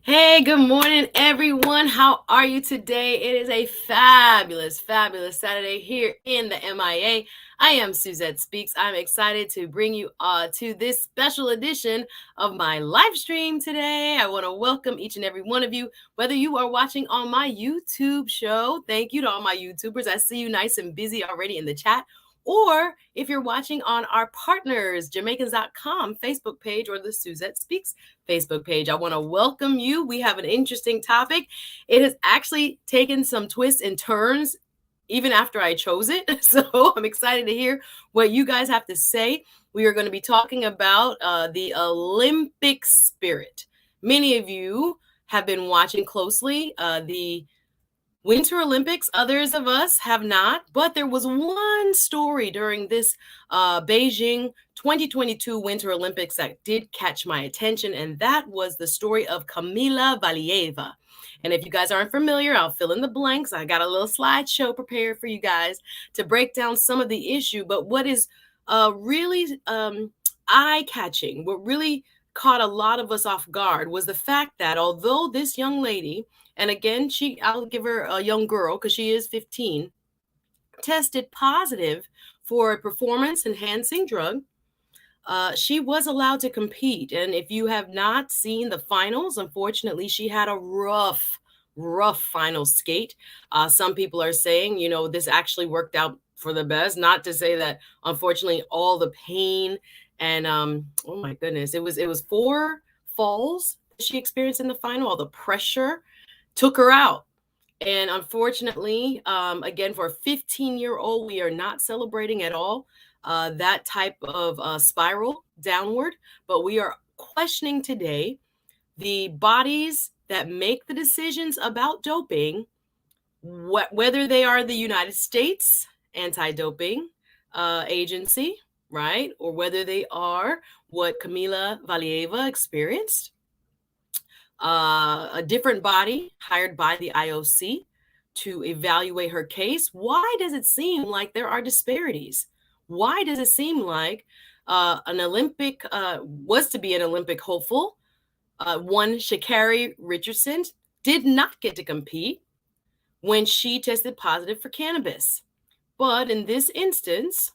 Hey, good morning, everyone. How are you today? It is a fabulous, fabulous Saturday here in the MIA. I am SuzetteSpeaks. I'm excited to bring you to this special edition of my live stream today. I want to welcome each and every one of you, whether you are watching on my YouTube show. Thank you to all my YouTubers. I see you nice and busy already in the chat. Or if you're watching on our partners, Jamaicans.com Facebook page or the Suzette Speaks Facebook page, I want to welcome you. We have an interesting topic. It has actually taken some twists and turns even after I chose it. So I'm excited to hear what you guys have to say. We are going to be talking about the Olympic spirit. Many of you have been watching closely the Winter Olympics. Others of us have not, but there was one story during this Beijing 2022 Winter Olympics that did catch my attention, and that was the story of Camila Valieva. And if you guys aren't familiar, I'll fill in the blanks. I got a little slideshow prepared for you guys to break down some of the issue, but what is really eye-catching, what really caught a lot of us off guard was the fact that although this young lady, and again, I'll give her a young girl because she is 15, tested positive for a performance enhancing drug, she was allowed to compete. And if you have not seen the finals, unfortunately, she had a rough final skate. Some people are saying, this actually worked out for the best. Not to say that, unfortunately, all the pain and oh my goodness, it was 4 falls she experienced in the final. All the pressure took her out. And unfortunately, again, for a 15-year-old, we are not celebrating at all that type of spiral downward. But we are questioning today the bodies that make the decisions about doping, whether they are the United States Anti-Doping Agency, right? Or whether they are what Camila Valieva experienced. A different body hired by the IOC to evaluate her case. Why does it seem like there are disparities? Why does it seem like an Olympic, was to be an Olympic hopeful, one Shakiri Richardson, did not get to compete when she tested positive for cannabis? But in this instance,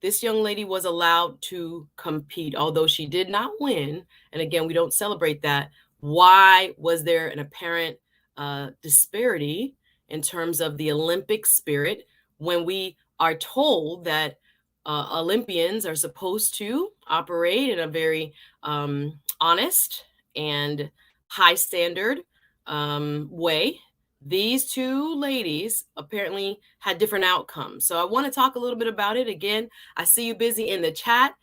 this young lady was allowed to compete, although she did not win. And again, we don't celebrate that. Why was there an apparent disparity in terms of the Olympic spirit when we are told that Olympians are supposed to operate in a very honest and high standard way? These 2 ladies apparently had different outcomes. So I want to talk a little bit about it. Again, I see you busy in the chat.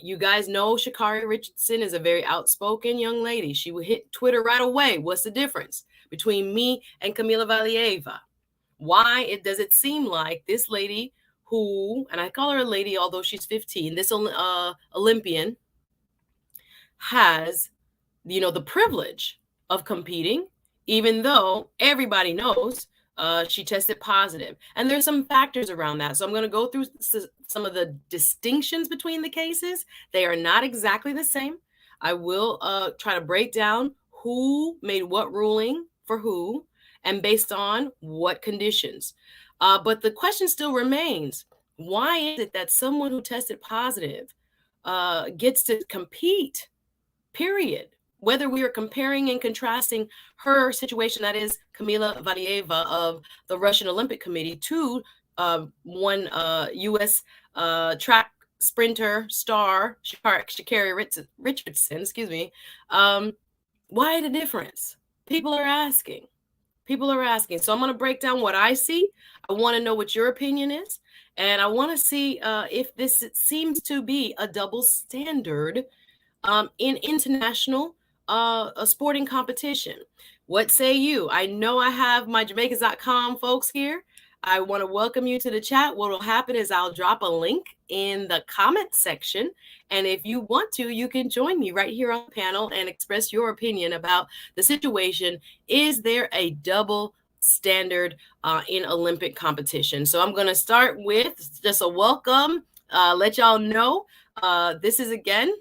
You guys know Shakiri Richardson is a very outspoken young lady. She would hit Twitter right away. What's the difference between me and Camila Valieva? Why does it seem like this lady who, and I call her a lady, although she's 15, this Olympian has, the privilege of competing, even though everybody knows she tested positive. And there's some factors around that. So I'm going to go through some of the distinctions between the cases. They are not exactly the same. I will try to break down who made what ruling for who and based on what conditions. But the question still remains, why is it that someone who tested positive gets to compete, period? Whether we are comparing and contrasting her situation, that is Camila Valieva of the Russian Olympic Committee, to one U.S. track sprinter star, Shakiri Richardson, why the difference? People are asking. So I'm going to break down what I see. I want to know what your opinion is. And I want to see if this seems to be a double standard in international a sporting competition. What say you? I know I have my Jamaicans.com folks here. I want to welcome you to the chat. What will happen is I'll drop a link in the comment section. And if you want to, you can join me right here on the panel and express your opinion about the situation. Is there a double standard in Olympic competition? So I'm going to start with just a welcome. Let y'all know this is, again,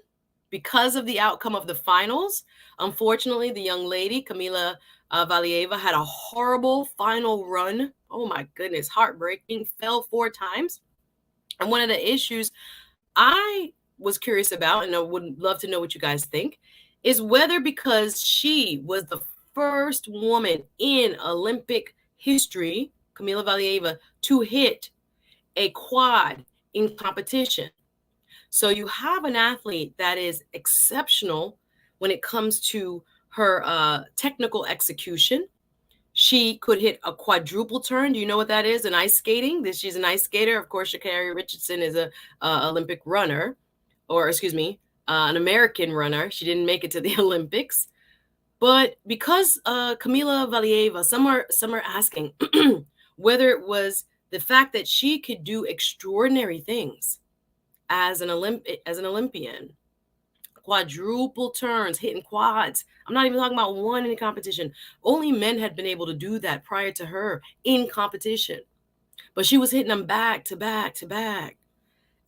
because of the outcome of the finals, unfortunately, the young lady, Camila Valieva, had a horrible final run. Oh my goodness, heartbreaking, fell 4 times. And one of the issues I was curious about, and I would love to know what you guys think, is whether because she was the first woman in Olympic history, Camila Valieva, to hit a quad in competition. So you have an athlete that is exceptional when it comes to her technical execution. She could hit a quadruple turn. Do you know what that is? In ice skating. She's an ice skater. Of course, Shakiri Richardson is a Olympic runner, or excuse me, an American runner. She didn't make it to the Olympics. But because Camila Valieva, some are asking whether it was the fact that she could do extraordinary things as an Olympian, quadruple turns, hitting quads. I'm not even talking about one in competition. Only men had been able to do that prior to her in competition, but she was hitting them back to back to back.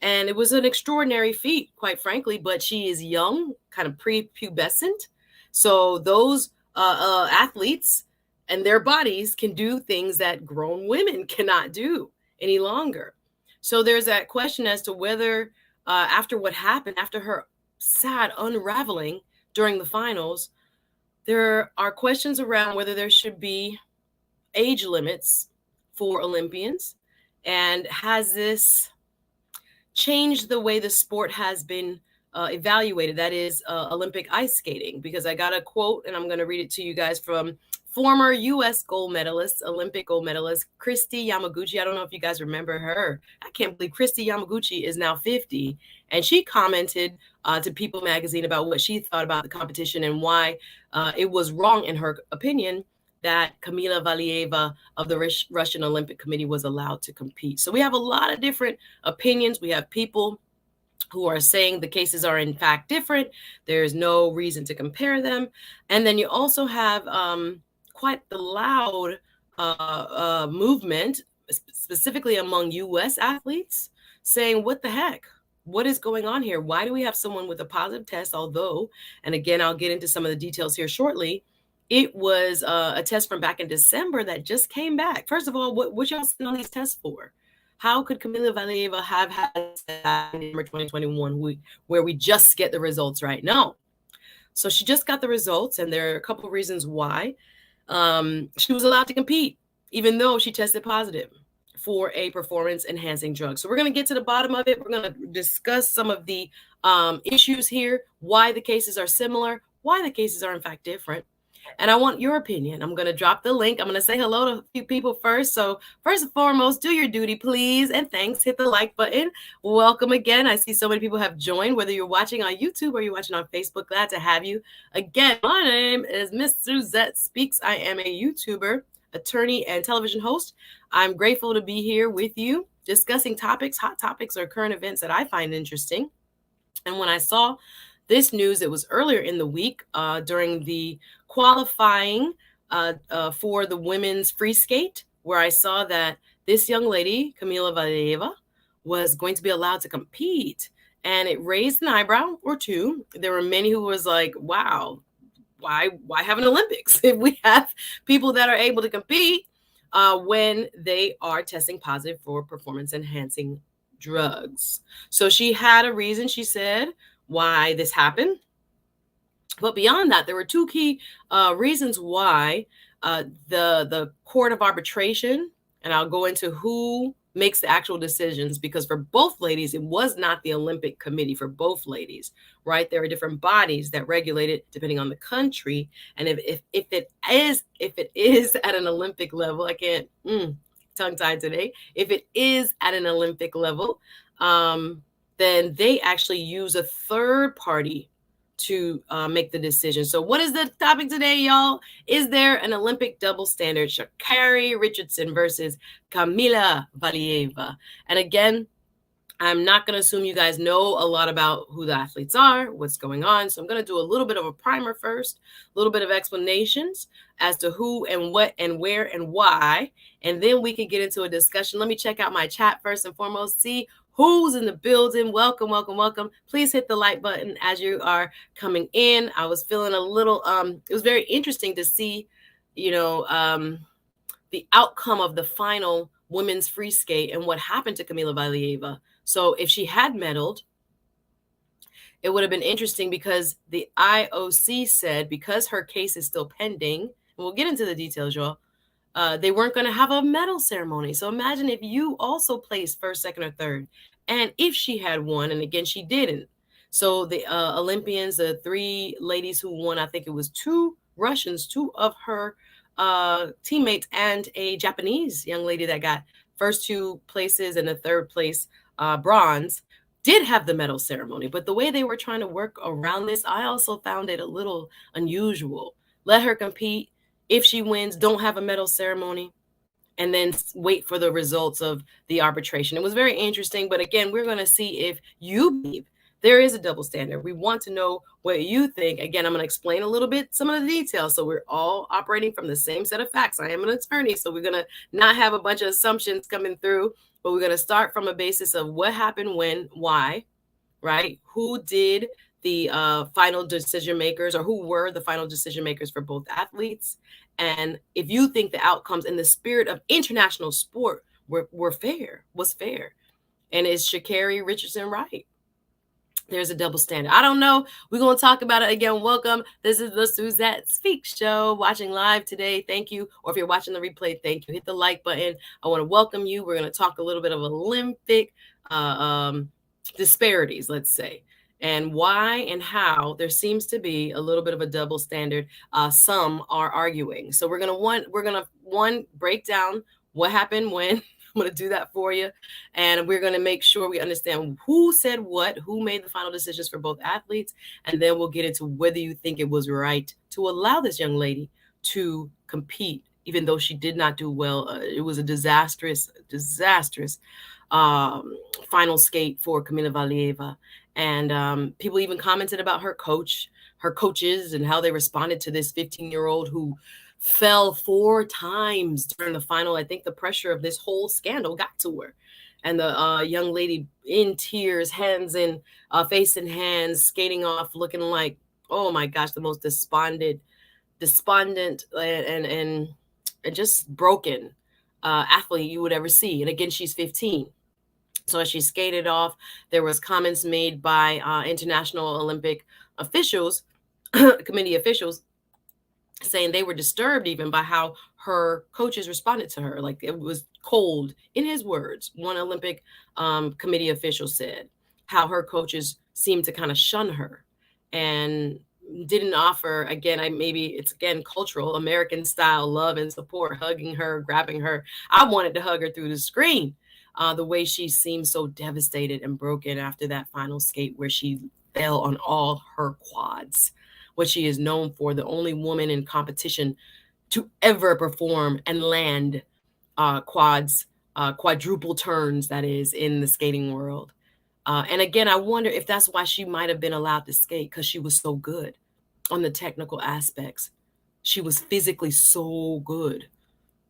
And it was an extraordinary feat, quite frankly, but she is young, kind of prepubescent. So those athletes and their bodies can do things that grown women cannot do any longer. So there's that question as to whether after what happened, after her sad unraveling during the finals, there are questions around whether there should be age limits for Olympians. And has this changed the way the sport has been evaluated? That is Olympic ice skating. Because I got a quote, and I'm going to read it to you guys, from former U.S. gold medalist, Olympic gold medalist, Kristi Yamaguchi. I don't know if you guys remember her. I can't believe Kristi Yamaguchi is now 50. And she commented to People magazine about what she thought about the competition and why it was wrong, in her opinion, that Camila Valieva of the Russian Olympic Committee was allowed to compete. So we have a lot of different opinions. We have people who are saying the cases are in fact different. There's no reason to compare them. And then you also have quite the loud movement, specifically among U.S. athletes, saying, what the heck? What is going on here? Why do we have someone with a positive test? Although, and again, I'll get into some of the details here shortly, it was a test from back in December that just came back. First of all, what y'all sitting on these tests for? How could Camila Valieva have had that in 2021 where we just get the results right now? So she just got the results, and there are a couple of reasons why. She was allowed to compete, even though she tested positive for a performance-enhancing drug. So we're going to get to the bottom of it. We're going to discuss some of the issues here, why the cases are similar, why the cases are in fact different. And I want your opinion. I'm going to drop the link. I'm going to say hello to a few people first. So first and foremost, do your duty, please. And thanks. Hit the like button. Welcome again. I see so many people have joined, whether you're watching on YouTube or you're watching on Facebook. Glad to have you. Again, my name is Miss Suzette Speaks. I am a YouTuber, attorney, and television host. I'm grateful to be here with you discussing topics, hot topics, or current events that I find interesting. And when I saw this news, it was earlier in the week during the qualifying for the women's free skate, where I saw that this young lady, Camila Valleva, was going to be allowed to compete. And it raised an eyebrow or two. There were many who was like, wow, why have an Olympics if we have people that are able to compete when they are testing positive for performance-enhancing drugs? So she had a reason, she said, why this happened. But beyond that, there were two key reasons why the Court of Arbitration, and I'll go into who makes the actual decisions, because for both ladies, it was not the Olympic Committee for both ladies, right? There are different bodies that regulate it depending on the country. And if it is at an Olympic level, I can't tongue-tied today. If it is at an Olympic level, then they actually use a third party to make the decision. So what is the topic today, y'all? Is there an Olympic double standard? Shakiri Richardson versus Camila Valieva. And again, I'm not going to assume you guys know a lot about who the athletes are, what's going on. So I'm going to do a little bit of a primer first, a little bit of explanations as to who and what and where and why. And then we can get into a discussion. Let me check out my chat first and foremost, see Who's in the building? Welcome, welcome, welcome. Please hit the like button as you are coming in. I was feeling a little, it was very interesting to see, the outcome of the final women's free skate and what happened to Camila Valieva. So if she had medaled, it would have been interesting because the IOC said because her case is still pending, and we'll get into the details, y'all, they weren't going to have a medal ceremony. So imagine if you also placed first, second, or third. And if she had won, and again, she didn't. So the Olympians, the three ladies who won, I think it was two Russians, two of her teammates, and a Japanese young lady that got first two places and the third place bronze, did have the medal ceremony. But the way they were trying to work around this, I also found it a little unusual. Let her compete. If she wins, don't have a medal ceremony, and then wait for the results of the arbitration. It was very interesting, but again, we're going to see if you believe there is a double standard. We want to know what you think. Again, I'm going to explain a little bit some of the details, so we're all operating from the same set of facts. I am an attorney, so we're going to not have a bunch of assumptions coming through, but we're going to start from a basis of what happened, when, why, right? Who did the final decision makers, or who were the final decision makers for both athletes? And if you think the outcomes in the spirit of international sport were fair, was fair. And is Shakiri Richardson right? There's a double standard. I don't know. We're going to talk about it again. Welcome. This is the SuzetteSpeaks show. Watching live today, thank you. Or if you're watching the replay, thank you. Hit the like button. I want to welcome you. We're going to talk a little bit of Olympic disparities, let's say, and why and how there seems to be a little bit of a double standard. Some are arguing. So we're gonna break down what happened when. I'm going to do that for you. And we're going to make sure we understand who said what, who made the final decisions for both athletes. And then we'll get into whether you think it was right to allow this young lady to compete, even though she did not do well. It was a disastrous final skate for Camilla Valieva. And people even commented about her coaches, and how they responded to this 15-year-old who fell 4 times during the final. I think the pressure of this whole scandal got to her. And the young lady in tears, hands in face in hands, skating off, looking like, oh my gosh, the most despondent and just broken athlete you would ever see. And again, she's 15. So as she skated off, there was comments made by international Olympic officials, committee officials, saying they were disturbed even by how her coaches responded to her. Like, it was cold, in his words. One Olympic committee official said how her coaches seemed to kind of shun her and didn't offer, maybe it's cultural American style love and support, hugging her, grabbing her. I wanted to hug her through the screen. The way she seemed so devastated and broken after that final skate, where she fell on all her quads, what she is known for, the only woman in competition to ever perform and land quadruple turns, that is, in the skating world. And again, I wonder if that's why she might have been allowed to skate, because she was so good on the technical aspects. She was physically so good.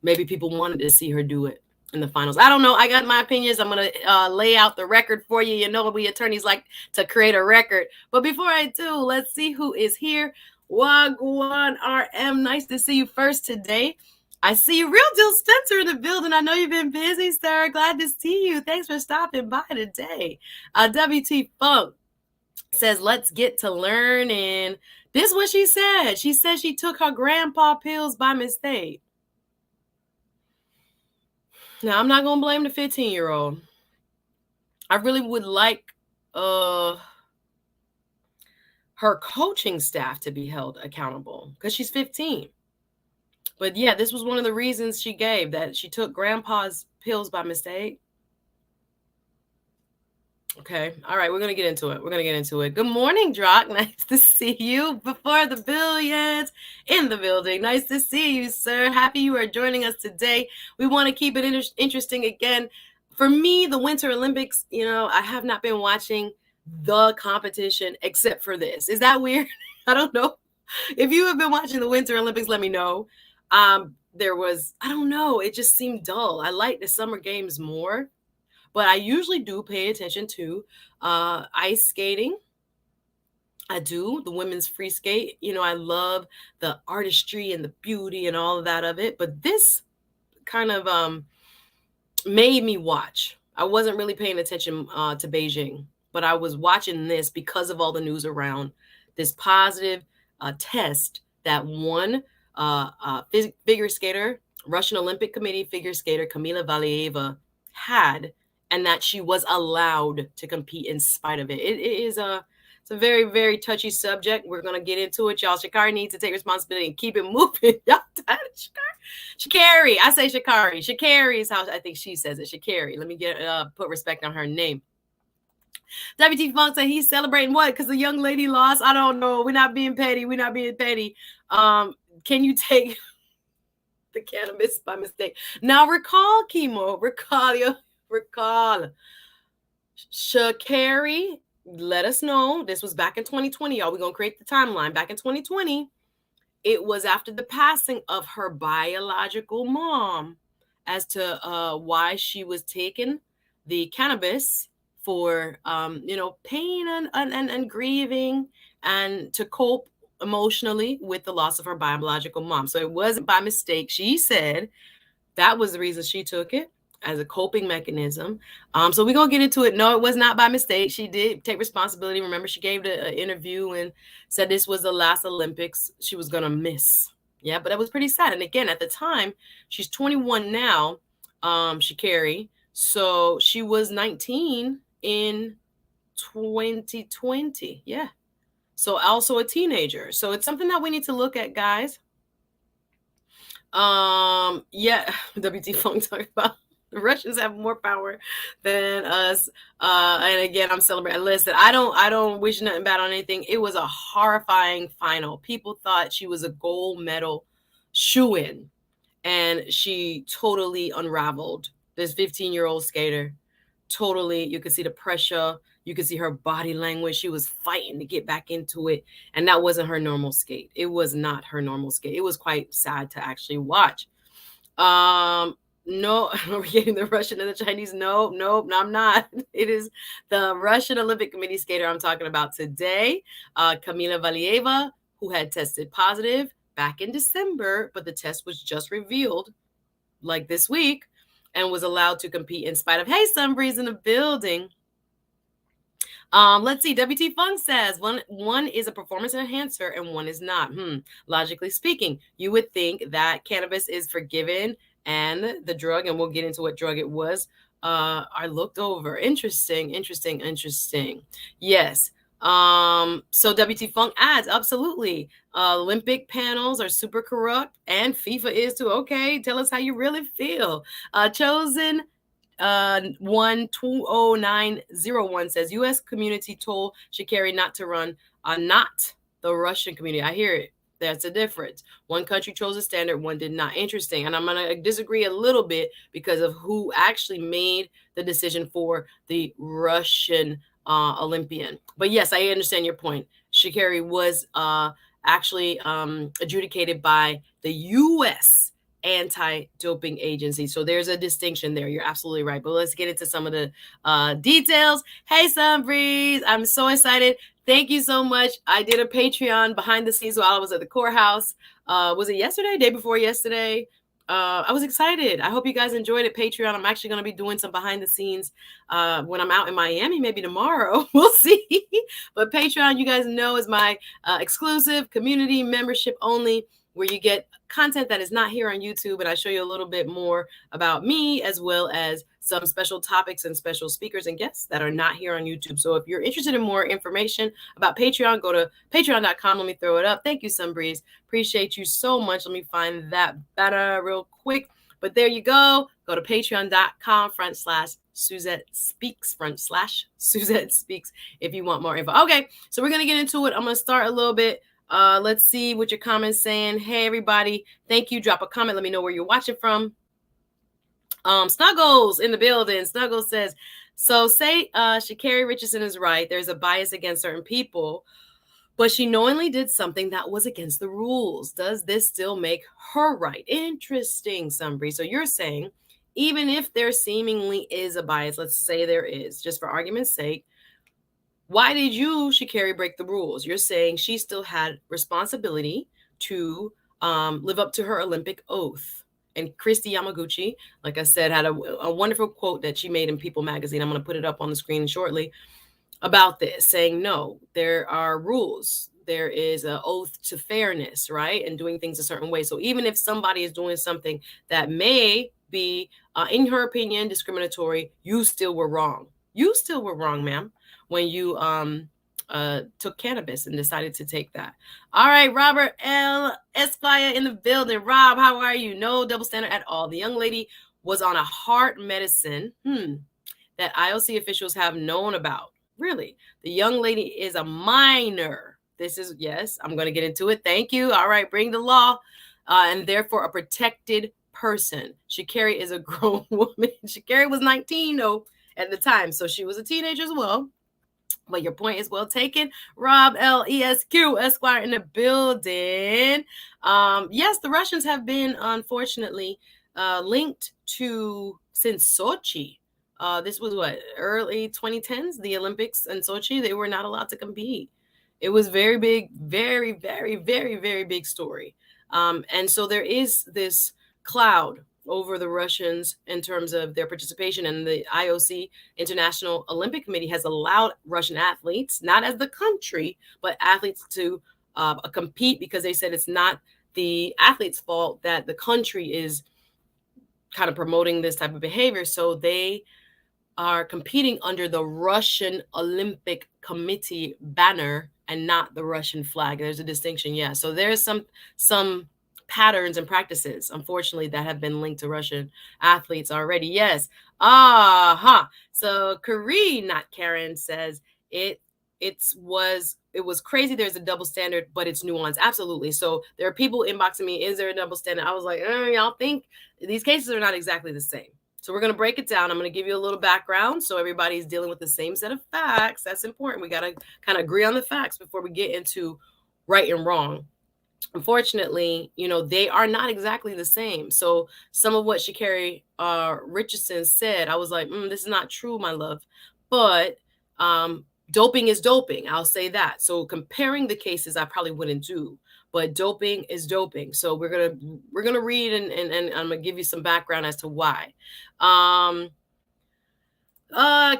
Maybe people wanted to see her do it in the finals. I don't know. I got my opinions. I'm going to lay out the record for you. You know, we attorneys like to create a record. But before I do, let's see who is here. Wagwan RM, nice to see you first today. I see you, Real Deal Spencer, in the building. I know you've been busy, sir. Glad to see you. Thanks for stopping by today. WT Funk says, let's get to learning. This is what she said. She said she took her grandpa pills by mistake. Now, I'm not going to blame the 15-year-old. I really would like her coaching staff to be held accountable, because she's 15. But yeah, this was one of the reasons she gave, that she took grandpa's pills by mistake. Okay. All right. We're going to get into it. Good morning, Drock. Nice to see you. Before the billions in the building. Nice to see you, sir. Happy you are joining us today. We want to keep it interesting again. For me, the Winter Olympics, I have not been watching the competition except for this. Is that weird? I don't know. If you have been watching the Winter Olympics, let me know. I don't know. It just seemed dull. I like the Summer Games more. But I usually do pay attention to ice skating. I do the women's free skate. I love the artistry and the beauty and all of that of it. But this kind of made me watch. I wasn't really paying attention to Beijing, but I was watching this because of all the news around this positive test that one figure skater, Russian Olympic Committee figure skater Camila Valieva had, and that she was allowed to compete in spite of it. It's a very, very touchy subject. We're going to get into it, y'all. Shacarri needs to take responsibility and keep it moving. Y'all tired of Shakiri. I say Shakari. Shakiri is how I think she says it. Shakiri. Let me put respect on her name. WT Funk said he's celebrating what? Because the young lady lost? I don't know. We're not being petty. We're not being petty. Can you take the cannabis by mistake? Now recall, Chemo. Recall. Sha'carri, let us know. This was back in 2020, y'all. We're going to create the timeline. Back in 2020, it was after the passing of her biological mom as to why she was taking the cannabis for, pain and grieving and to cope emotionally with the loss of her biological mom. So it wasn't by mistake. She said that was the reason she took it, as a coping mechanism. So we're going to get into it. No, it was not by mistake. She did take responsibility. Remember, she gave an interview and said this was the last Olympics she was going to miss. Yeah, but that was pretty sad. And again, at the time, she's 21 now, Sha'carri. So she was 19 in 2020. Yeah. So also a teenager. So it's something that we need to look at, guys. Yeah, WT Funk talked about the Russians have more power than us. And again, I'm celebrating. Listen, I don't wish nothing bad on anything. It was a horrifying final. People thought she was a gold medal shoo-in, and she totally unraveled. This 15-year-old skater, totally, you could see the pressure. You could see her body language. She was fighting to get back into it. And that wasn't her normal skate. It was not her normal skate. It was quite sad to actually watch. No, are we getting the Russian and the Chinese? No, I'm not. It is the Russian Olympic Committee skater I'm talking about today, Camila Valieva, who had tested positive back in December, but the test was just revealed like this week and was allowed to compete in spite of, hey, Sunbreeze in the building. Let's see. WT Funk says one is a performance enhancer and one is not. Logically speaking, you would think that cannabis is forgiven and the drug, and we'll get into what drug it was, are looked over. Interesting. Yes. So WT Funk adds, absolutely. Olympic panels are super corrupt, and FIFA is too. Okay, tell us how you really feel. Chosen 1200901 says U.S. community told Shakiri not to run, not the Russian community. I hear it. That's a difference. One country chose a standard, one did not. Interesting. And I'm going to disagree a little bit because of who actually made the decision for the Russian Olympian. But yes, I understand your point. Shakiri was actually adjudicated by the U.S. anti-doping agency. So there's a distinction there. You're absolutely right. But let's get into some of the details. Hey, Sunbreeze. I'm so excited. Thank you so much. I did a Patreon behind the scenes while I was at the courthouse. Was it yesterday? Day before yesterday? I was excited. I hope you guys enjoyed it. Patreon. I'm actually going to be doing some behind the scenes when I'm out in Miami, maybe tomorrow. We'll see. But Patreon, you guys know, is my exclusive community membership only, where you get content that is not here on YouTube. And I show you a little bit more about me, as well as some special topics and special speakers and guests that are not here on YouTube. So if you're interested in more information about Patreon, go to patreon.com. Let me throw it up. Thank you, Sunbreeze. Appreciate you so much. Let me find that better real quick. But there you go. Go to patreon.com/SuzetteSpeaks, /SuzetteSpeaks if you want more info. Okay, so we're going to get into it. I'm going to start a little bit. Let's see what your comments saying. Hey, everybody. Thank you. Drop a comment. Let me know where you're watching from. Snuggles in the building. Snuggles says, so say Shakiri Richardson is right. There's a bias against certain people, but she knowingly did something that was against the rules. Does this still make her right? Interesting, Sunbreeze. So you're saying even if there seemingly is a bias, let's say there is, just for argument's sake, why did you, Shakiri, break the rules? You're saying she still had responsibility to live up to her Olympic oath. And Christy Yamaguchi, like I said, had a wonderful quote that she made in People magazine. I'm going to put it up on the screen shortly about this, saying, no, there are rules. There is an oath to fairness, right? And doing things a certain way. So even if somebody is doing something that may be, in her opinion, discriminatory, you still were wrong. You still were wrong, ma'am, when you took cannabis and decided to take that. All right, Robert L. Esquire in the building. Rob, how are you? No double standard at all. The young lady was on a heart medicine that IOC officials have known about. Really, the young lady is a minor. This is, yes, I'm going to get into it. Thank you. All right, bring the law. And therefore a protected person. Sha'carri is a grown woman. Sha'carri was 19, though, at the time. So she was a teenager as well. But your point is well taken. Rob Lesq Esquire in the building. Yes, the Russians have been, unfortunately, linked to since Sochi. This was what, early 2010s, the Olympics in Sochi. They were not allowed to compete. It was very big, very, very, very, very big story. And so there is this cloud over the Russians in terms of their participation, and the IOC, International Olympic Committee, has allowed Russian athletes, not as the country, but athletes to compete, because they said it's not the athlete's fault that the country is kind of promoting this type of behavior. So they are competing under the Russian Olympic Committee banner and not the Russian flag. There's a distinction. Yeah. So there's some patterns and practices, unfortunately, that have been linked to Russian athletes already. Yes. So Kareen, not Karen, says it was crazy. There's a double standard, but it's nuanced. Absolutely. So there are people inboxing me, is there a double standard? I was like, y'all think these cases are not exactly the same. So we're going to break it down. I'm going to give you a little background so everybody's dealing with the same set of facts. That's important. We got to kind of agree on the facts before we get into right and wrong. Unfortunately, they are not exactly the same. So some of what Shakiri Richardson said, I was like, this is not true, my love. But doping is doping. I'll say that. So comparing the cases, I probably wouldn't do. But doping is doping. So we're gonna read and I'm gonna give you some background as to why.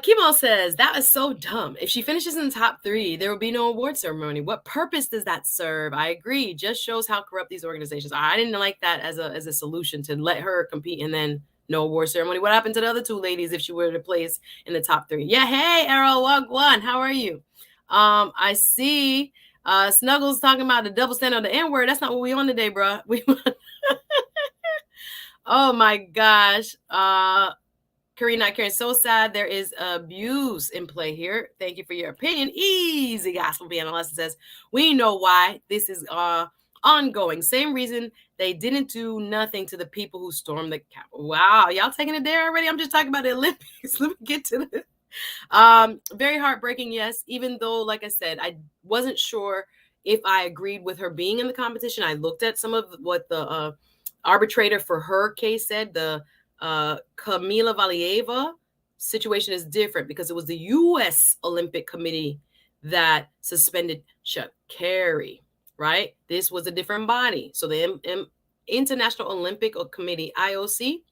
Kimo says, that is so dumb. If she finishes in the top 3, there will be no award ceremony. What purpose does that serve? I agree. Just shows how corrupt these organizations are. I didn't like that as a solution, to let her compete and then no award ceremony. What happened to the other 2 ladies if she were to place in the top 3? Yeah, hey, Errol Wagwan, how are you? I see Snuggles talking about the double standard of the N-word. That's not what we on today, bro. Oh my gosh. Karina, Karen, so sad. There is abuse in play here. Thank you for your opinion. Easy gospel analyst says, we know why this is ongoing. Same reason they didn't do nothing to the people who stormed the Capitol. Wow, y'all taking it there already? I'm just talking about the Olympics. Let me get to this. Very heartbreaking, yes. Even though, like I said, I wasn't sure if I agreed with her being in the competition. I looked at some of what the arbitrator for her case said. The Camila Valieva situation is different because it was the U.S. Olympic Committee that suspended Sha'carri, right? This was a different body. So the International Olympic Committee, IOC,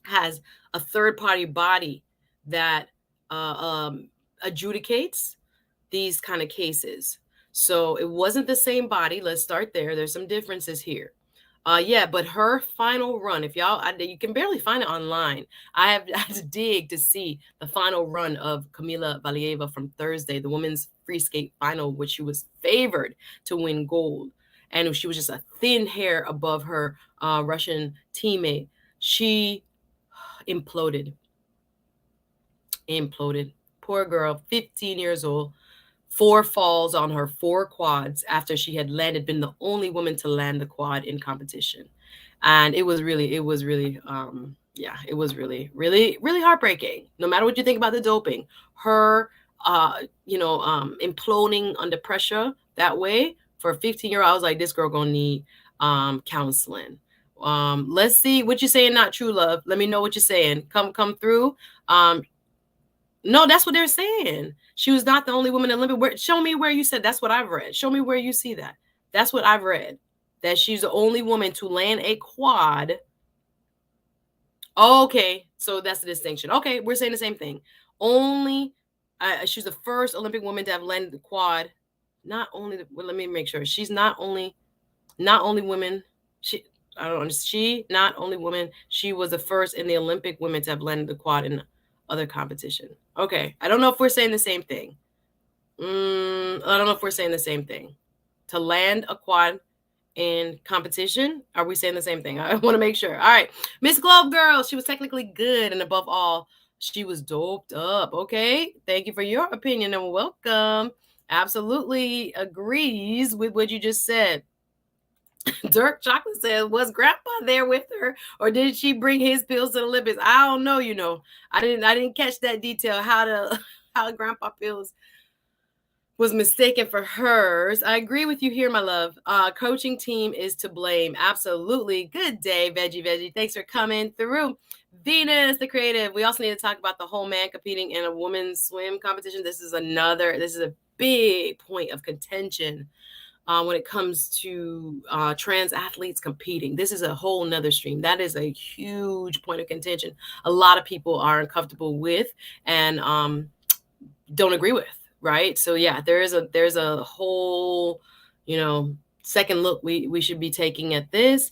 has a third-party body that adjudicates these kind of cases. So it wasn't the same body. Let's start there. There's some differences here. But her final run, if y'all, you can barely find it online. I had to dig to see the final run of Camila Valieva from Thursday, the women's free skate final, which she was favored to win gold. And she was just a thin hair above her Russian teammate. She imploded. Poor girl, 15 years old. 4 falls on her 4 quads after she had been the only woman to land the quad in competition. And it was really, really heartbreaking. No matter what you think about the doping, her, imploding under pressure that way for a 15-year-old, I was like, this girl gonna need counseling. Let's see what you're saying. Not true, love. Let me know what you're saying. Come through. No, that's what they're saying. She was not the only woman in Olympic. Show me where you said. That's what I've read. Show me where you see that. That's what I've read. That she's the only woman to land a quad. Okay, so that's the distinction. Okay, we're saying the same thing. Only she's the first Olympic woman to have landed the quad. Not only. Well, let me make sure. She's not only women. She not only woman. She was the first in the Olympic women to have landed the quad in other competition. Okay, I don't know if we're saying the same thing. I don't know if we're saying the same thing. To land a quad in competition, are we saying the same thing? I want to make sure. All right, Miss Globe Girl, she was technically good, and above all, she was doped up. Okay, thank you for your opinion and welcome. Absolutely agrees with what you just said. Dirk Chocolate says, was Grandpa there with her, or did she bring his pills to the Olympics? I don't know. I didn't catch that detail. How Grandpa pills was mistaken for hers. I agree with you here, my love. Coaching team is to blame. Absolutely. Good day, Veggie. Thanks for coming through. Venus, the creative. We also need to talk about the whole man competing in a women's swim competition. This is a big point of contention. When it comes to trans athletes competing. This is a whole nother stream. That is a huge point of contention. A lot of people are uncomfortable with and don't agree with, right? So yeah, there's a whole, second look we should be taking at this.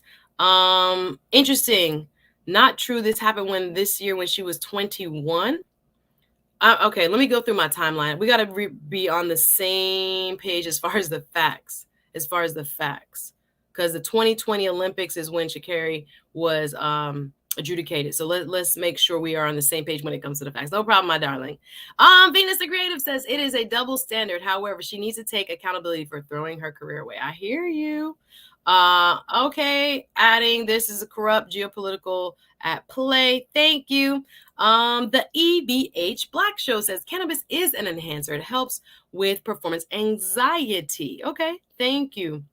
Interesting. Not true. This happened this year when she was 21. Okay, let me go through my timeline. We got to be on the same page as far as the facts. Because the 2020 Olympics is when Shakiri was adjudicated. So let's make sure we are on the same page when it comes to the facts. No problem, my darling. Venus the Creative says it is a double standard. However, she needs to take accountability for throwing her career away. I hear you. Okay, adding this is a corrupt geopolitical at play. Thank you. The EBH Black Show says cannabis is an enhancer. It helps with performance anxiety. Okay, thank you.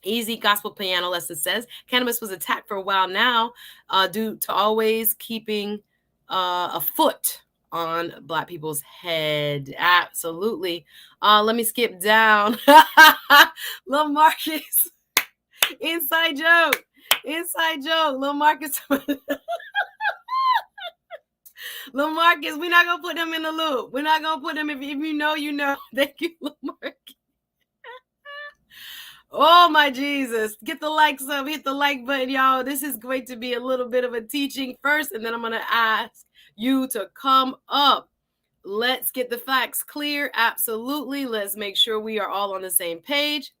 Easy Gospel Piano Lesson says cannabis was attacked for a while now due to always keeping a foot on Black people's head. Absolutely. Let me skip down. Lil Marcus. Inside joke. Lil Marcus. Lil Marcus, we're not gonna put them in the loop. We're not gonna put them. If you know, you know. Thank you, Lil Marcus. Oh my Jesus. Get the likes up, hit the like button, y'all. This is going to be a little bit of a teaching first, and then I'm gonna ask you to come up. Let's get the facts clear. Absolutely. Let's make sure we are all on the same page.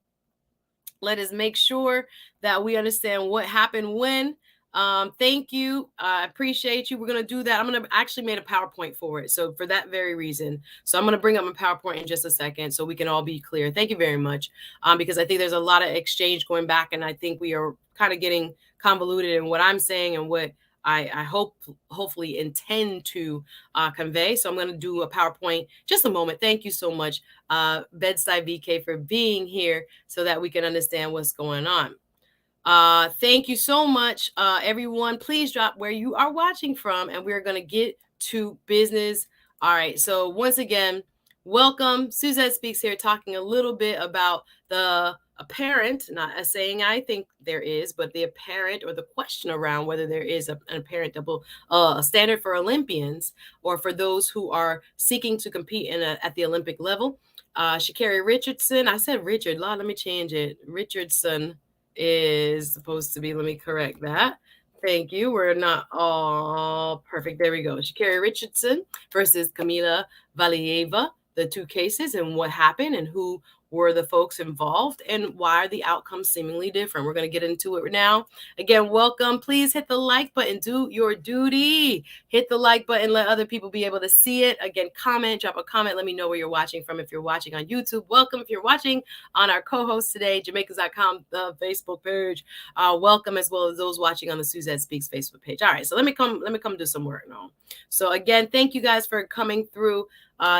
Let us make sure that we understand what happened when. Thank you. I appreciate you. We're going to do that. I'm going to actually made a PowerPoint for it. So for that very reason. So I'm going to bring up my PowerPoint in just a second so we can all be clear. Thank you very much. Because I think there's a lot of exchange going back, and I think we are kind of getting convoluted in what I'm saying and what I hopefully intend to convey. So I'm going to do a PowerPoint just a moment. Thank you so much, Bedside VK, for being here so that we can understand what's going on. Thank you so much, everyone. Please drop where you are watching from, and we're going to get to business. All right. So once again, welcome. SuzetteSpeaks here, talking a little bit about the apparent, not a saying I think there is, but the apparent or the question around whether there is an apparent double standard for Olympians or for those who are seeking to compete at the Olympic level. Shakiri Richardson, I said Richard, let me change it. Richardson is supposed to be, let me correct that. Thank you. We're not all perfect. There we go. Shakiri Richardson versus Camila Valieva, the two cases and what happened and who were the folks involved and why are the outcomes seemingly different. We're going to get into it now. Again, welcome. Please hit the like button. Do your duty. Hit the like button. Let other people be able to see it. Again, drop a comment. Let me know where you're watching from. If you're watching on YouTube, welcome. If you're watching on our co-host today, Jamaicans.com, the Facebook page, welcome, as well as those watching on the SuzetteSpeaks Facebook page. All right, so let me come do some work now. So again, thank you guys for coming through.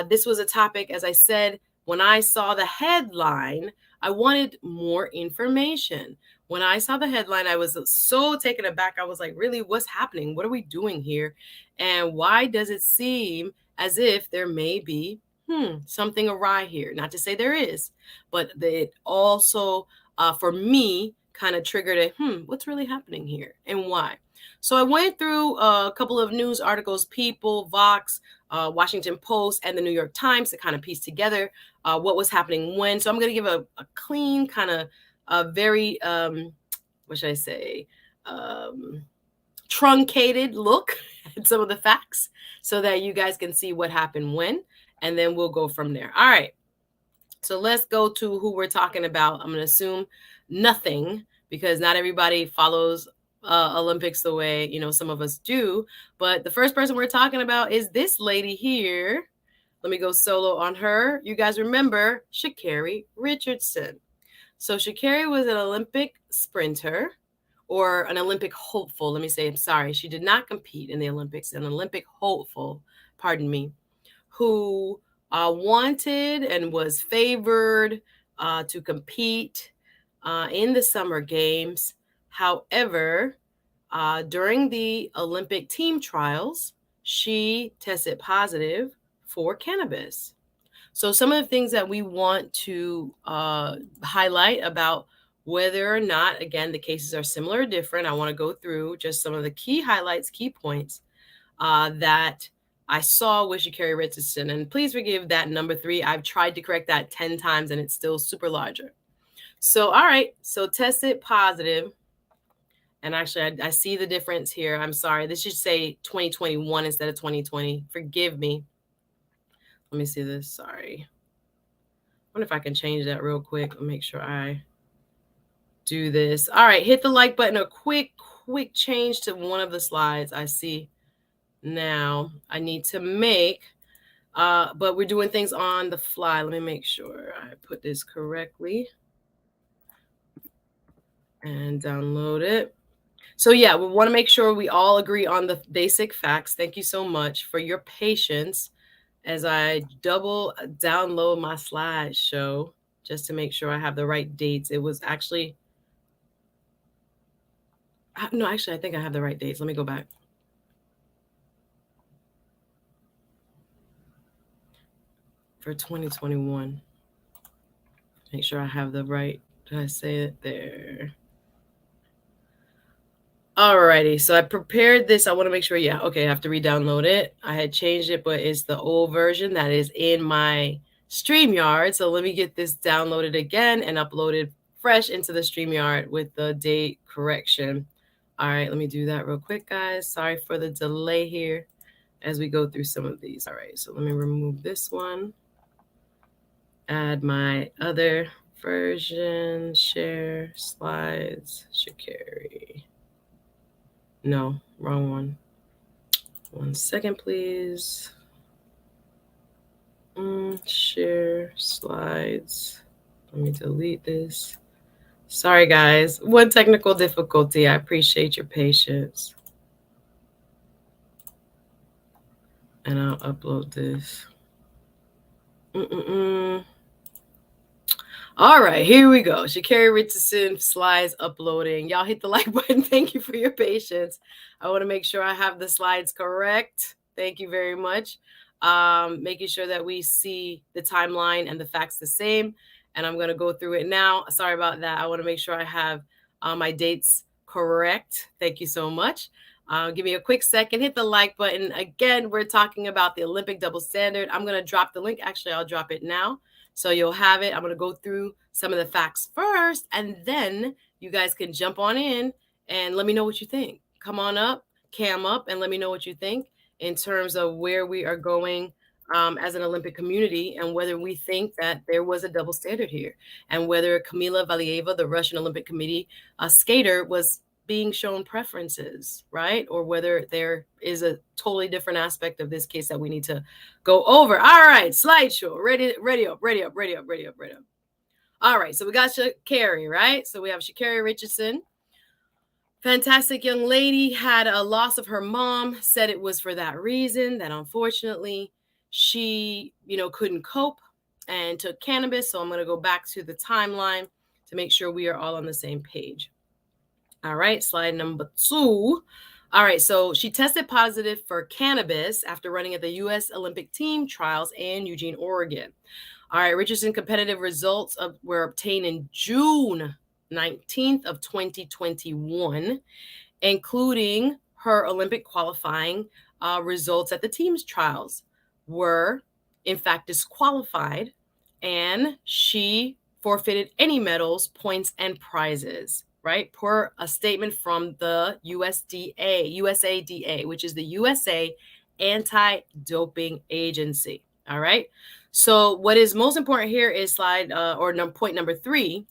This was a topic, as I said, when I saw the headline, I wanted more information. When I saw the headline, I was so taken aback. I was like, really, what's happening? What are we doing here? And why does it seem as if there may be something awry here? Not to say there is, but it also, for me, kind of triggered a what's really happening here and why? So I went through a couple of news articles, People, Vox, Washington Post, and the New York Times to kind of piece together what was happening when. So I'm going to give a clean, kind of a very, what should I say, truncated look at some of the facts so that you guys can see what happened when, and then we'll go from there. All right. So let's go to who we're talking about. I'm going to assume nothing because not everybody follows Olympics the way, some of us do. But the first person we're talking about is this lady here. Let me go solo on her. You guys remember Shakiri Richardson. So Shakiri was an Olympic sprinter or an Olympic hopeful. Let me say, I'm sorry. She did not compete in the Olympics, an Olympic hopeful, pardon me, who wanted and was favored to compete in the Summer Games. However, during the Olympic team trials, she tested positive for cannabis. So some of the things that we want to highlight about whether or not, again, the cases are similar or different, I want to go through just some of the key highlights, key points that I saw with Shakiri Richardson. And please forgive that number 3. I've tried to correct that 10 times and it's still super larger. So, all right. So tested positive. And actually, I see the difference here. I'm sorry. This should say 2021 instead of 2020. Forgive me. Let me see this. Sorry. I wonder if I can change that real quick. Let me make sure I do this. All right. Hit the like button. A quick change to one of the slides I see now. I need to make, but we're doing things on the fly. Let me make sure I put this correctly and download it. So yeah, we want to make sure we all agree on the basic facts. Thank you so much for your patience as I double download my slideshow just to make sure I have the right dates. It was actually, no, actually, I think I have the right dates. Let me go back. For 2021. Make sure I have the right, did I say it there? Alrighty, so I prepared this. I want to make sure, yeah, okay, I have to re-download it. I had changed it, but it's the old version that is in my StreamYard. So let me get this downloaded again and uploaded fresh into the StreamYard with the date correction. All right, let me do that real quick, guys. Sorry for the delay here as we go through some of these. All right, so let me remove this one. Add my other version, share, slides, Sha'carri. No, wrong one. 1 second, please. Share slides. Let me delete this. Sorry, guys. One technical difficulty. I appreciate your patience. And I'll upload this. All right, here we go. Shakiri Richardson slides uploading. Y'all hit the like button. Thank you for your patience. I want to make sure I have the slides correct. Thank you very much. Making sure that we see the timeline and the facts the same. And I'm going to go through it now. Sorry about that. I want to make sure I have my dates correct. Thank you so much. Give me a quick second. Hit the like button. Again, we're talking about the Olympic double standard. I'm going to drop the link. Actually, I'll drop it now. So you'll have it. I'm going to go through some of the facts first, and then you guys can jump on in and let me know what you think. Come on up, cam up, and let me know what you think in terms of where we are going as an Olympic community and whether we think that there was a double standard here and whether Camila Valieva, the Russian Olympic Committee skater, was being shown preferences, right? Or whether there is a totally different aspect of this case that we need to go over. All right, slideshow, ready up. All right, so we got Shakari, right? So we have Shakiri Richardson. Fantastic young lady, had a loss of her mom, said it was for that reason, that unfortunately she, couldn't cope and took cannabis. So I'm going to go back to the timeline to make sure we are all on the same page. All right, slide number 2. All right, so she tested positive for cannabis after running at the U.S. Olympic team trials in Eugene, Oregon. All right, Richardson competitive results were obtained in June 19th of 2021, including her Olympic qualifying results at the team's trials were, in fact, disqualified, and she forfeited any medals, points, and prizes, right? Per a statement from the USADA, which is the USA Anti-Doping Agency. All right. So what is most important here is point number 3.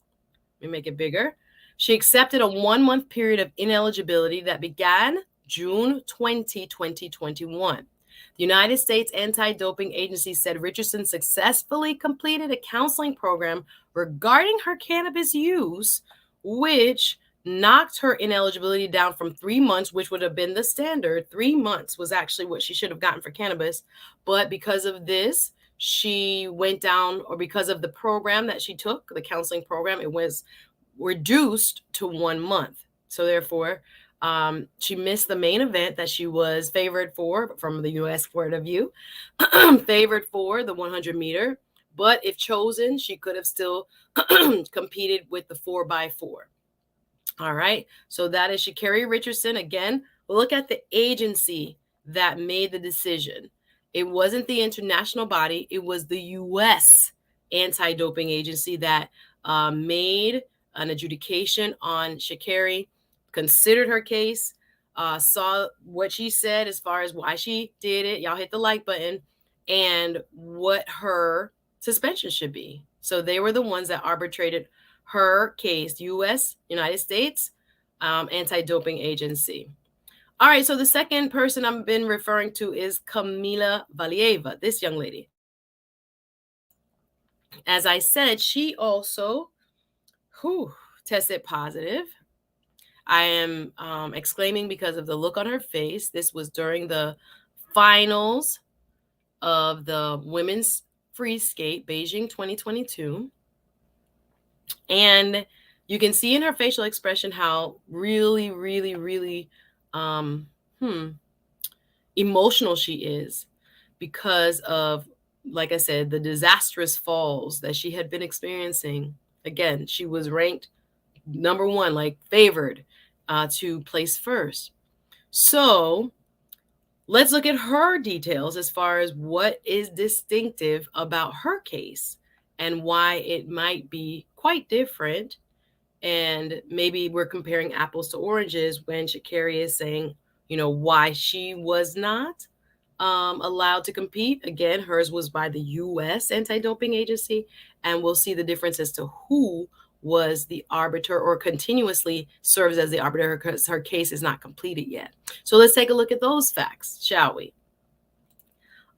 Let me make it bigger. She accepted a 1-month period of ineligibility that began June 20, 2021. The United States Anti-Doping Agency said Richardson successfully completed a counseling program regarding her cannabis use, which knocked her ineligibility down from 3 months, which would have been the standard. 3 months was actually what she should have gotten for cannabis. But because of this, she went down, or because of the program that she took, the counseling program, it was reduced to 1 month. So therefore, she missed the main event that she was favored for, from the U.S. point of view, favored for the 100 meter. But if chosen, she could have still competed with the 4x4. All right. So that is Shakiri Richardson. Again, look at the agency that made the decision. It wasn't the international body. It was the U.S. Anti-Doping Agency that made an adjudication on Sha'carri, considered her case, saw what she said as far as why she did it. Y'all hit the like button, and what her suspension should be. So they were the ones that arbitrated her case, United States Anti-Doping Agency. All right, so the second person I've been referring to is Camila Valieva, this young lady. As I said, she also tested positive. I am exclaiming because of the look on her face. This was during the finals of the women's free skate, Beijing 2022. And you can see in her facial expression how really, really, really emotional she is because of, like I said, the disastrous falls that she had been experiencing. Again, she was ranked number 1, like favored to place first. So let's look at her details as far as what is distinctive about her case and why it might be quite different. And maybe we're comparing apples to oranges when Shakiri is saying, why she was not allowed to compete. Again, hers was by the U.S. Anti-Doping Agency, and we'll see the difference as to who was the arbiter or continuously serves as the arbiter because her case is not completed yet. So let's take a look at those facts, shall we?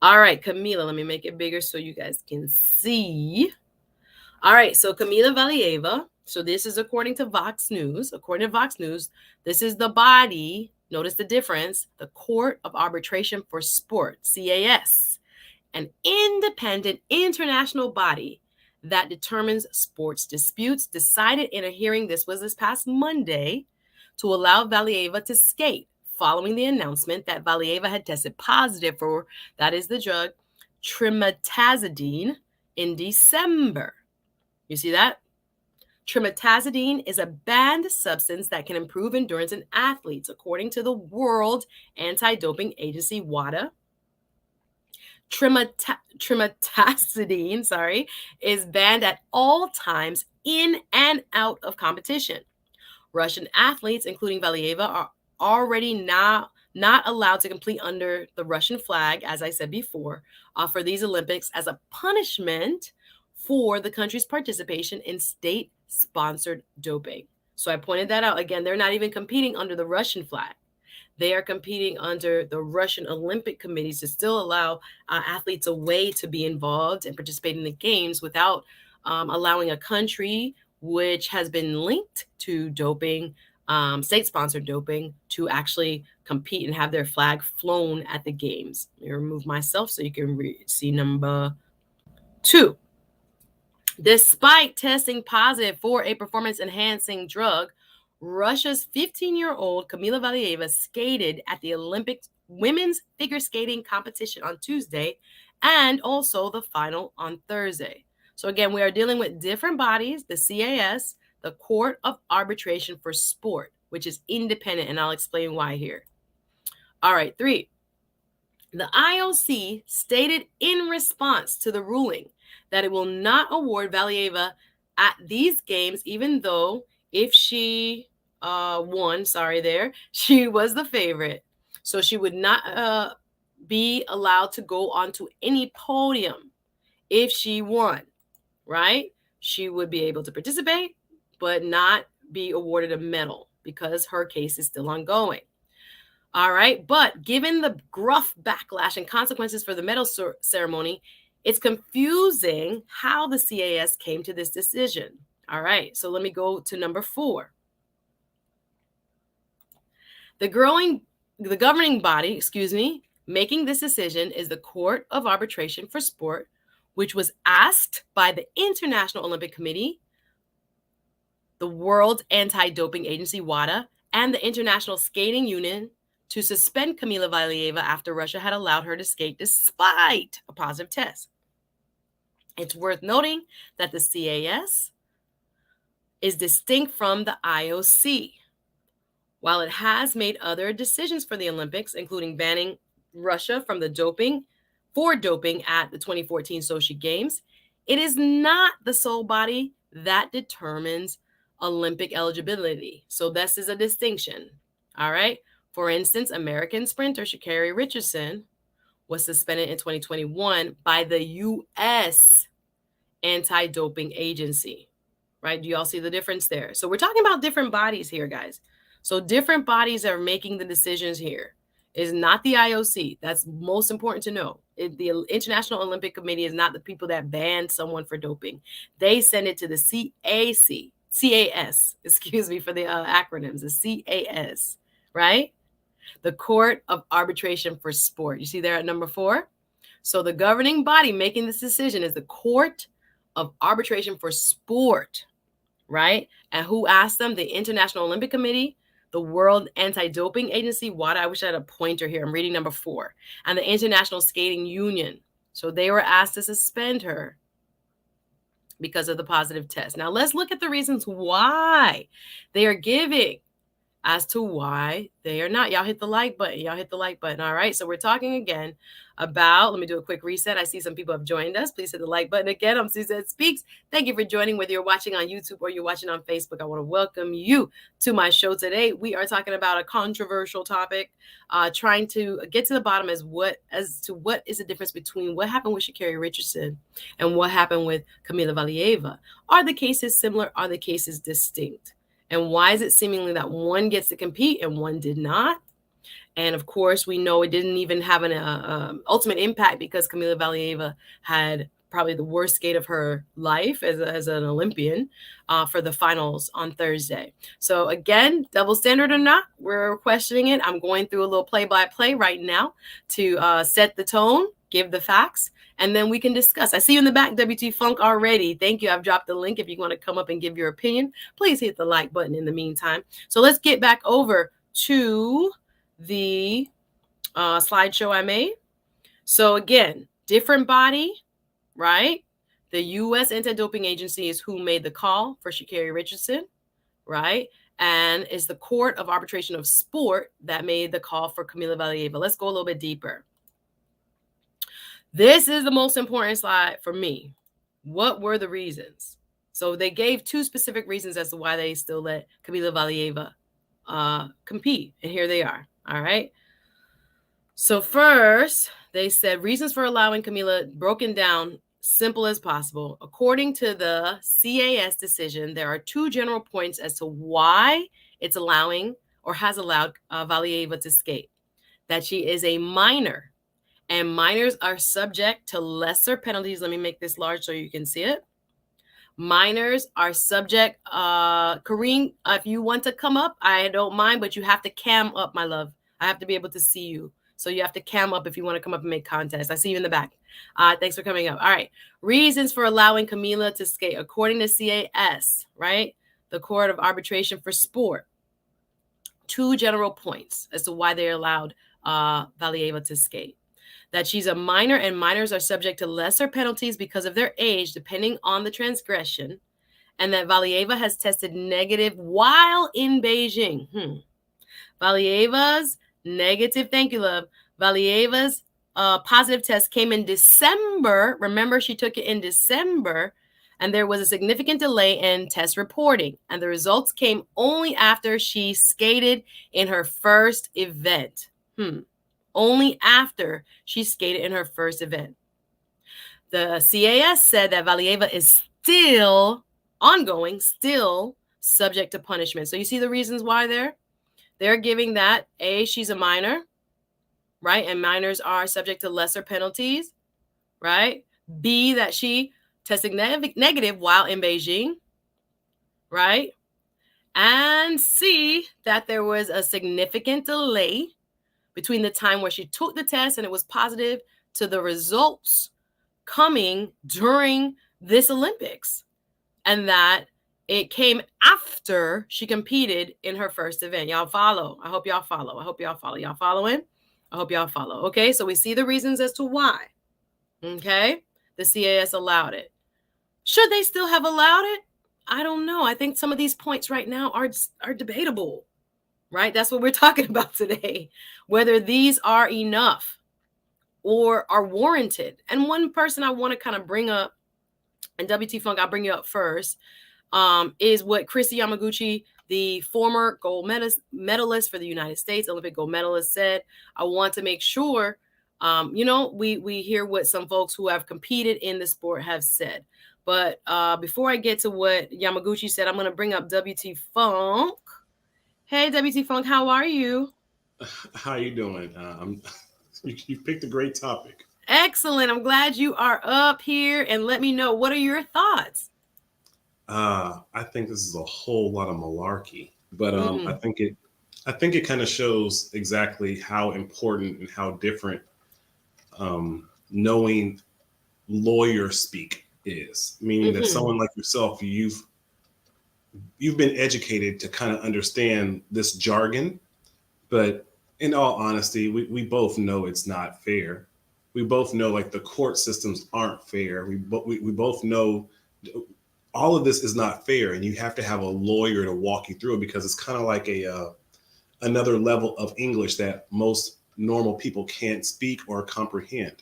All right, Camila, let me make it bigger so you guys can see. All right, so Camila Valieva. So this is according to Vox News. According to Vox News, this is the body, notice the difference, the Court of Arbitration for Sport, CAS, an independent international body that determines sports disputes, decided in a hearing, this was this past Monday, to allow Valieva to skate following the announcement that Valieva had tested positive for, that is the drug, trimetazidine in December. You see that? Trimetazidine is a banned substance that can improve endurance in athletes, according to the World Anti-Doping Agency, WADA. Trimetazidine, is banned at all times in and out of competition. Russian athletes, including Valieva, are already now not allowed to compete under the Russian flag, as I said before, for these Olympics as a punishment for the country's participation in state-sponsored doping. So I pointed that out. Again, they're not even competing under the Russian flag. They are competing under the Russian Olympic committees to still allow athletes a way to be involved and participate in the games without allowing a country which has been linked to doping, state-sponsored doping, to actually compete and have their flag flown at the games. Let me remove myself so you can see number 2. Despite testing positive for a performance-enhancing drug, Russia's 15-year-old Camila Valieva skated at the Olympic women's figure skating competition on Tuesday and also the final on Thursday. So again, we are dealing with different bodies, the CAS, the Court of Arbitration for Sport, which is independent, and I'll explain why here. All right, 3. The IOC stated in response to the ruling that it will not award Valieva at these games, even though if she won, she was the favorite. So she would not be allowed to go onto any podium if she won, right? She would be able to participate, but not be awarded a medal because her case is still ongoing. All right. But given the gruff backlash and consequences for the medal ceremony, it's confusing how the CAS came to this decision. All right. So let me go to number 4. The governing body, making this decision is the Court of Arbitration for Sport, which was asked by the International Olympic Committee, the World Anti-Doping Agency, WADA, and the International Skating Union to suspend Camila Valieva after Russia had allowed her to skate despite a positive test. It's worth noting that the CAS is distinct from the IOC. While it has made other decisions for the Olympics, including banning Russia from the doping at the 2014 Sochi Games, it is not the sole body that determines Olympic eligibility. So this is a distinction. All right. For instance, American sprinter Shakiri Richardson was suspended in 2021 by the U.S. Anti-Doping Agency, right? Do you all see the difference there? So we're talking about different bodies here, guys. So different bodies are making the decisions here. It's not the IOC. That's most important to know. The International Olympic Committee is not the people that banned someone for doping. They send it to the CAS, for the acronyms, the CAS, right? The Court of Arbitration for Sport. You see there at number 4? So the governing body making this decision is the Court of Arbitration for Sport, right? And who asked them? The International Olympic Committee, the World Anti-Doping Agency, WADA. I wish I had a pointer here. I'm reading number 4. And the International Skating Union. So they were asked to suspend her because of the positive test. Now let's look at the reasons why they are giving as to why they are not. Y'all hit the like button. All right. So we're talking again about, let me do a quick reset. I see some people have joined us. Please hit the like button again. I'm SuzetteSpeaks. Thank you for joining. Whether you're watching on YouTube or you're watching on Facebook, I want to welcome you to my show today. We are talking about a controversial topic, trying to get to the bottom as to what is the difference between what happened with Shakiri Richardson and what happened with Camila Valieva. Are the cases similar? Are the cases distinct? And why is it seemingly that one gets to compete and one did not? And of course, we know it didn't even have an ultimate impact because Camila Valieva had probably the worst skate of her life as an Olympian for the finals on Thursday. So again, double standard or not, we're questioning it. I'm going through a little play-by-play right now to set the tone, give the facts, and then we can discuss. I see you in the back, WT Funk, already. Thank you. I've dropped the link. If you want to come up and give your opinion, please hit the like button in the meantime. So let's get back over to the slideshow I made. So again, different body, right? The U.S. Anti-Doping Agency is who made the call for Shakiri Richardson, right? And it's the Court of Arbitration of Sport that made the call for Camila Valieva. Let's go a little bit deeper. This is the most important slide for me. What were the reasons? So they gave 2 specific reasons as to why they still let Camila Valieva compete. And here they are. All right. So first, they said reasons for allowing Camila, broken down simple as possible. According to the CAS decision, there are 2 general points as to why it's allowing or has allowed Valieva to skate. That she is a minor. And minors are subject to lesser penalties. Let me make this large so you can see it. Minors are subject, Kareem, if you want to come up, I don't mind, but you have to cam up, my love. I have to be able to see you. So you have to cam up if you want to come up and make contests. I see you in the back. Thanks for coming up. All right. Reasons for allowing Camila to skate. According to CAS, right? The Court of Arbitration for Sport. 2 general points as to why they allowed Valieva to skate. That she's a minor and minors are subject to lesser penalties because of their age, depending on the transgression. And that Valieva has tested negative while in Beijing. Valieva's negative, thank you, love. Valieva's positive test came in December. Remember, she took it in December, and there was a significant delay in test reporting. And the results came only after she skated in her first event. Only after she skated in her first event. The CAS said that Valieva is still ongoing, still subject to punishment. So you see the reasons why they're giving that, A, she's a minor, right? And minors are subject to lesser penalties, right? B, that she tested negative while in Beijing, right? And C, that there was a significant delay between the time where she took the test and it was positive to the results coming during this Olympics. And that it came after she competed in her first event. Y'all follow. I hope y'all follow. Y'all following? I hope y'all follow. Okay, so we see the reasons as to why. Okay, the CAS allowed it. Should they still have allowed it? I don't know. I think some of these points right now are debatable, right? That's what we're talking about today. Whether these are enough or are warranted. And one person I want to kind of bring up, and WT Funk, I'll bring you up first, is what Chrissy Yamaguchi, the former gold medalist for the United States, Olympic gold medalist, said. I want to make sure, we hear what some folks who have competed in the sport have said. But before I get to what Yamaguchi said, I'm going to bring up WT Funk. Hey, WT Funk, how are you? How you doing? You picked a great topic. Excellent. I'm glad you are up here, and let me know, what are your thoughts? I think this is a whole lot of malarkey, but I think it kind of shows exactly how important and how different knowing lawyer speak is. Meaning that someone like yourself, you've been educated to kind of understand this jargon, but in all honesty, we both know it's not fair. We both know like the court systems aren't fair. We both know all of this is not fair, and you have to have a lawyer to walk you through it, because it's kind of like another level of English that most normal people can't speak or comprehend.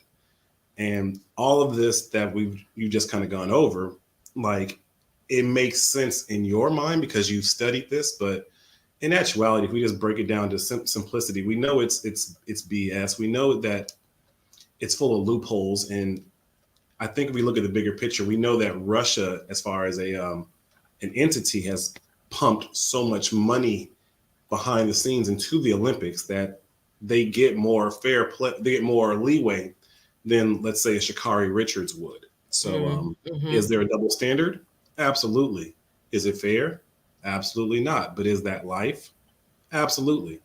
And all of this that you've just kind of gone over, like, it makes sense in your mind because you've studied this, but in actuality, if we just break it down to simplicity, we know it's BS. We know that it's full of loopholes, and I think if we look at the bigger picture, we know that Russia, as far as an entity, has pumped so much money behind the scenes into the Olympics that they get more fair play, they get more leeway than, let's say, a Shakiri Richards would. So is there a double standard? Absolutely. Is it fair? Absolutely not. But is that life? Absolutely.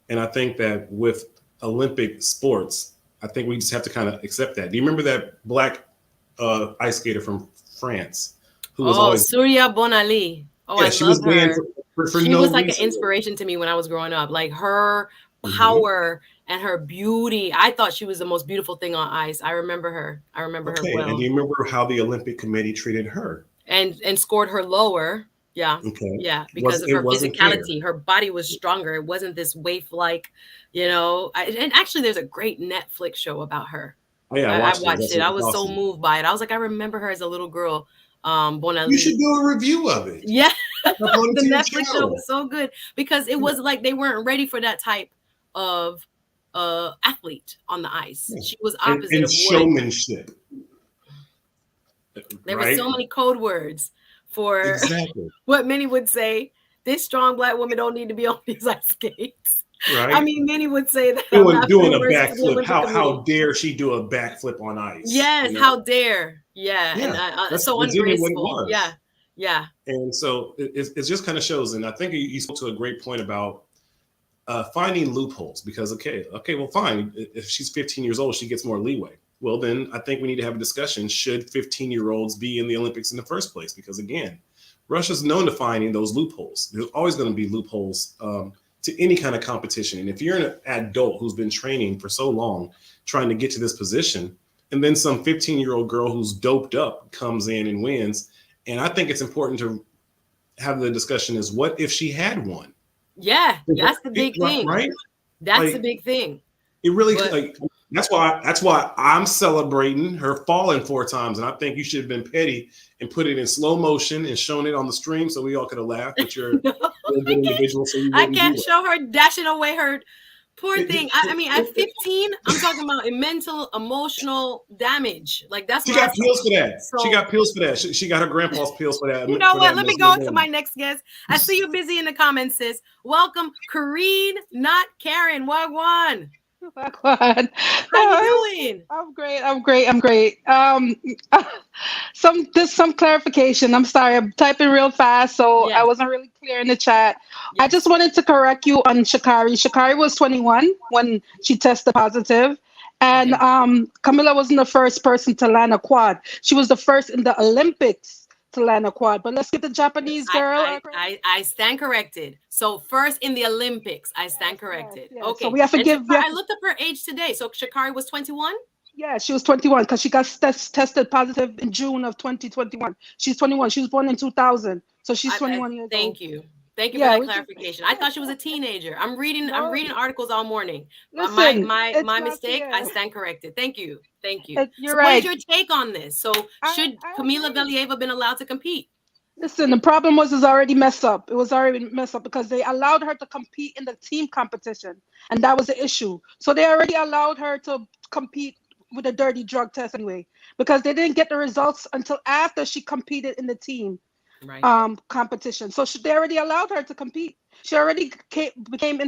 And I think that with Olympic sports, I think we just have to kind of accept that. Do you remember that black ice skater from France who was always Surya Bonali? Oh, yeah, she was banned for she no was like reason. An inspiration to me when I was growing up. Like, her power and her beauty. I thought she was the most beautiful thing on ice. I remember her. Her well. And do you remember how the Olympic Committee treated her? And scored her lower. Yeah. Okay. Yeah. Because of her physicality. Her body was stronger. It wasn't this waif-like, and actually there's a great Netflix show about her. Oh, yeah, I watched it. I was awesome. So moved by it. I was like, I remember her as a little girl. Bonali. You should do a review of it. Yeah. The Netflix show was so good because it was like they weren't ready for that type of athlete on the ice. Yeah. She was opposite and of showmanship. There were so many code words for what many would say, this strong black woman don't need to be on these ice skates. Right. I mean, many would say that. Doing a backflip. How dare she do a backflip on ice? Yes, how dare. Yeah. And so ungraceful. Yeah. And so it just kind of shows. And I think you spoke to a great point about finding loopholes because okay, well, fine. If she's 15 years old, she gets more leeway. Well, then I think we need to have a discussion. Should 15-year-olds be in the Olympics in the first place? Because again, Russia's known to finding those loopholes. There's always going to be loopholes to any kind of competition. And if you're an adult who's been training for so long, trying to get to this position, and then some 15-year-old girl who's doped up comes in and wins, and I think it's important to have the discussion is what if she had won? Yeah, that's the big thing, right? That's the big thing. It really like that's why I'm celebrating her falling 4 times, and I think you should have been petty and put it in slow motion and shown it on the stream so we all could have laughed. But you're a good individual, so I can't show her dashing away her poor thing. I mean, at 15, I'm talking about a mental, emotional damage. Like that's she got pills for that. So, she got pills for that. She got her grandpa's pills for that. You know what? Let me go to my next guest. I see you busy in the comments, sis. Welcome, Kareen, not Karen. Wagwan. Wagwan. How you doing? I'm great. Some clarification. I'm sorry, I'm typing real fast, so I wasn't really clear in the chat. I just wanted to correct you on Sha'carri. Sha'carri was 21 when she tested positive. And Camila wasn't the first person to land a quad. She was the first in the Olympics to land a quad. But let's get the Japanese girl. I stand corrected. So first in the Olympics, I stand corrected. Yes. Okay. So we have to give. I looked up her age today. So Sha'carri was 21. Yeah, she was 21 because she got tested positive in June of 2021. She's 21. She was born in 2000, so she's 21 years old. Thank you for that clarification. I thought she was a teenager. I'm reading articles all morning. Listen, my mistake. I stand corrected. Thank you. You're right. What is your take on this? So should Camila Valieva been allowed to compete? Listen, the problem was already messed up. It was already messed up because they allowed her to compete in the team competition, and that was the issue. So they already allowed her to compete with a dirty drug test anyway, because they didn't get the results until after she competed in the team competition. So they already allowed her to compete. She already became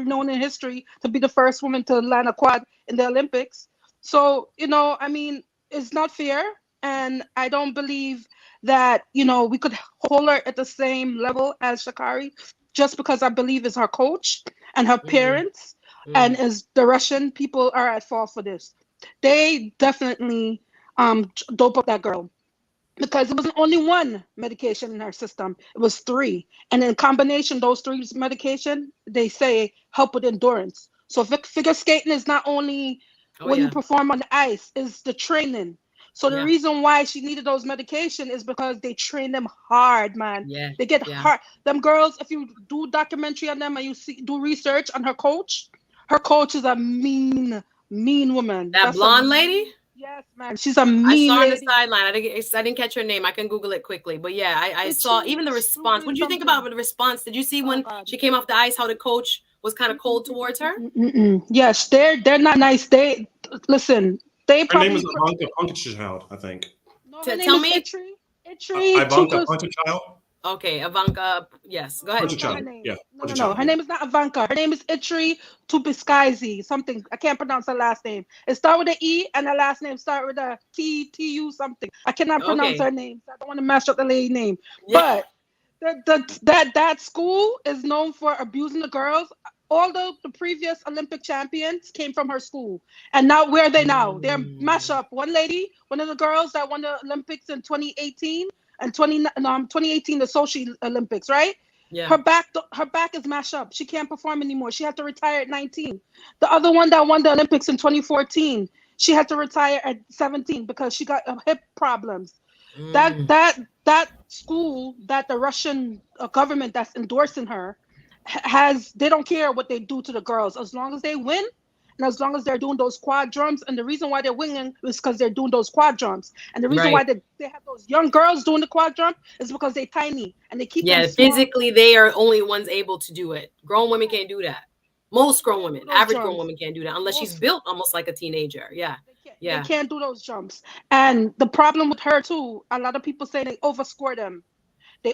known in history to be the first woman to land a quad in the Olympics. So, I mean, it's not fair. And I don't believe that, we could hold her at the same level as Sha'carri just because I believe it's her coach and her parents and as the Russian people are at fault for this. They definitely dope up that girl because it wasn't only one medication in her system. It was 3. And in combination, those 3 medication, they say help with endurance. So figure skating is not only you perform on the ice, it's the training. So the reason why she needed those medication is because they train them hard, man. Yeah. They get hard. Them girls, if you do documentary on them and you do research on her coach is a mean woman. That's blonde lady? Yes, man. She's a mean I saw lady. on the sideline. I didn't catch her name. I can Google it quickly. But yeah, I saw even the response. What did you think about the response? Did you see when she came off the ice, how the coach was kind of cold towards her? Yes, they're not nice. Her name is Ivanka Punchchild, I think. No, tell me. Ivanka Punchchild. Okay, Ivanka. Yes, go ahead. No, her name is not Ivanka. Her name is Itri Tubiskaisi. Something I can't pronounce her last name. It starts with an E, and her last name starts with a TU something. I cannot pronounce her name. So I don't want to mash up the lady name. Yeah. But that school is known for abusing the girls. All the previous Olympic champions came from her school. And now where are they now? They're mashed up. One of the girls that won the Olympics in 2018 and 2018, the Sochi Olympics, right? Yeah. Her back is mashed up. She can't perform anymore. She had to retire at 19. The other one that won the Olympics in 2014, she had to retire at 17 because she got hip problems. That school that the Russian government that's endorsing her they don't care what they do to the girls as long as they win and as long as they're doing those quad jumps. And the reason why they're winning is because they're doing those quad jumps. And the reason why they have those young girls doing the quad jump is because they're tiny and they keep them physically they are only ones able to do it. Grown women can't do that. Most grown women, average grown women can't do that unless she's built almost like a teenager. They can't do those jumps. And the problem with her too, a lot of people say they overscore them. Them.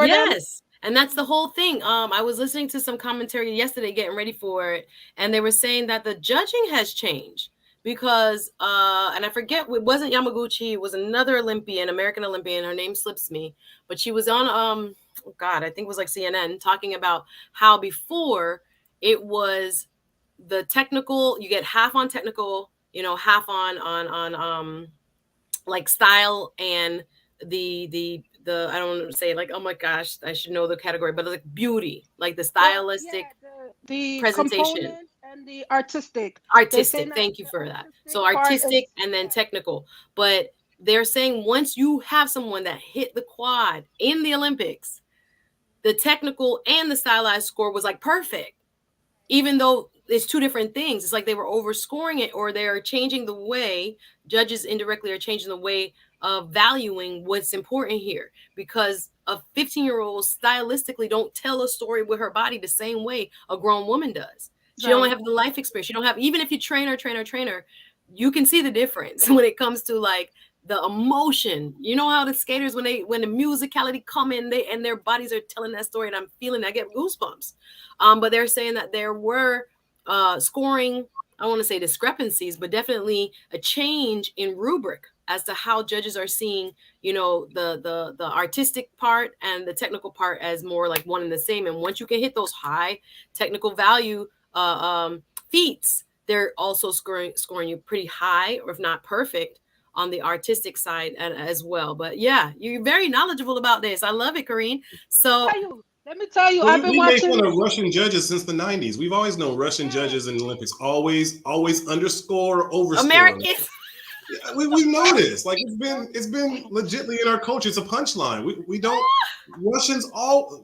Yes. And that's the whole thing. I was listening to some commentary yesterday, getting ready for it, and they were saying that the judging has changed because, and I forget, it wasn't Yamaguchi, it was another American Olympian. Her name slips me, but she was on, I think it was like CNN, talking about how before it was the technical. You get half on technical, half on like style and the I don't want to say like, oh my gosh, I should know the category, but like beauty, like the stylistic the presentation. component and the artistic. Thank you for that. So artistic and then technical. But they're saying once you have someone that hit the quad in the Olympics, the technical and the stylized score was like perfect, even though it's two different things. It's like they were overscoring it, or they're changing the way judges indirectly are changing the way of valuing what's important here, because a 15-year-old stylistically don't tell a story with her body the same way a grown woman does. She don't have the life experience. You don't have, even if you train her, you can see the difference when it comes to like the emotion. You know how the skaters, when the musicality come in, and their bodies are telling that story, and I'm feeling, I get goosebumps. But they're saying that there were scoring, I want to say discrepancies, but definitely a change in rubric as to how judges are seeing, the artistic part and the technical part as more like one and the same. And once you can hit those high technical value feats, they're also scoring you pretty high, or if not perfect, on the artistic side as well. But yeah, you're very knowledgeable about this. I love it, Karine. So let me tell you, I've been watching. We made fun of Russian judges since the 90s. We've always known Russian judges in the Olympics always underscore, overscore. Americans. We know this. Like it's been legitly in our culture. It's a punchline. We don't. Russians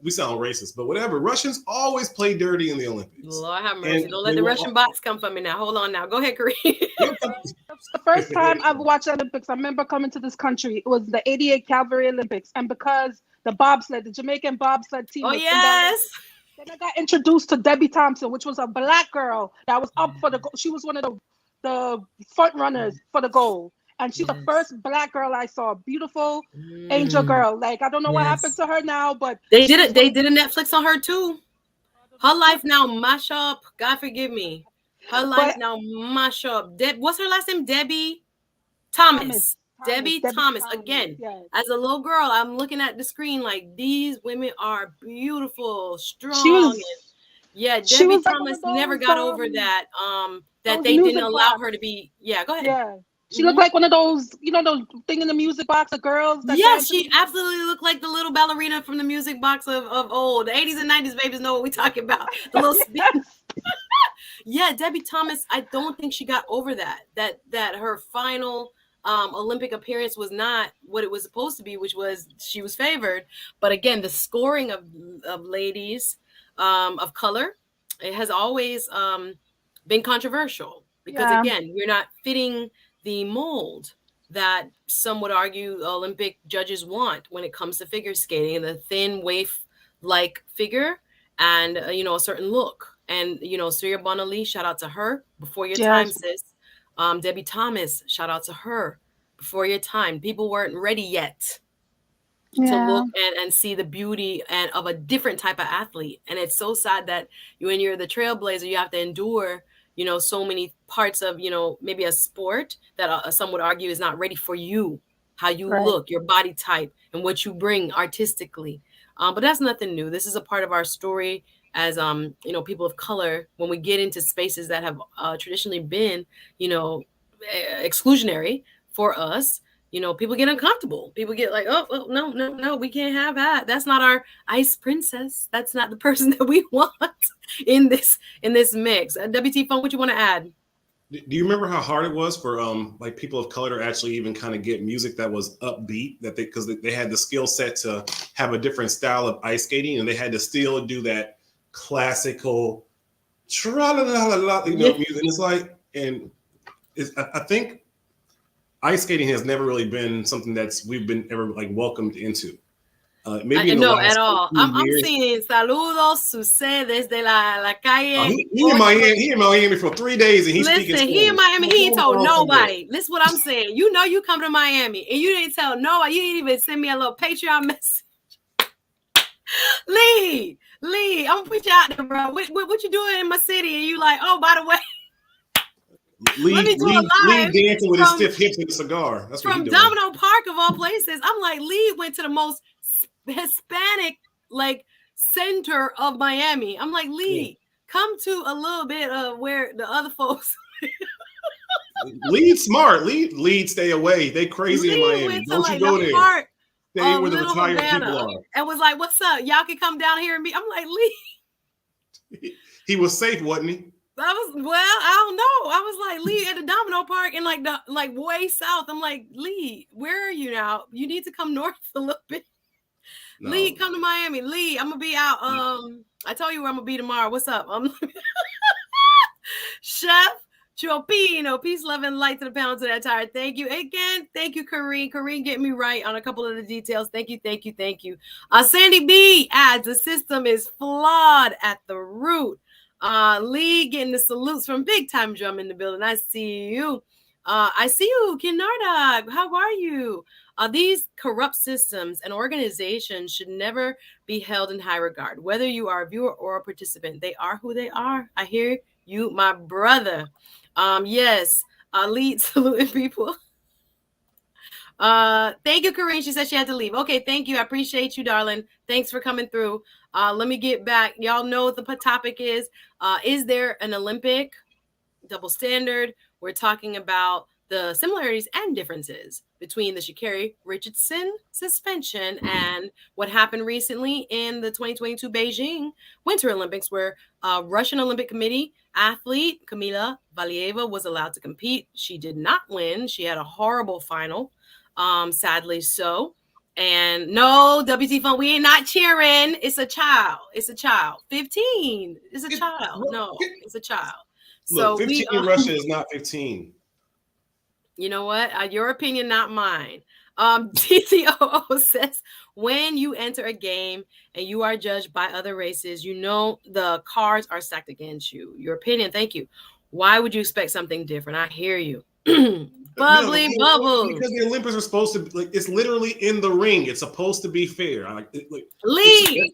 we sound racist, but whatever. Russians always play dirty in the Olympics. Lord have mercy. Don't let the Russian bots come for me now. Hold on now. Go ahead, Karine. The first time I've watched Olympics, I remember coming to this country. It was the '88 Calgary Olympics, and because the Jamaican bobsled team. Oh yes. Then I got introduced to Debbie Thompson, which was a black girl that was up for the goal. She was one of the front runners for the goal. And she's the first black girl I saw. Beautiful angel girl. Like, I don't know what happened to her now, but they did it. They did a Netflix on her too. Her life now mash up. God forgive me. Her life now mash up. What's her last name? Debbie Thomas. Debbie Thomas. Again, as a little girl, I'm looking at the screen like, these women are beautiful, strong. Debbie Thomas never got over that. That they didn't allow her to be. Yeah, go ahead. Yeah. She looked like one of those, those thing in the music box of girls. She absolutely looked like the little ballerina from the music box of old. The 80s and 90s babies know what we're talking about. The little Debbie Thomas, I don't think she got over that her final Olympic appearance was not what it was supposed to be, which was she was favored. But again, the scoring of ladies of color, it has always been controversial because again, you're not fitting the mold that some would argue Olympic judges want when it comes to figure skating, the thin waif-like figure and a certain look. And Surya Bonali, shout out to her, before your time, sis. Debbie Thomas, shout out to her, before your time. People weren't ready yet to look and see the beauty and of a different type of athlete. And it's so sad that when you're the trailblazer, you have to endure so many parts of, maybe a sport that some would argue is not ready for you, how you look, your body type, and what you bring artistically. But that's nothing new. This is a part of our story as, people of color, when we get into spaces that have traditionally been, exclusionary for us. People get uncomfortable. People get like, oh, well, no, we can't have that. That's not our ice princess. That's not the person that we want in this mix. WT Funk, what you want to add? Do you remember how hard it was for like people of color to actually even kind of get music that was upbeat, because they had the skill set to have a different style of ice skating, and they had to still do that classical music. And it's like, I think ice skating has never really been something we've been ever like welcomed into. Maybe no, at all. I'm seeing saludos, Suzette desde la calle. He in Miami for 3 days and he's speaking Spanish. He in Miami. He ain't told nobody. Listen what I'm saying. You come to Miami and you didn't tell nobody. You didn't even send me a little Patreon message. Lee, I'm gonna put you out there, bro. What you doing in my city? And you like, oh, by the way. Lee dancing with his stiff hips and a cigar. That's what from Domino Park of all places. I'm like, Lee went to the most Hispanic like center of Miami. I'm like, Lee, come to a little bit of where the other folks. Lead smart. Lead stay away. They crazy in Miami. Went to Don't like you go the there. heart Stay of where the Little retired Havana people are. and was like, "What's up? Y'all can come down here and be." I'm like, Lee. He was safe, wasn't he? I don't know. I was like, Lee at the Domino Park and like way south. I'm like, Lee, where are you now? You need to come north a little bit. No. Lee, come to Miami. Lee, I'm gonna be out. I told you where I'm gonna be tomorrow. What's up? Chef Chopino, peace, love, and light to the panel, to that tire. Thank you again. Thank you, Kareen. Kareen, get me right on a couple of the details. Thank you. Sandy B adds, the system is flawed at the root. Lee getting the salutes from Big Time Drum in the building. I see you. Kinarda. How are you? These corrupt systems and organizations should never be held in high regard. Whether you are a viewer or a participant, they are who they are. I hear you, my brother. Yes. Lead saluting people. Thank you, Kareen. She said she had to leave. Okay, thank you. I appreciate you, darling. Thanks for coming through. Let me get back. Y'all know what the topic is. Is there an Olympic double standard? We're talking about the similarities and differences between the Shakiri Richardson suspension and what happened recently in the 2022 Beijing Winter Olympics, where Russian Olympic Committee athlete Camila Valieva was allowed to compete. She did not win. She had a horrible final, sadly so. And no, WT Fund, we ain't not cheering. It's a child. 15. It's a child. No, it's a child. Look, 15 in Russia is not 15. You know what? Your opinion, not mine. TTOO says, when you enter a game and you are judged by other races, you know the cards are stacked against you. Your opinion, thank you. Why would you expect something different? I hear you. Bubbly bubbles. Because the Olympics are supposed to, like, it's literally in the ring. It's supposed to be fair. Lee.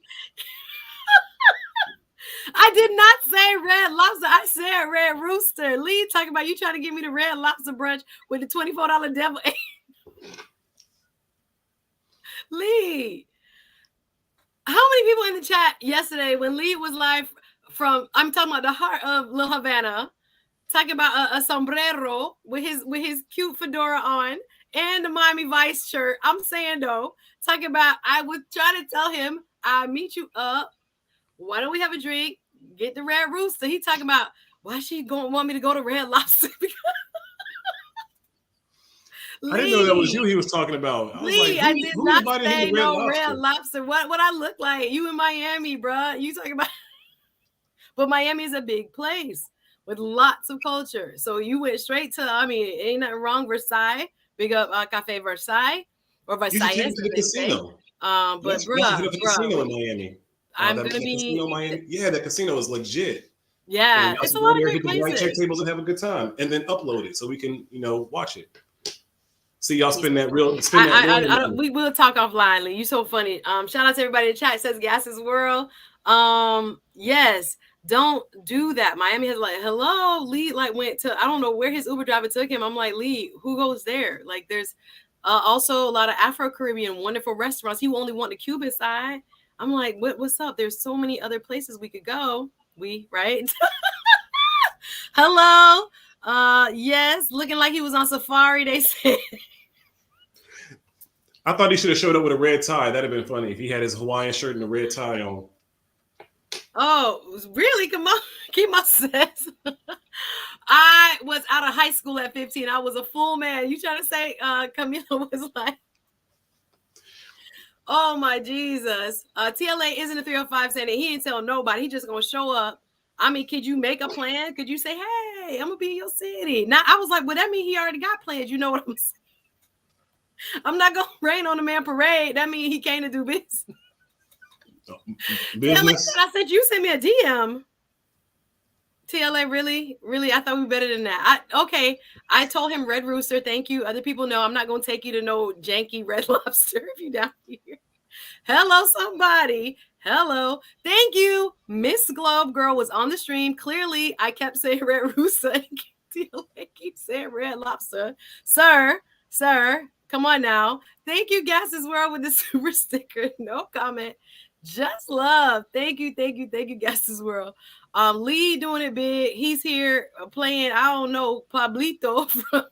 I did not say red lobster. I said red rooster. Lee talking about you trying to give me the red lobster brunch with the $24 devil. Lee, how many people in the chat yesterday when Lee was live from, I'm talking about the heart of Little Havana, talking about a sombrero with his cute fedora on and the Miami Vice shirt. I'm saying though, talking about, I would try to tell him, I'll meet you up. Why don't we have a drink? Get the red rooster. He talking about, why she going want me to go to Red Lobster? I didn't know that was you he was talking about. I was like, I did not say no Red Lobster. What I look like? You in Miami, bro. You talking about? But Miami is a big place with lots of culture. So you went straight to, I mean, ain't nothing wrong. Versailles. Big up Cafe Versailles or Versailles. You should to the casino. But bro, the casino in Miami. I'm gonna be casino Miami. Yeah, the casino is legit. Yeah, it's a lot of great places. White check tables and have a good time, and then upload it so we can, watch it. See y'all spend that real. We will talk offline, Lee. You so funny. Shout out to everybody in the chat. It says Gas is World. Yes, don't do that. Miami has like, hello, Lee. Like went to, I don't know where his Uber driver took him. I'm like, Lee, who goes there? Like, there's also a lot of Afro-Caribbean wonderful restaurants. He only want the Cuban side. I'm like, what's up? There's so many other places we could go. Right? Hello. Yes, looking like he was on safari, they said. I thought he should have showed up with a red tie. That'd have been funny if he had his Hawaiian shirt and a red tie on. Oh, really? Come on. Kimo says. I was out of high school at 15. I was a full man. You trying to say Camila was like, oh my Jesus. TLA isn't a 305 saying that he didn't tell nobody. He just gonna show up. I mean, could you make a plan? Could you say, hey, I'm gonna be in your city? Now I was like, well, that means he already got plans. You know what I'm saying? I'm not gonna rain on the man parade. That means he came to do business. Business. I said, you sent me a DM. TLA, really? I thought we were better than that. Okay. I told him Red Rooster. Thank you. Other people know I'm not going to take you to no janky Red Lobster if you down here. Hello, somebody. Hello. Thank you. Miss Globe Girl was on the stream. Clearly, I kept saying Red Rooster. TLA keeps saying Red Lobster. Sir, come on now. Thank you, Gases World, with the super sticker. No comment. Just love. Thank you, Guesses World. Lee doing it big. He's here playing, I don't know, Pablito from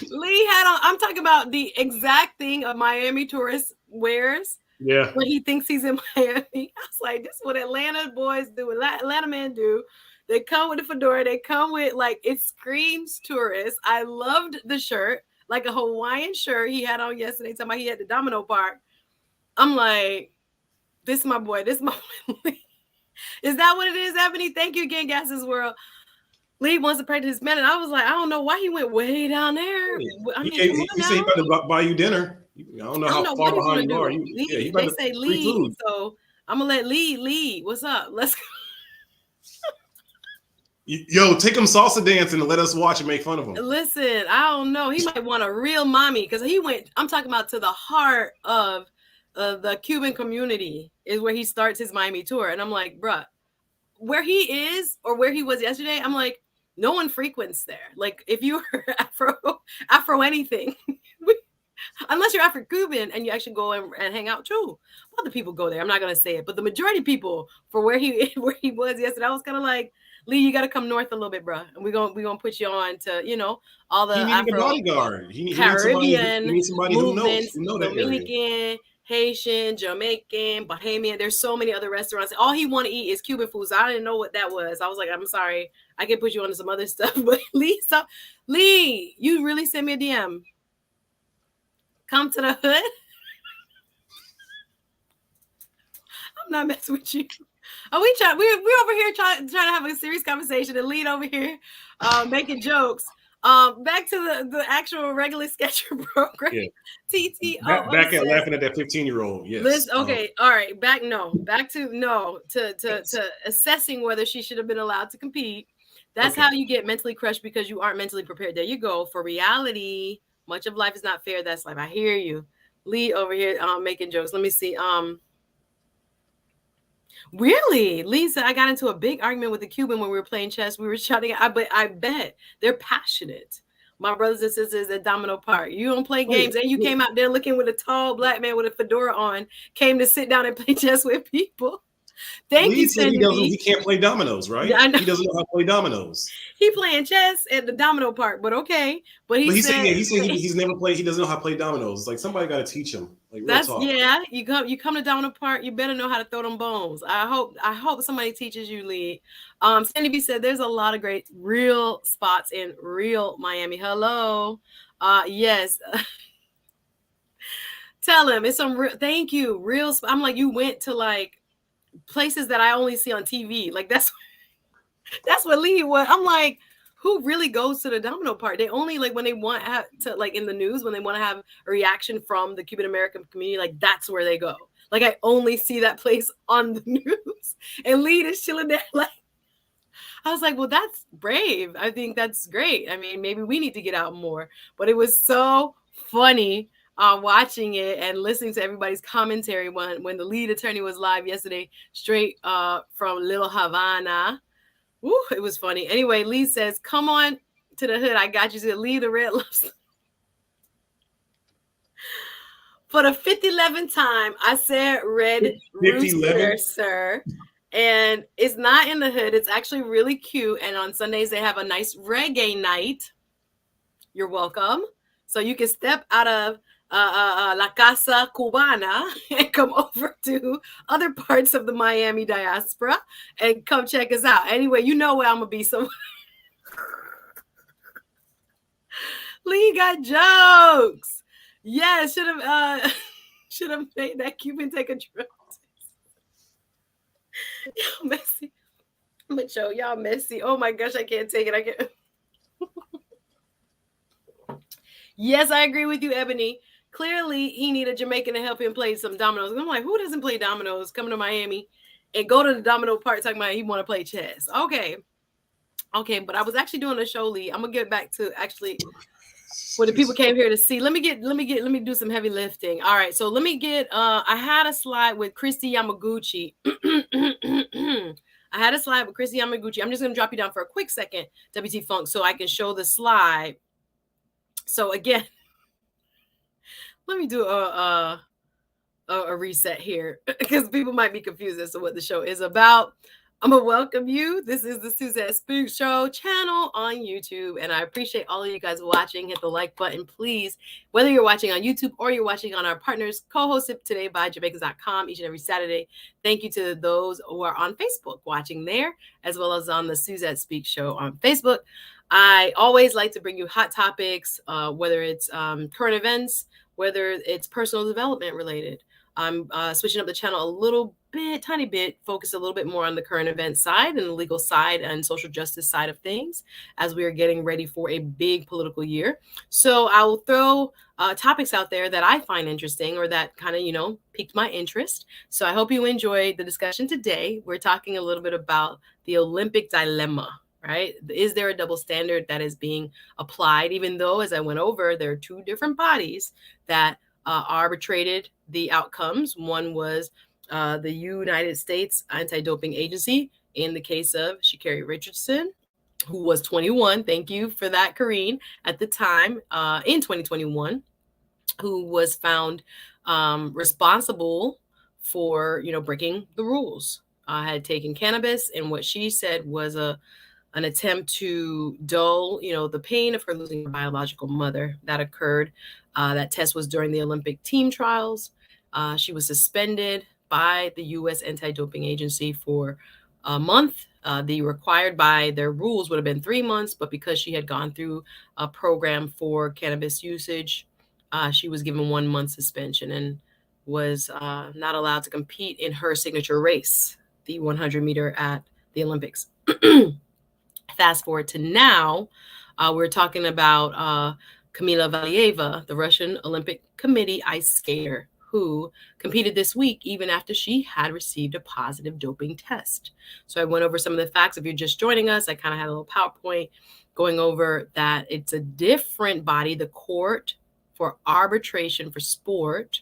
Lee had on, I'm talking about the exact thing a Miami tourist wears. Yeah. When he thinks he's in Miami. I was like, this is what Atlanta boys do, Atlanta men do. They come with the fedora. They come with, like, it screams tourist. I loved the shirt, like a Hawaiian shirt he had on yesterday, talking about he had the Domino Park. I'm like, this is my boy. This is my boy. Is that what it is, Ebony? Thank you again, Guesses World. Lee wants to practice his man, and I was like, I don't know why he went way down there. I mean, he said he about to buy you dinner. I don't know how far behind you are. They say lead, so I'm gonna let lead. What's up? Let's go. Yo, take him salsa dancing and let us watch and make fun of him. Listen, I don't know. He might want a real mommy because he went. I'm talking about to the heart of the Cuban community is where he starts his Miami tour, and I'm like, bruh, where he is or where he was yesterday, I'm like, no one frequents there. Like, if you were Afro anything, unless you're Afro-Cuban and you actually go and hang out, true. Other people go there. I'm not gonna say it, but the majority of people for where he was yesterday, I was kind of like, Lee, you got to come north a little bit, bro. And we're gonna put you on to all the Afro bodyguard. He Caribbean needs somebody who knows that Dominican, area. Haitian, Jamaican, Bahamian. There's so many other restaurants. All he want to eat is Cuban food. So I didn't know what that was. I was like, I'm sorry, I can put you on some other stuff. But Lee, you really sent me a DM. Come to the hood. I'm not messing with you. Oh, we over here trying to have a serious conversation and Lead over here making jokes. Back to the actual regular sketcher program. Yeah. TT. Back at laughing at that 15-year-old. Yes. Okay. All right. Back to assessing whether she should have been allowed to compete. That's how you get mentally crushed because you aren't mentally prepared. There you go. For reality, much of life is not fair. That's life. I hear you. Lee over here making jokes. Let me see. Really, Lisa, I got into a big argument with the Cuban when we were playing chess. We were shouting. I bet they're passionate. My brothers and sisters at Domino Park. You don't play games, and you came out there looking with a tall black man with a fedora on, came to sit down and play chess with people. Thank you, Cindy. He can't play dominoes, right? Yeah, he doesn't know how to play dominoes. He playing chess at the Domino Park, but okay. But he said he's never played. He doesn't know how to play dominoes. It's like somebody got to teach him. Like that's real talk. Yeah. You come to Domino Park, you better know how to throw them bones. I hope somebody teaches you, Lee. Cindy B said there's a lot of great real spots in real Miami. Hello. Yes. Tell him it's some real. Thank you. Real. I'm like, you went to like places that I only see on TV. Like that's what Lee was. I'm like, who really goes to the Domino Park? They only like when they want to like in the news when they want to have a reaction from the Cuban American community. Like that's where they go. Like I only see that place on the news. And Lee is chilling there. Like I was like, well, that's brave. I think that's great. I mean, maybe we need to get out more. But it was so funny. Watching it and listening to everybody's commentary when the lead attorney was live yesterday, straight from Little Havana. Ooh, it was funny. Anyway, Lee says, come on to the hood. I got you to leave the Red Lobster. For the 50-11th time, I said Red Rooster, sir. And it's not in the hood. It's actually really cute. And on Sundays, they have a nice reggae night. You're welcome. So you can step out of La Casa Cubana and come over to other parts of the Miami diaspora and come check us out. Anyway, you know where I'm gonna be. So Lee got jokes. Yeah, should have made that Cuban take a trip. Y'all messy. I'm gonna show y'all messy. Oh my gosh, I can't take it. I can't. Yes, I agree with you, Ebony. Clearly, he needed a Jamaican to help him play some dominoes. And I'm like, who doesn't play dominoes? Coming to Miami and go to the Domino Park talking about he want to play chess. Okay, but I was actually doing a show, Lee. I'm gonna get back to actually what the people came here to see. Let me do some heavy lifting. All right, so let me get. I had a slide with Christy Yamaguchi. I had a slide with Christy Yamaguchi. I'm just gonna drop you down for a quick second, WT Funk, so I can show the slide. So again. let me do a reset here because people might be confused as to what the show is about. I'm gonna welcome you. This is the SuzetteSpeaks show channel on YouTube, and I appreciate all of you guys watching. Hit the like button, please. Whether you're watching on YouTube or you're watching on our partners, co-hosted today by Jamaicans.com each and every Saturday. Thank you to those who are on Facebook watching there, as well as on the SuzetteSpeaks show on Facebook. I always like to bring you hot topics, whether it's current events, whether it's personal development related. I'm switching up the channel a little bit, tiny bit, focus a little bit more on the current event side and the legal side and social justice side of things as we are getting ready for a big political year. So I will throw topics out there that I find interesting or that kind of, piqued my interest. So I hope you enjoyed the discussion today. We're talking a little bit about the Olympic dilemma, right? Is there a double standard that is being applied, even though, as I went over, there are two different bodies that arbitrated the outcomes. One was the United States Anti-Doping Agency in the case of Shakiri Richardson, who was 21. Thank you for that, Karine, at the time in 2021, who was found responsible for, breaking the rules. Had taken cannabis, and what she said was an attempt to dull, the pain of her losing her biological mother. That occurred. That test was during the Olympic team trials. She was suspended by the U.S. Anti-Doping Agency for a month. The required by their rules would have been 3 months, but because she had gone through a program for cannabis usage, she was given 1 month suspension and was not allowed to compete in her signature race, the 100 meter at the Olympics. Fast forward to now, we're talking about Camila Valieva, the Russian Olympic Committee ice skater, who competed this week even after she had received a positive doping test. So I went over some of the facts. If you're just joining us, I kind of had a little PowerPoint going over that it's a different body, the Court for Arbitration for Sport,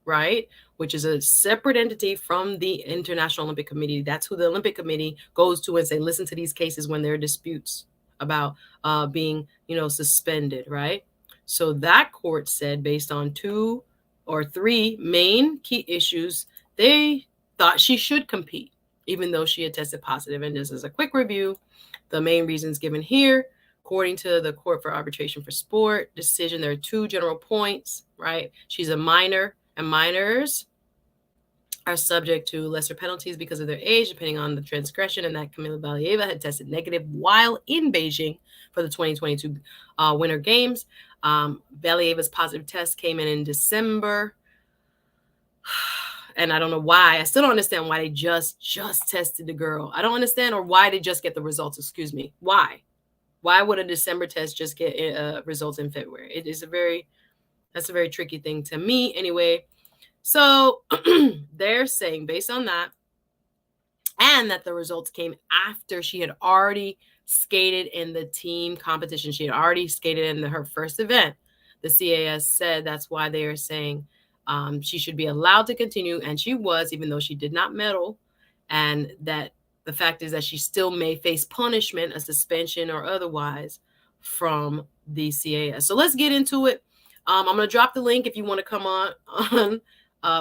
right, which is a separate entity from the International Olympic Committee. That's who the Olympic Committee goes to and say, listen to these cases when there are disputes about being, suspended, right? So that court said, based on 2 or 3 main key issues, they thought she should compete, even though she had tested positive. And just as a quick review, the main reasons given here, according to the Court for Arbitration for Sport decision, there are 2 general points, right? She's a minor, and minors are subject to lesser penalties because of their age, depending on the transgression, and that Camila Valleva had tested negative while in Beijing for the 2022 Winter Games. Valleva's positive test came in December. And I don't know why. I still don't understand why they just tested the girl. I don't understand, or why they just get the results. Excuse me. Why? Why would a December test just get results in February? That's a very tricky thing to me anyway. So they're saying, based on that, and that the results came after she had already skated in the team competition. She had already skated in her first event. The CAS said that's why they are saying she should be allowed to continue. And she was, even though she did not medal. And that the fact is that she still may face punishment, a suspension or otherwise, from the CAS. So let's get into it. I'm going to drop the link if you want to come on.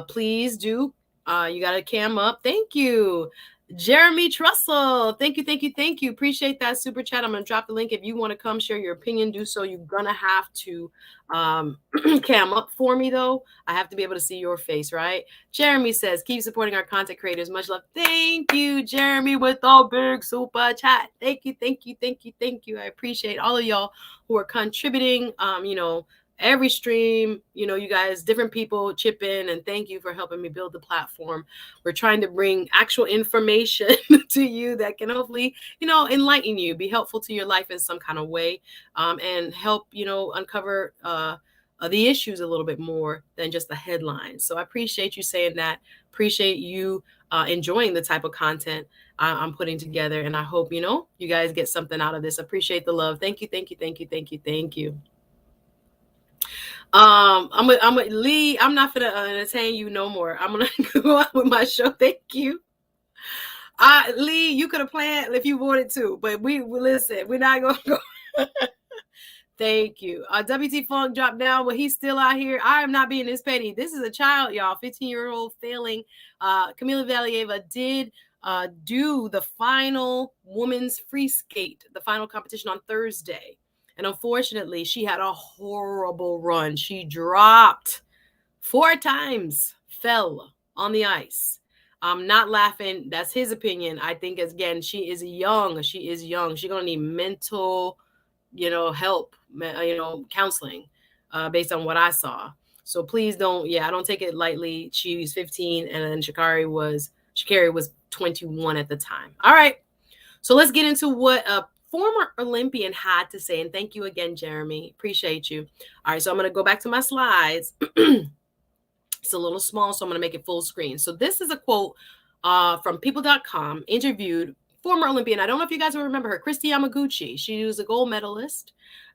Please do. You got a cam up. Thank you. Jeremy Trussell. Thank you. Appreciate that super chat. I'm going to drop the link. If you want to come share your opinion, do so. You're going to have to cam up for me, though. I have to be able to see your face, right? Jeremy says, keep supporting our content creators. Much love. Thank you, Jeremy, with a big super chat. Thank you. I appreciate all of y'all who are contributing, every stream, you guys, different people chip in, and thank you for helping me build the platform. We're trying to bring actual information to you that can hopefully, enlighten you, be helpful to your life in some kind of way, and help, uncover the issues a little bit more than just the headlines. So I appreciate you saying that. Appreciate you enjoying the type of content I'm putting together. And I hope, you guys get something out of this. Appreciate the love. Thank you. Lee, I'm not gonna entertain you no more. I'm gonna go on with my show. Thank you. Lee, you could have planned if you wanted to, but we listen. We're not gonna go. Thank you. WT Funk dropped down, but he's still out here. I am not being this petty. This is a child, y'all. 15-year-old failing. Camila Valieva did do the final women's free skate, the final competition on Thursday. And unfortunately, she had a horrible run. She dropped 4 times, fell on the ice. I'm not laughing. That's his opinion. I think, again, she is young. She is young. She's going to need mental, help, counseling based on what I saw. So please don't take it lightly. She's 15 and then Shakari was 21 at the time. All right. So let's get into what a former Olympian had to say. And thank you again, Jeremy. Appreciate you. All right. So I'm going to go back to my slides. It's a little small, so I'm going to make it full screen. So this is a quote from people.com, interviewed former Olympian. I don't know if you guys will remember her, Kristi Yamaguchi. She was a gold medalist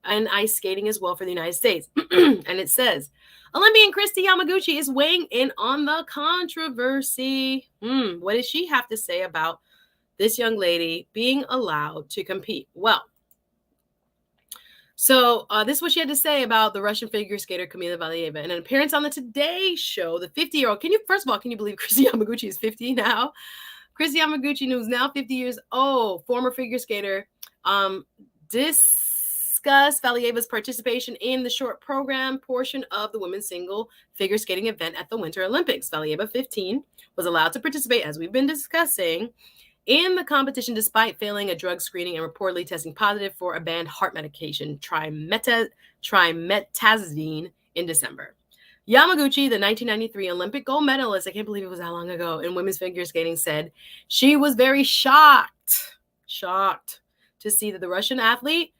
in ice skating as well for the United States. And it says, Olympian Kristi Yamaguchi is weighing in on the controversy. What does she have to say about this young lady being allowed to compete? Well, so this is what she had to say about the Russian figure skater Camila Valieva. In an appearance on the Today Show, the 50-year-old, can you believe Kristi Yamaguchi is 50 now? Kristi Yamaguchi, who's now 50 years old, former figure skater, discussed Valieva's participation in the short program portion of the women's single figure skating event at the Winter Olympics. Valieva, 15, was allowed to participate, as we've been discussing, in the competition despite failing a drug screening and reportedly testing positive for a banned heart medication, trimetazidine, in December. Yamaguchi, the 1993 Olympic gold medalist, I can't believe it was that long ago, in women's figure skating, said she was very shocked to see that the Russian athlete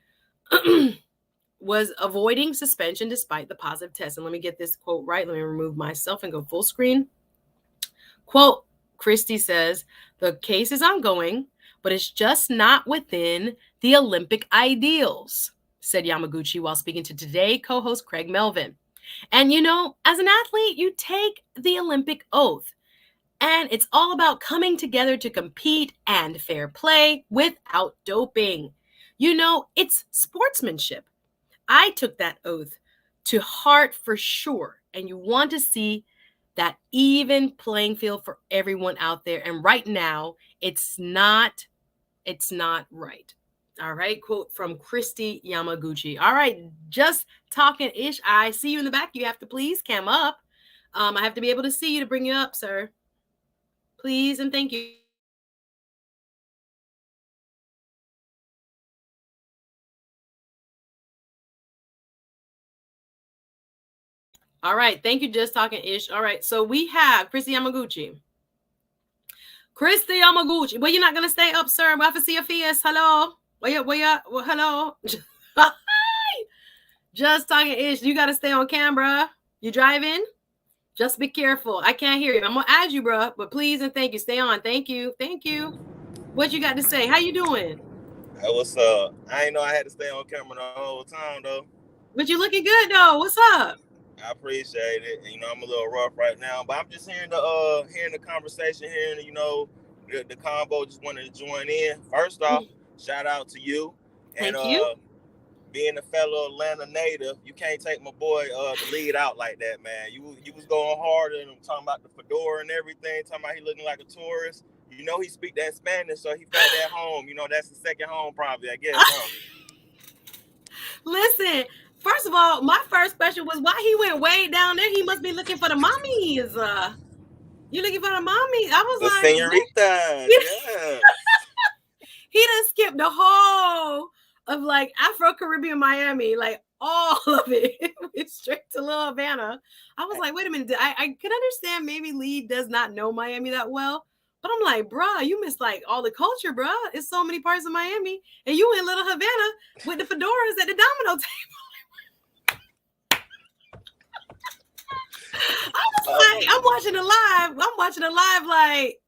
was avoiding suspension despite the positive test. And let me get this quote right. Let me remove myself and go full screen. Quote, Kristi says, the case is ongoing, but it's just not within the Olympic ideals, said Yamaguchi while speaking to Today co-host Craig Melvin. And, as an athlete, you take the Olympic oath, and it's all about coming together to compete and fair play without doping. It's sportsmanship. I took that oath to heart for sure, and you want to see that even playing field for everyone out there. And right now, it's not right. All right. Quote from Kristi Yamaguchi. All right. Just talking ish. I see you in the back. You have to please cam up. I have to be able to see you to bring you up, sir. Please and thank you. All right. Thank you. Just talking ish. All right. So we have Kristi Yamaguchi. Kristi Yamaguchi. Well, you're not going to stay up, sir. We'll have to see your face. Hello. Where you? Well, hello. Just talking ish. You got to stay on camera. You driving? Just be careful. I can't hear you. I'm going to add you, bro. But please and thank you. Stay on. Thank you. Thank you. What you got to say? How you doing? Hey, what's up? I ain't know I had to stay on camera the whole time, though. But you looking good, though. What's up? I appreciate it. I'm a little rough right now, but I'm just hearing the conversation, hearing the combo. Just wanted to join in. First off, shout out to you. Thank you. Being a fellow Atlanta native, you can't take my boy the lead out like that, man. You was going hard and talking about the fedora and everything, talking about he looking like a tourist. He speak that Spanish, so he felt at home. That's the second home probably, I guess. Listen, first of all, my first question was why he went way down there. He must be looking for the mommies. You looking for the mommies? I was the like, senoritas, yeah. He done skipped the whole of like Afro-Caribbean Miami, like all of it. It's straight to Little Havana. I was like, wait a minute. I could understand maybe Lee does not know Miami that well. But I'm like, bruh, you missed like all the culture, bruh. It's so many parts of Miami. And you in Little Havana with the fedoras at the domino table. I was like, I'm watching the live like,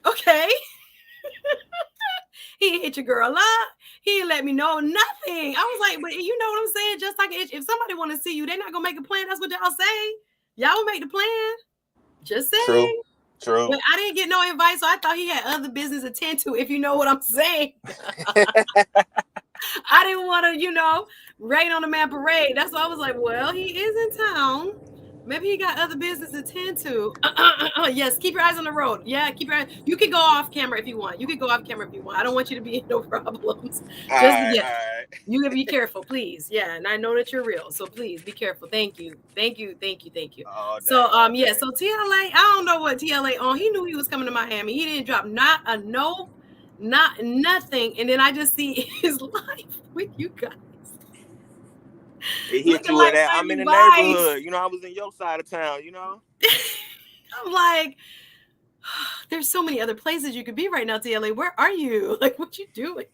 okay. He ain't hit your girl up. He didn't let me know nothing. I was like, but you know what I'm saying? Just like if somebody want to see you, they're not going to make a plan. That's what y'all say. Y'all will make the plan. Just saying. True. But I didn't get no invite, so I thought he had other business to tend to, if you know what I'm saying. I didn't want to, rain on the man parade. That's why I was like, well, he is in town. Maybe he got other business to tend to. Yes, keep your eyes on the road. Yeah, keep your eyes. You can go off camera if you want. You can go off camera if you want. I don't want you to be in no problems. All right. You can be careful, please. Yeah, and I know that you're real, so please be careful. Thank you. Oh, So dang. yeah, so TLA, I don't know what TLA on. He knew he was coming to Miami. He didn't drop not a no, not nothing, and then I just see his life with you guys. It hit you with that. I'm in the neighborhood. I was in your side of town. I'm like, there's so many other places you could be right now, TLA. Where are you? Like, what you doing?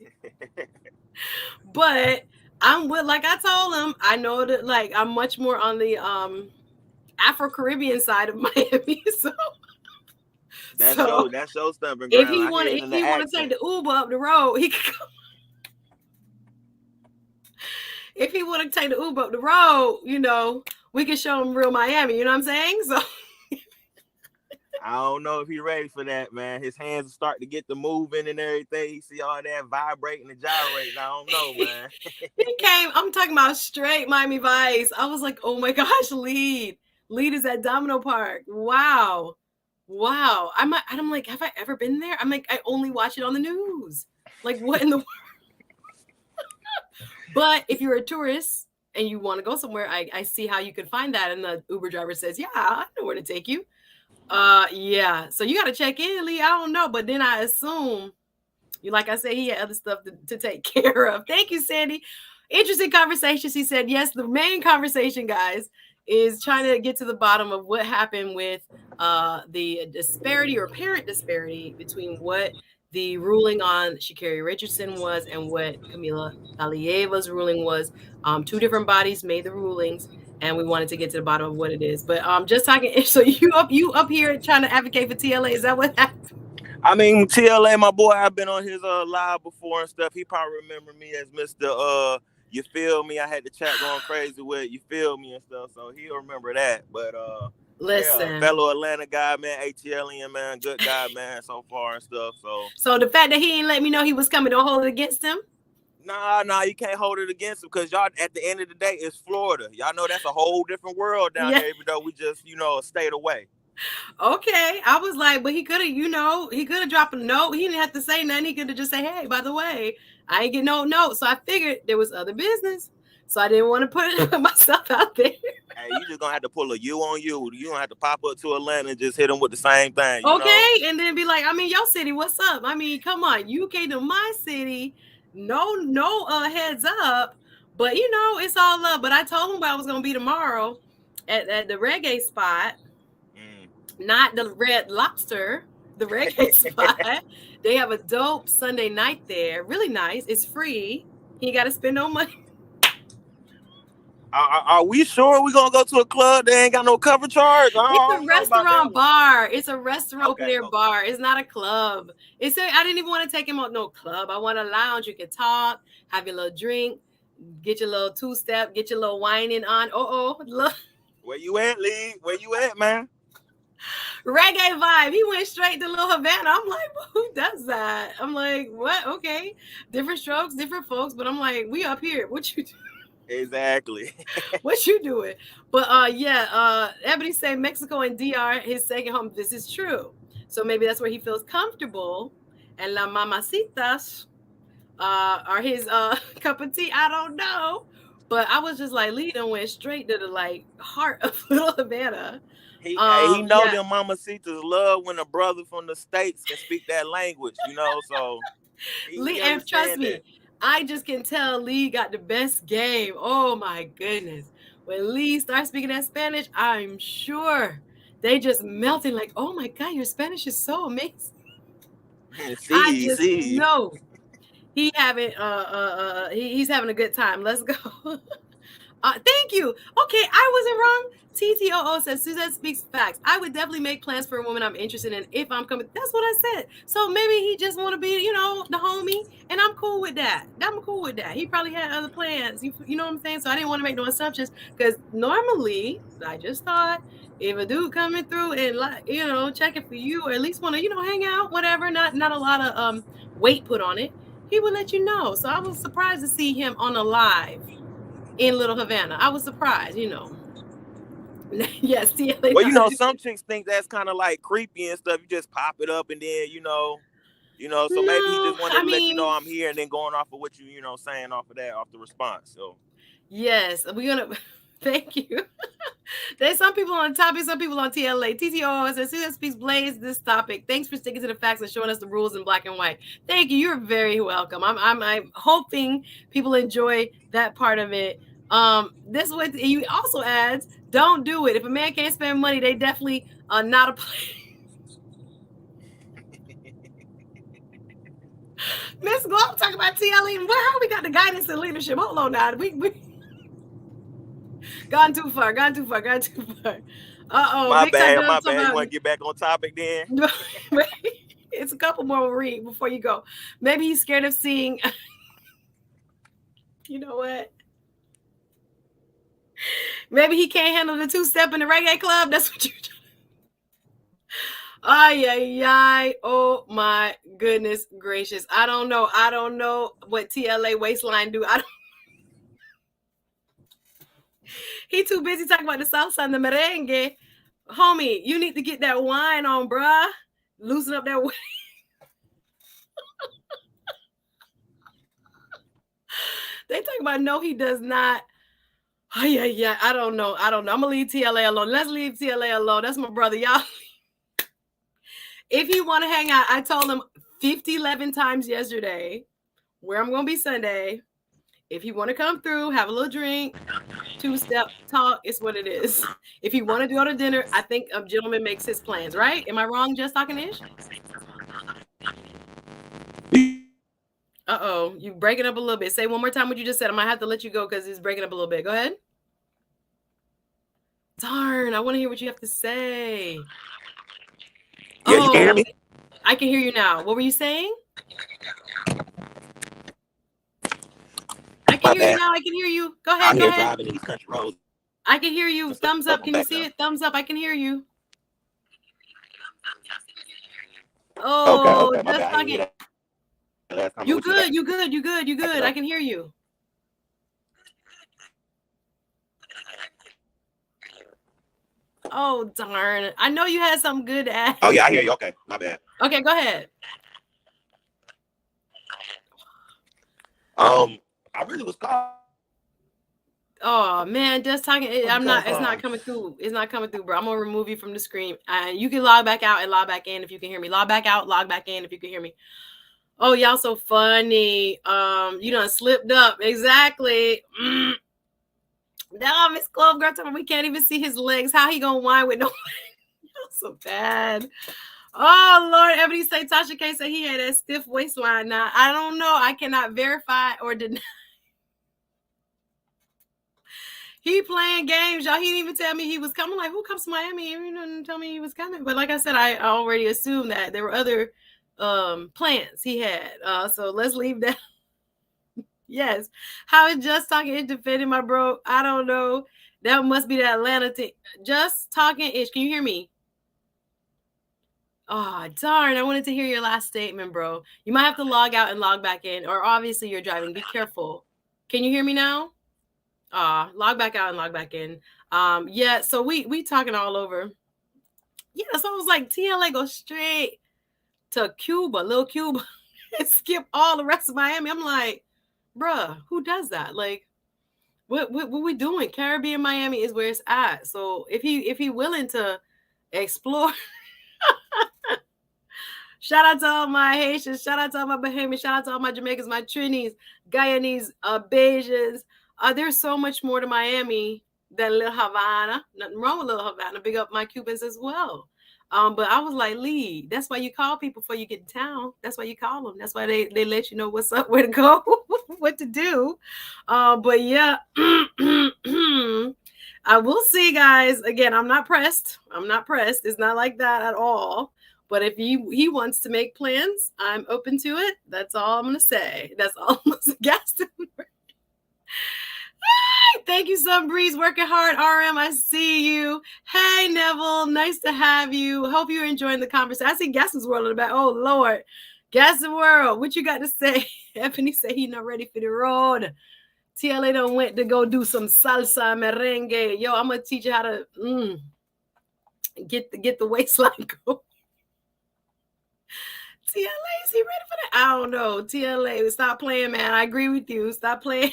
But I'm with, like I told him, I know that like I'm much more on the Afro-Caribbean side of Miami. So that's your stubborn ground. If he want to take the Uber up the road, he could come. If he want to take the Uber up the road, we can show him real Miami. You know what I'm saying? So I don't know if he's ready for that, man. His hands start to get the moving and everything. He see all that vibrating and gyrating. I don't know, man. I'm talking about straight Miami Vice. I was like, oh my gosh, Lead is at Domino Park. Wow. I'm like, have I ever been there? I'm like, I only watch it on the news. Like, what in the world? But if you're a tourist and you want to go somewhere, I see how you could find that. And the Uber driver says, yeah, I know where to take you. Yeah. So you got to check in, Lee. I don't know. But then I assume, like I said, he had other stuff to take care of. Thank you, Sandy. Interesting conversations. He said, yes, the main conversation, guys, is trying to get to the bottom of what happened with the disparity or apparent disparity between what the ruling on Shakiri Richardson was and what Camila Valieva's ruling was. Two different bodies made the rulings, and we wanted to get to the bottom of what it is. But just talking, so you up here trying to advocate for TLA? Is that what happened? I mean, TLA, my boy, I've been on his live before and stuff. He probably remember me as Mr. You feel me? I had the chat going crazy with you feel me and stuff, so he'll remember that. But listen, fellow Atlanta guy, man, ATLian, man, good guy, man, so far and stuff. So the fact that he didn't let me know he was coming, don't hold it against him. Nah, you can't hold it against him because y'all, at the end of the day, it's Florida. Y'all know that's a whole different world down there, even though we just, stayed away. Okay, I was like, but he could have dropped a note. He didn't have to say nothing. He could have just say, hey, by the way, I ain't get no note. So I figured there was other business. So I didn't want to put myself out there. Hey, you just gonna have to pull a you on you. You gonna have to pop up to Atlanta and just hit them with the same thing. Okay, and then be like, your city, what's up? I mean, come on, you came to my city, no heads up, but it's all love. But I told him where I was gonna be tomorrow at the reggae spot, not the Red Lobster, the reggae spot. They have a dope Sunday night there, really nice. It's free. You got to spend no money. Are we sure we're gonna go to a club that ain't got no cover charge? It's a restaurant bar. It's a restaurant open air bar. It's not a club. I didn't even want to take him out no club. I want a lounge. You can talk, have your little drink, get your little two-step, get your little whining on. Look. Where you at, Lee? Where you at, man? Reggae vibe. He went straight to Little Havana. I'm like, who does that? I'm like, what? Okay. Different strokes, different folks. But I'm like, we up here. What you do? Exactly. What you doing? But Ebony say Mexico and DR his second home. This is true. So maybe that's where he feels comfortable. And La Mamacitas are his cup of tea. I don't know. But I was just like, Lee done went straight to the heart of Little Havana. He know them Mamacitas love when a brother from the States can speak that language, so Lee, and trust me, I just can tell Lee got the best game. Oh my goodness. When Lee starts speaking that Spanish, I'm sure they just melting like, oh my God, your Spanish is so amazing. I just know he's having a good time. Let's go. Thank you. Okay, I wasn't wrong. TTOO says Suzette speaks facts. I would definitely make plans for a woman I'm interested in if I'm coming. That's what I said. So maybe he just want to be, the homie, and I'm cool with that. He probably had other plans. You know what I'm saying? So I didn't want to make no assumptions because normally I just thought if a dude coming through and checking for you or at least want to hang out, whatever, not a lot of weight put on it. he would let you know. So I was surprised to see him on a live in Little Havana. I was surprised, you know. Yes, TLA. Well, you know, some chicks think that's kind of like creepy and stuff. You just pop it up and then, you know. So maybe he just wanted to let you know I'm here, and then going off of what you know, saying off of that, off the response. So yes, we're gonna thank you. There's some people on topic, some people on TLA. TTO says SuzetteSpeaks blaze this topic. Thanks for sticking to the facts and showing us the rules in black and white. Thank you. You're very welcome. I'm hoping people enjoy that part of it. This way he also adds, don't do it. If a man can't spend money, they definitely are not a player. Miss Glow, talking about TLE. How we got the guidance and leadership? Hold on now. We gone too far. Uh-oh. My bad. You want to get back on topic then? It's a couple more we'll read before you go. Maybe he's scared of seeing. You know what? Maybe he can't handle the two-step in the reggae club. That's what you're trying. Ay. Oh my goodness gracious. I don't know what TLA waistline do. He too busy talking about the salsa and the merengue. Homie, you need to get that wine on, bruh. Loosen up that wine. They talking about no, he does not. Oh, yeah. I don't know. I'm gonna leave TLA alone. Let's leave TLA alone. That's my brother, y'all. If he want to hang out, I told him 11 times yesterday where I'm gonna be Sunday. If you want to come through, have a little drink, two-step talk, it's what it is. If you want to go to dinner, I think a gentleman makes his plans, right? Am I wrong, Just Talking Ish? Uh-oh, you breaking up a little bit. Say one more time what you just said. I might have to let you go because it's breaking up a little bit. Go ahead. Darn, I want to hear what you have to say. Yeah, you can hear me? I can hear you now. What were you saying? I can hear you now. I can hear you. Go ahead. I'm here driving in these country roads. I can hear you. Thumbs up. Can you see it? Thumbs up. I can hear you. Oh, okay. Just Talking. You good. I can hear you. Oh, darn. I know you had something good to add. Oh, yeah, I hear you. Okay, my bad. Okay, go ahead. I really was called. Oh, man, Just Talking. It's not coming through. It's not coming through, bro. I'm going to remove you from the screen. You can log back out and log back in if you can hear me. Log back out, log back in if you can hear me. Oh, y'all so funny. You done slipped up. Exactly. Now Miss Clove girl talking, we can't even see his legs. How he gonna whine with no so bad. Oh Lord, Ebony say Tasha K said he had that stiff waistline. Now I don't know. I cannot verify or deny. He playing games, y'all. He didn't even tell me he was coming. Like, who comes to Miami? He didn't tell me he was coming. But like I said, I already assumed that there were other plans he had. So let's leave that. Yes. How is Just Talking Ish defending my bro? I don't know. That must be the Atlanta thing. Just Talking Ish. Can you hear me? Oh, darn. I wanted to hear your last statement, bro. You might have to log out and log back in, or obviously you're driving. Be careful. Can you hear me now? Log back out and log back in. Yeah, so we talking all over. Yeah, so I was like, TLA go straight to Cuba, little Cuba, and skip all the rest of Miami. I'm like, bruh, who does that? Like, what we doing? Caribbean Miami is where it's at. So if he willing to explore, shout out to all my Haitians, shout out to all my Bahamians, shout out to all my Jamaicans, my Trinis, Guyanese, Bajans. There's so much more to Miami than Little Havana. Nothing wrong with Little Havana. Big up my Cubans as well. But I was like, Lee, that's why you call people before you get in town. That's why you call them. That's why they let you know what's up, where to go, what to do. But yeah, I will see, guys. Again, I'm not pressed. It's not like that at all. But if he wants to make plans, I'm open to it. That's all I'm going to say. That's all I'm going to suggest. Thank you, Sunbreeze. Working hard, RM. I see you. Hey, Neville. Nice to have you. Hope you're enjoying the conversation. I see Gaston's World in the back. Oh, Lord. Gas the world. What you got to say? Ebony said he not ready for the road. TLA done went to go do some salsa merengue. Yo, I'm gonna teach you how to get the waistline going. TLA, is he ready for that? I don't know. TLA, stop playing, man. I agree with you. Stop playing.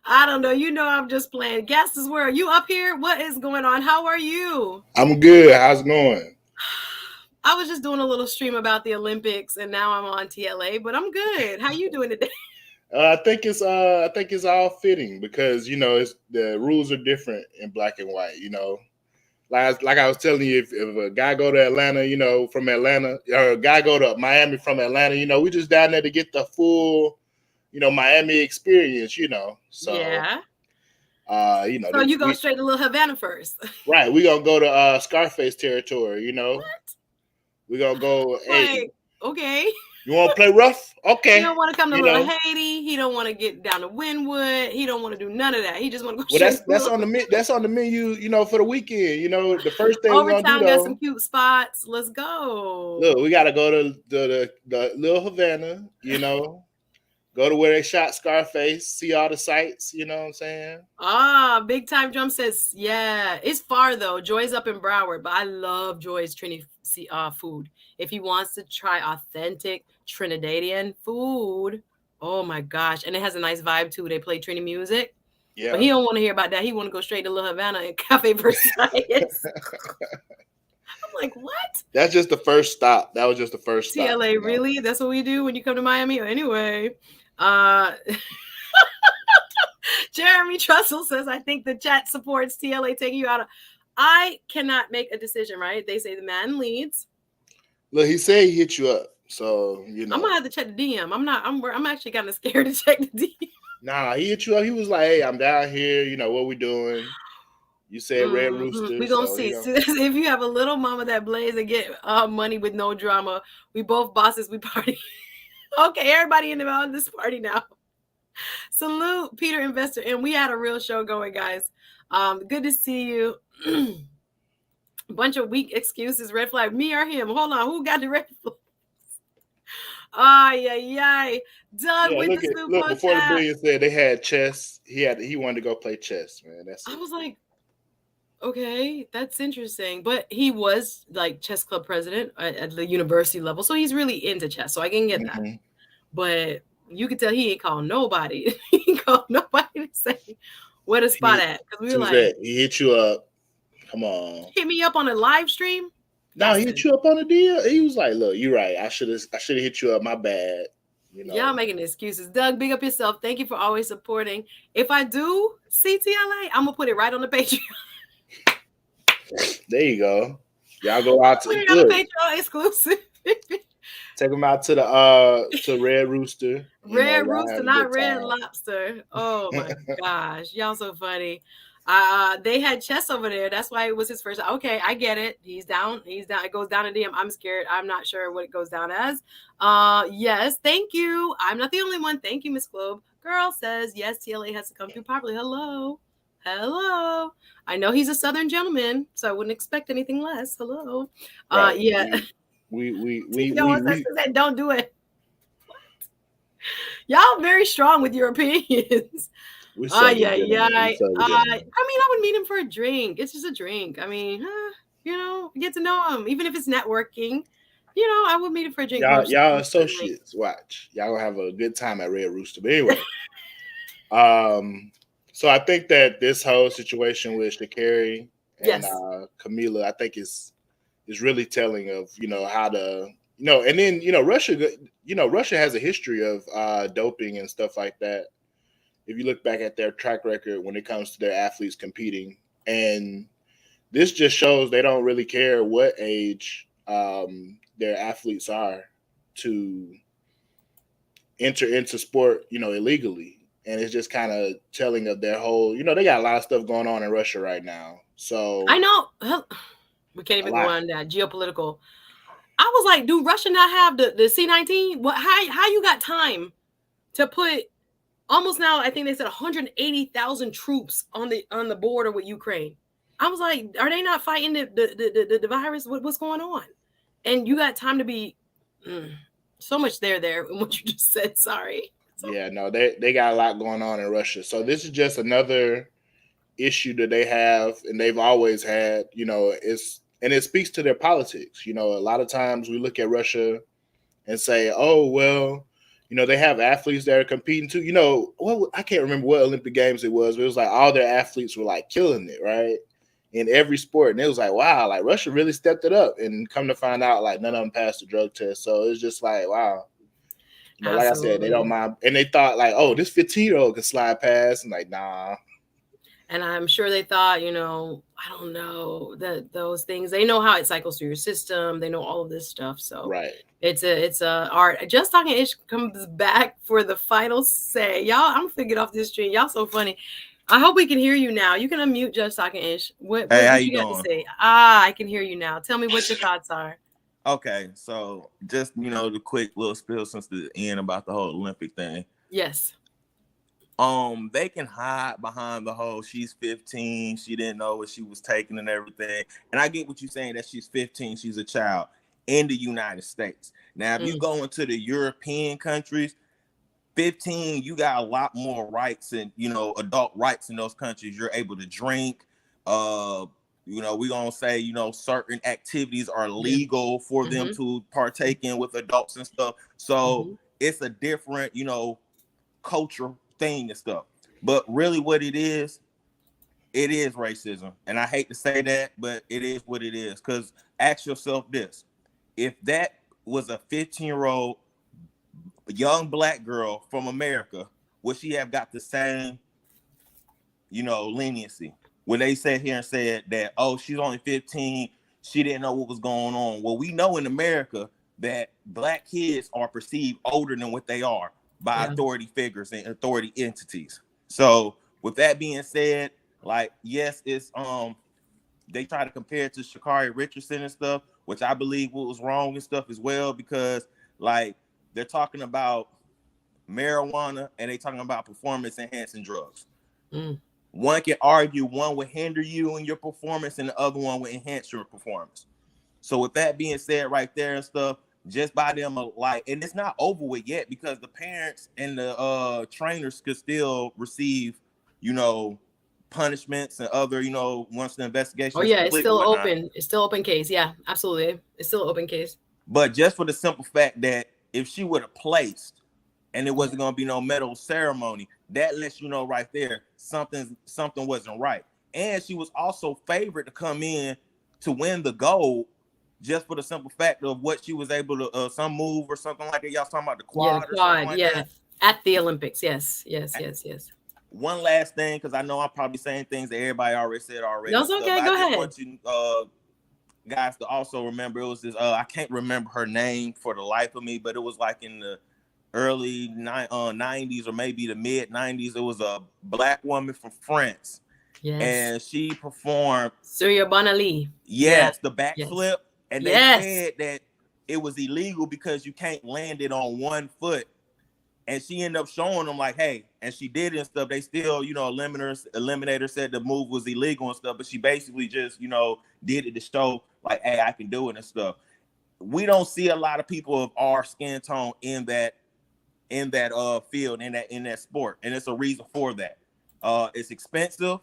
I don't know. You know I'm just playing. Gaston's World, you up here? What is going on? How are you? I'm good. How's it going? I was just doing a little stream about the Olympics, and now I'm on TLA, but I'm good. How you doing today? I think it's all fitting because it's the rules are different in black and white. Like I was telling you, if a guy go to Atlanta, from Atlanta, or a guy go to Miami from Atlanta, we just down there to get the full, Miami experience. So yeah. So you go straight to Little Havana first, right? We gonna go to Scarface territory. What? We gonna go. Hey, okay. You want to play rough? Okay. He don't want to come to Little Haiti. He don't want to get down to Wynwood. He don't want to do none of that. He just want to go. Well, that's on the menu. For the weekend. The first thing we're gonna do, got some cute spots. Let's go. Look, we gotta go to the Little Havana. Go to where they shot Scarface. See all the sights. You know what I'm saying? Big Time Drum says, yeah, it's far though. Joy's up in Broward, but I love Joy's Trinity food. If he wants to try authentic Trinidadian food, oh my gosh. And it has a nice vibe too. They play Trini music. Yeah. But he don't want to hear about that. He want to go straight to Little Havana and Cafe Versailles. I'm like, what? That's just the first stop. That was just the first stop. TLA, really? That's what we do when you come to Miami? Anyway. Jeremy Trussell says, I think the chat supports TLA taking you out of. I cannot make a decision, right? They say the man leads. Look, he said he hit you up, so I'm gonna have to check the DM. I'm actually kind of scared to check the DM. Nah, he hit you up. He was like, "Hey, I'm down here. What we doing?" You said Red Rooster. We gonna see. If you have a little mama that blaze and get money with no drama, we both bosses. We party. Okay, everybody on this party now. Salute, Peter Investor, and we had a real show going, guys. Good to see you. Bunch of weak excuses. Red flag. Me or him? Hold on. Who got the red flag? Ay. Doug with the super look, before the billion said they had chess. He wanted to go play chess, man. I was like, okay, that's interesting. But he was like chess club president at the university level, so he's really into chess. So I can get that. But you could tell he ain't called nobody. He ain't called nobody to say where the spot at. Because we were like, he hit you up. Come on. Hit me up on a live stream? No, he hit you up on a deal. He was like, look, you're right. I should have hit you up. My bad. Y'all making excuses. Doug, big up yourself. Thank you for always supporting. If I do see TLA, I'm gonna put it right on the Patreon. There you go. Y'all go out to the Patreon exclusive. Take them out to the to Red Rooster. Red Rooster, not Red Lobster. Oh my gosh. Y'all so funny. They had chess over there. That's why it was his first. Okay, I get it. He's down. It goes down a DM. I'm scared. I'm not sure what it goes down as. Yes, thank you. I'm not the only one. Thank you, Miss Globe. Girl says, yes, TLA has to come through properly. Hello. I know he's a Southern gentleman, so I wouldn't expect anything less. Hello. Right. Yeah. We said, don't do it. What? Y'all very strong with your opinions. I mean, I would meet him for a drink. It's just a drink. I mean, get to know him. Even if it's networking, I would meet him for a drink. Y'all associates, watch. Y'all gonna have a good time at Red Rooster. But anyway, so I think that this whole situation with Shakiri and Camila, I think is really telling of how to and then Russia has a history of doping and stuff like that. If you look back at their track record when it comes to their athletes competing, and this just shows they don't really care what age their athletes are to enter into sport, illegally. And it's just kind of telling of their whole, they got a lot of stuff going on in Russia right now. So I know we can't even go on that geopolitical. I was like, do Russia not have the C-19? What? How you got time to put almost now? I think they said 180,000 troops on the border with Ukraine. I was like, are they not fighting the virus? What's going on? And you got time to be so much there in what you just said. Sorry. Yeah, no, they got a lot going on in Russia. So this is just another issue that they have, and they've always had. You know, it speaks to their politics. You know, a lot of times we look at Russia and say, oh, well, you know, they have athletes that are competing too. You know, I can't remember what Olympic Games it was, but it was like all their athletes were like killing it, right? In every sport. And it was like, wow, like Russia really stepped it up. And come to find out, like none of them passed the drug test. So it's just like, wow. You know, like I said, they don't mind. And they thought like, oh, this 15-year-old can slide past. And like, nah. And I'm sure they thought, you know, I don't know, that those things, they know how it cycles through your system. They know all of this stuff. So right. It's a art. Just Talking Ish comes back for the final say. Y'all, I'm gonna get off this stream. Y'all so funny. I hope we can hear you now. You can unmute Just Talking Ish. What how you got doing? to say? I can hear you now. Tell me what your thoughts are. Okay, so just, you know, the quick little spill since the end about the whole Olympic thing. Yes. They can hide behind the whole she's 15, she didn't know what she was taking and everything. And I get what you're saying, that she's 15, she's a child in the United States. Now, if you go into the European countries, 15, you got a lot more rights and, you know, adult rights in those countries. You're able to drink. You know, we're going to say, you know, certain activities are legal for them to partake in with adults and stuff. So it's a different, you know, culture thing and stuff. But really what it is racism. And I hate to say that, but it is what it is. Because ask yourself this. If that was a 15-year-old young black girl from America, would she have got the same, you know, leniency? When they sat here and said that, oh, she's only 15, she didn't know what was going on. Well, we know in America that black kids are perceived older than what they are by authority figures and authority entities. So with that being said, like, yes, it's they try to compare it to Shakiri Richardson and stuff, which I believe was wrong and stuff as well, because like they're talking about marijuana and they talking about performance enhancing drugs. One can argue one would hinder you in your performance and the other one would enhance your performance. So with that being said right there and stuff, just by them like, and it's not over with yet because the parents and the trainers could still receive, you know, punishments and other, you know, once the investigation is it's still open. It's still open case. Yeah, absolutely. It's still an open case. But just for the simple fact that if she would have placed and it wasn't going to be no medal ceremony, that lets you know right there something wasn't right. And she was also favored to come in to win the gold just for the simple fact of what she was able to some move or something like that. Y'all talking about the quad or something like that? At the Olympics. Yes. One last thing, because I know I'm probably saying things that everybody already said already. That's okay. Go ahead. I want you guys to also remember, it was this I can't remember her name for the life of me, but it was like in the early 90s or maybe the mid 90s. It was a black woman from France. Yes. And she performed Surya Bonali. The backflip. And they said that it was illegal because you can't land it on one foot. And she ended up showing them like, hey, and she did it and stuff. They still, you know, Eliminator said the move was illegal and stuff, but she basically just, you know, did it to show like, hey, I can do it and stuff. We don't see a lot of people of our skin tone in that field, in that sport. And it's a reason for that. It's expensive.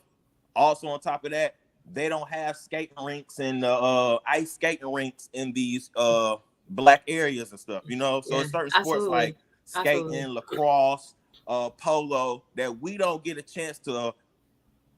Also on top of that, they don't have skating rinks and ice skating rinks in these black areas and stuff, you know? So it's certain sports like skating, lacrosse, polo that we don't get a chance to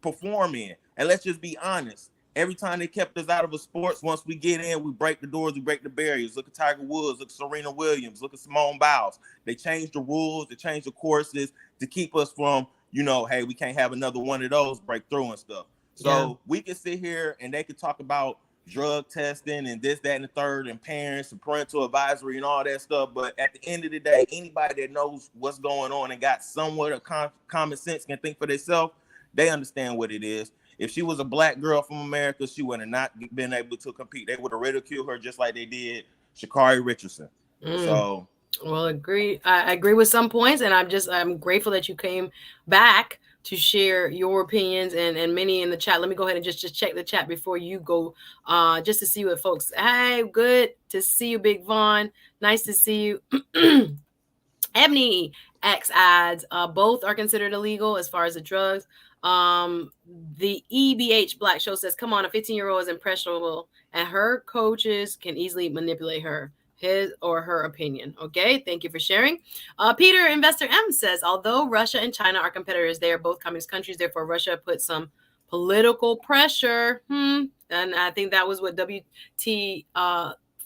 perform in. And let's just be honest. Every time they kept us out of a sports, once we get in, we break the doors, we break the barriers. Look at Tiger Woods, look at Serena Williams, look at Simone Biles. They changed the rules, they changed the courses to keep us from, you know, hey, we can't have another one of those break through and stuff. So we can sit here and they could talk about drug testing and this, that, and the third, and parents and parental advisory and all that stuff. But at the end of the day, anybody that knows what's going on and got somewhat of common sense can think for themselves, they understand what it is. If she was a black girl from America, she would have not been able to compete. They would have ridiculed her just like they did Shakiri Richardson. So, well, I agree with some points, and I'm grateful that you came back to share your opinions and many in the chat. Let me go ahead and just check the chat before you go, just to see what folks. Hey, good to see you, Big Vaughn. Nice to see you. Ebony X adds, both are considered illegal as far as the drugs. The EBH Black Show says, come on, a 15-year-old is impressionable and her coaches can easily manipulate her, his or her opinion. Okay, thank you for sharing. Peter Investor M says, although Russia and China are competitors, they are both communist countries. Therefore, Russia put some political pressure. And I think that was what WT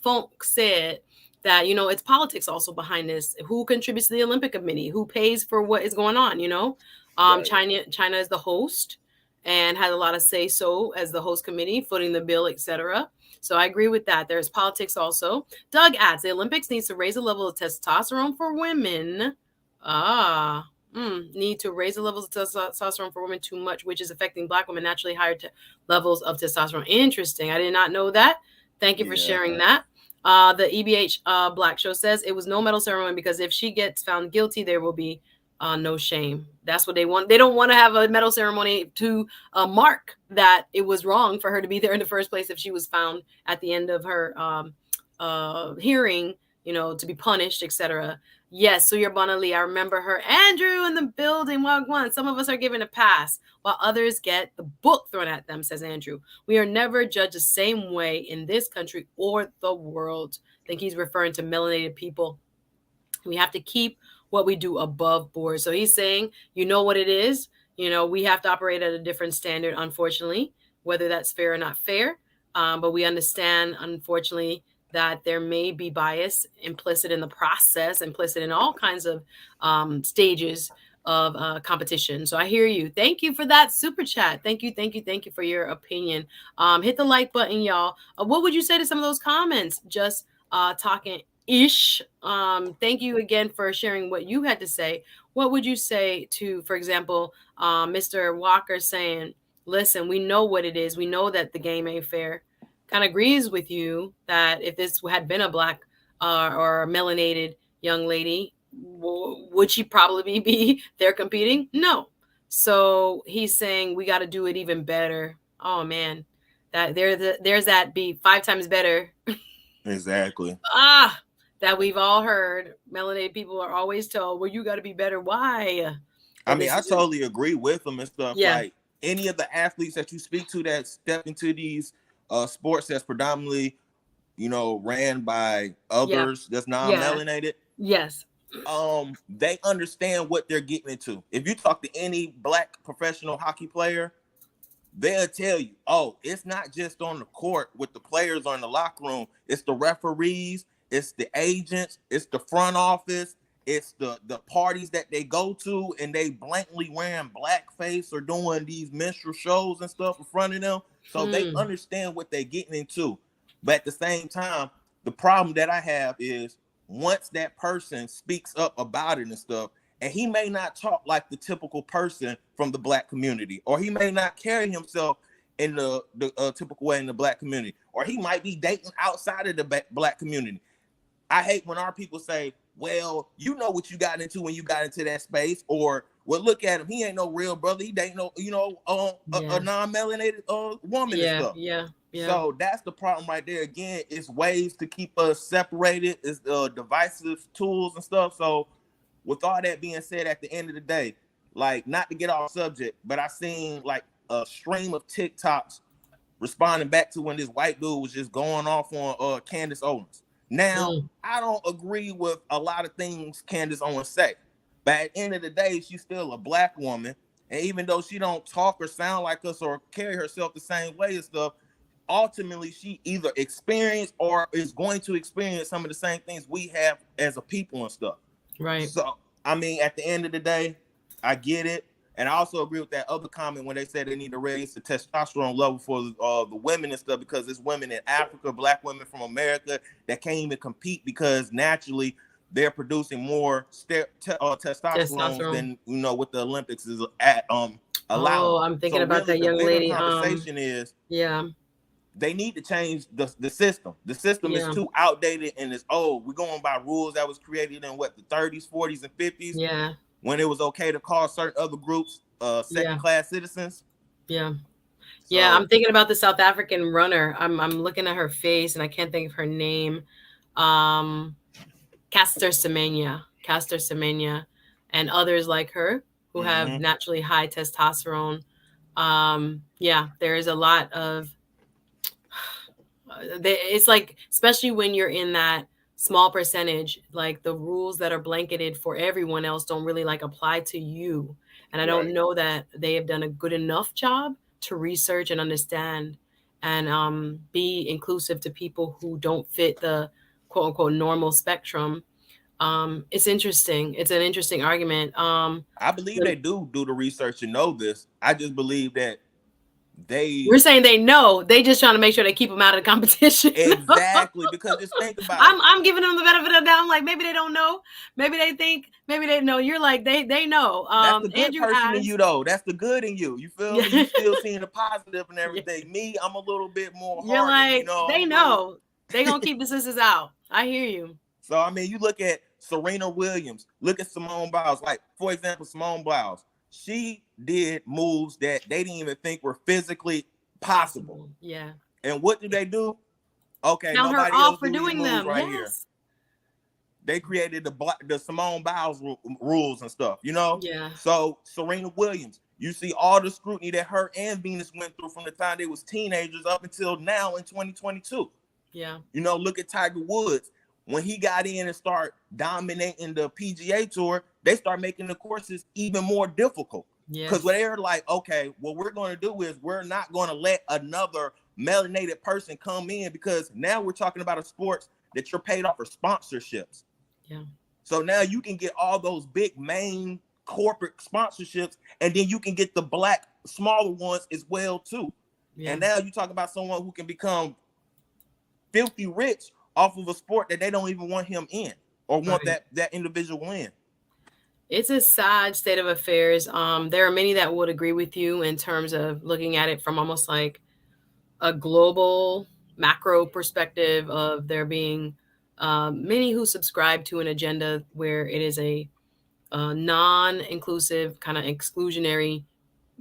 Funk said, that, you know, it's politics also behind this. Who contributes to the Olympic Committee? Who pays for what is going on? You know, right. China is the host and has a lot of say so as the host committee, footing the bill, etc. So I agree with that. There's politics also. Doug adds, the Olympics needs to raise the level of testosterone for women. Need to raise the levels of testosterone for women too much, which is affecting Black women naturally higher levels of testosterone. Interesting. I did not know that. Thank you for sharing that. The EBH Black Show says it was no medal ceremony because if she gets found guilty, there will be no shame. That's what they want. They don't want to have a medal ceremony to mark that it was wrong for her to be there in the first place if she was found at the end of her hearing, you know, to be punished, etc. Yes, so your Bonali, I remember her. Andrew in the building, one. Some of us are given a pass while others get the book thrown at them, says Andrew. We are never judged the same way in this country or the world. I think he's referring to melanated people. We have to keep what we do above board. So he's saying, you know what it is? You know, we have to operate at a different standard, unfortunately, whether that's fair or not fair. But we understand, unfortunately, that there may be bias implicit in the process, implicit in all kinds of stages of competition. So I hear you. Thank you for that super chat. Thank you for your opinion. Hit the like button, y'all. What would you say to some of those comments? Just talking ish. Thank you again for sharing what you had to say. What would you say to, for example, Mr. Walker saying, listen, we know what it is. We know that the game ain't fair. Kind of agrees with you that if this had been a Black or melanated young lady, would she probably be there competing? No. So he's saying we got to do it even better. Oh man, that there's that be 5 times better. Exactly. That we've all heard. Melanated people are always told, well, you got to be better. Why? I mean, I totally agree with them and stuff. Yeah. Like any of the athletes that you speak to that step into these sports that's predominantly, you know, ran by others that's non-melanated. Yes. They understand what they're getting into. If you talk to any Black professional hockey player, they'll tell you, oh, it's not just on the court with the players or in the locker room. It's the referees, it's the agents, it's the front office, it's the parties that they go to, and they blatantly wearing blackface or doing these minstrel shows and stuff in front of them. So they understand what they're getting into. But at the same time, the problem that I have is once that person speaks up about it and stuff, and he may not talk like the typical person from the Black community, or he may not carry himself in the typical way in the Black community, or he might be dating outside of the Black community. I hate when our people say, well, you know what you got into when you got into that space, or, well, look at him. He ain't no real brother. He dating no, a non-melanated woman and stuff. Yeah. So that's the problem right there. Again, it's ways to keep us separated. It's divisive tools and stuff. So with all that being said, at the end of the day, like, not to get off subject, but I seen like a stream of TikToks responding back to when this white dude was just going off on Candace Owens. Now, I don't agree with a lot of things Candace Owens say, but at the end of the day, she's still a Black woman. And even though she don't talk or sound like us or carry herself the same way and stuff, ultimately she either experienced or is going to experience some of the same things we have as a people and stuff. Right. So, I mean, at the end of the day, I get it. And I also agree with that other comment when they said they need to raise the testosterone level for the women and stuff, because it's women in Africa, Black women from America that can't even compete because naturally they're producing more testosterone than, you know, what the Olympics is at allowed. Oh, I'm thinking about that young lady. The conversation is, they need to change the system. The system is too outdated and it's old. We're going by rules that was created in the 30s, 40s, and 50s. Yeah. When it was okay to call certain other groups second-class citizens. Yeah. So, yeah, I'm thinking about the South African runner. I'm looking at her face and I can't think of her name. Caster Semenya, and others like her who have naturally high testosterone. Yeah, there is a lot of it's like, especially when you're in that small percentage, like the rules that are blanketed for everyone else don't really like apply to you. And I don't know that they have done a good enough job to research and understand and be inclusive to people who don't fit the quote unquote normal spectrum. It's interesting. It's an interesting argument. I believe they do the research and know this. I just believe that we're saying they know, they just trying to make sure they keep them out of the competition. Exactly, because just think about I'm giving them the benefit of the doubt. I'm like, maybe they don't know, maybe they think, maybe they know. You're like, they know. That's the good Andrew person in you, though. That's the good in you. You feel me? You still seeing the positive and everything. Me, I'm a little bit more You're hardened, like, you know. They know they gonna keep the sisters out. I hear you. So I mean, you look at Serena Williams, look at Simone Biles. Like, for example, Simone Biles, she did moves that they didn't even think were physically possible. Yeah. And what do they do? Okay, count nobody her off else for doing them. right here. They created the Simone Biles rules and stuff, you know? Yeah. So Serena Williams, you see all the scrutiny that her and Venus went through from the time they was teenagers up until now in 2022. Yeah. You know, look at Tiger Woods. When he got in and started dominating the PGA Tour, they start making the courses even more difficult. Because they're like, okay, what we're going to do is we're not going to let another melanated person come in, because now we're talking about a sport that you're paid off for sponsorships. Yeah. So now you can get all those big main corporate sponsorships, and then you can get the black smaller ones as well too. Yeah. And now you talk about someone who can become filthy rich off of a sport that they don't even want him in or want that individual in. It's a sad state of affairs. There are many that would agree with you in terms of looking at it from almost like a global macro perspective of there being many who subscribe to an agenda where it is a non-inclusive kind of exclusionary,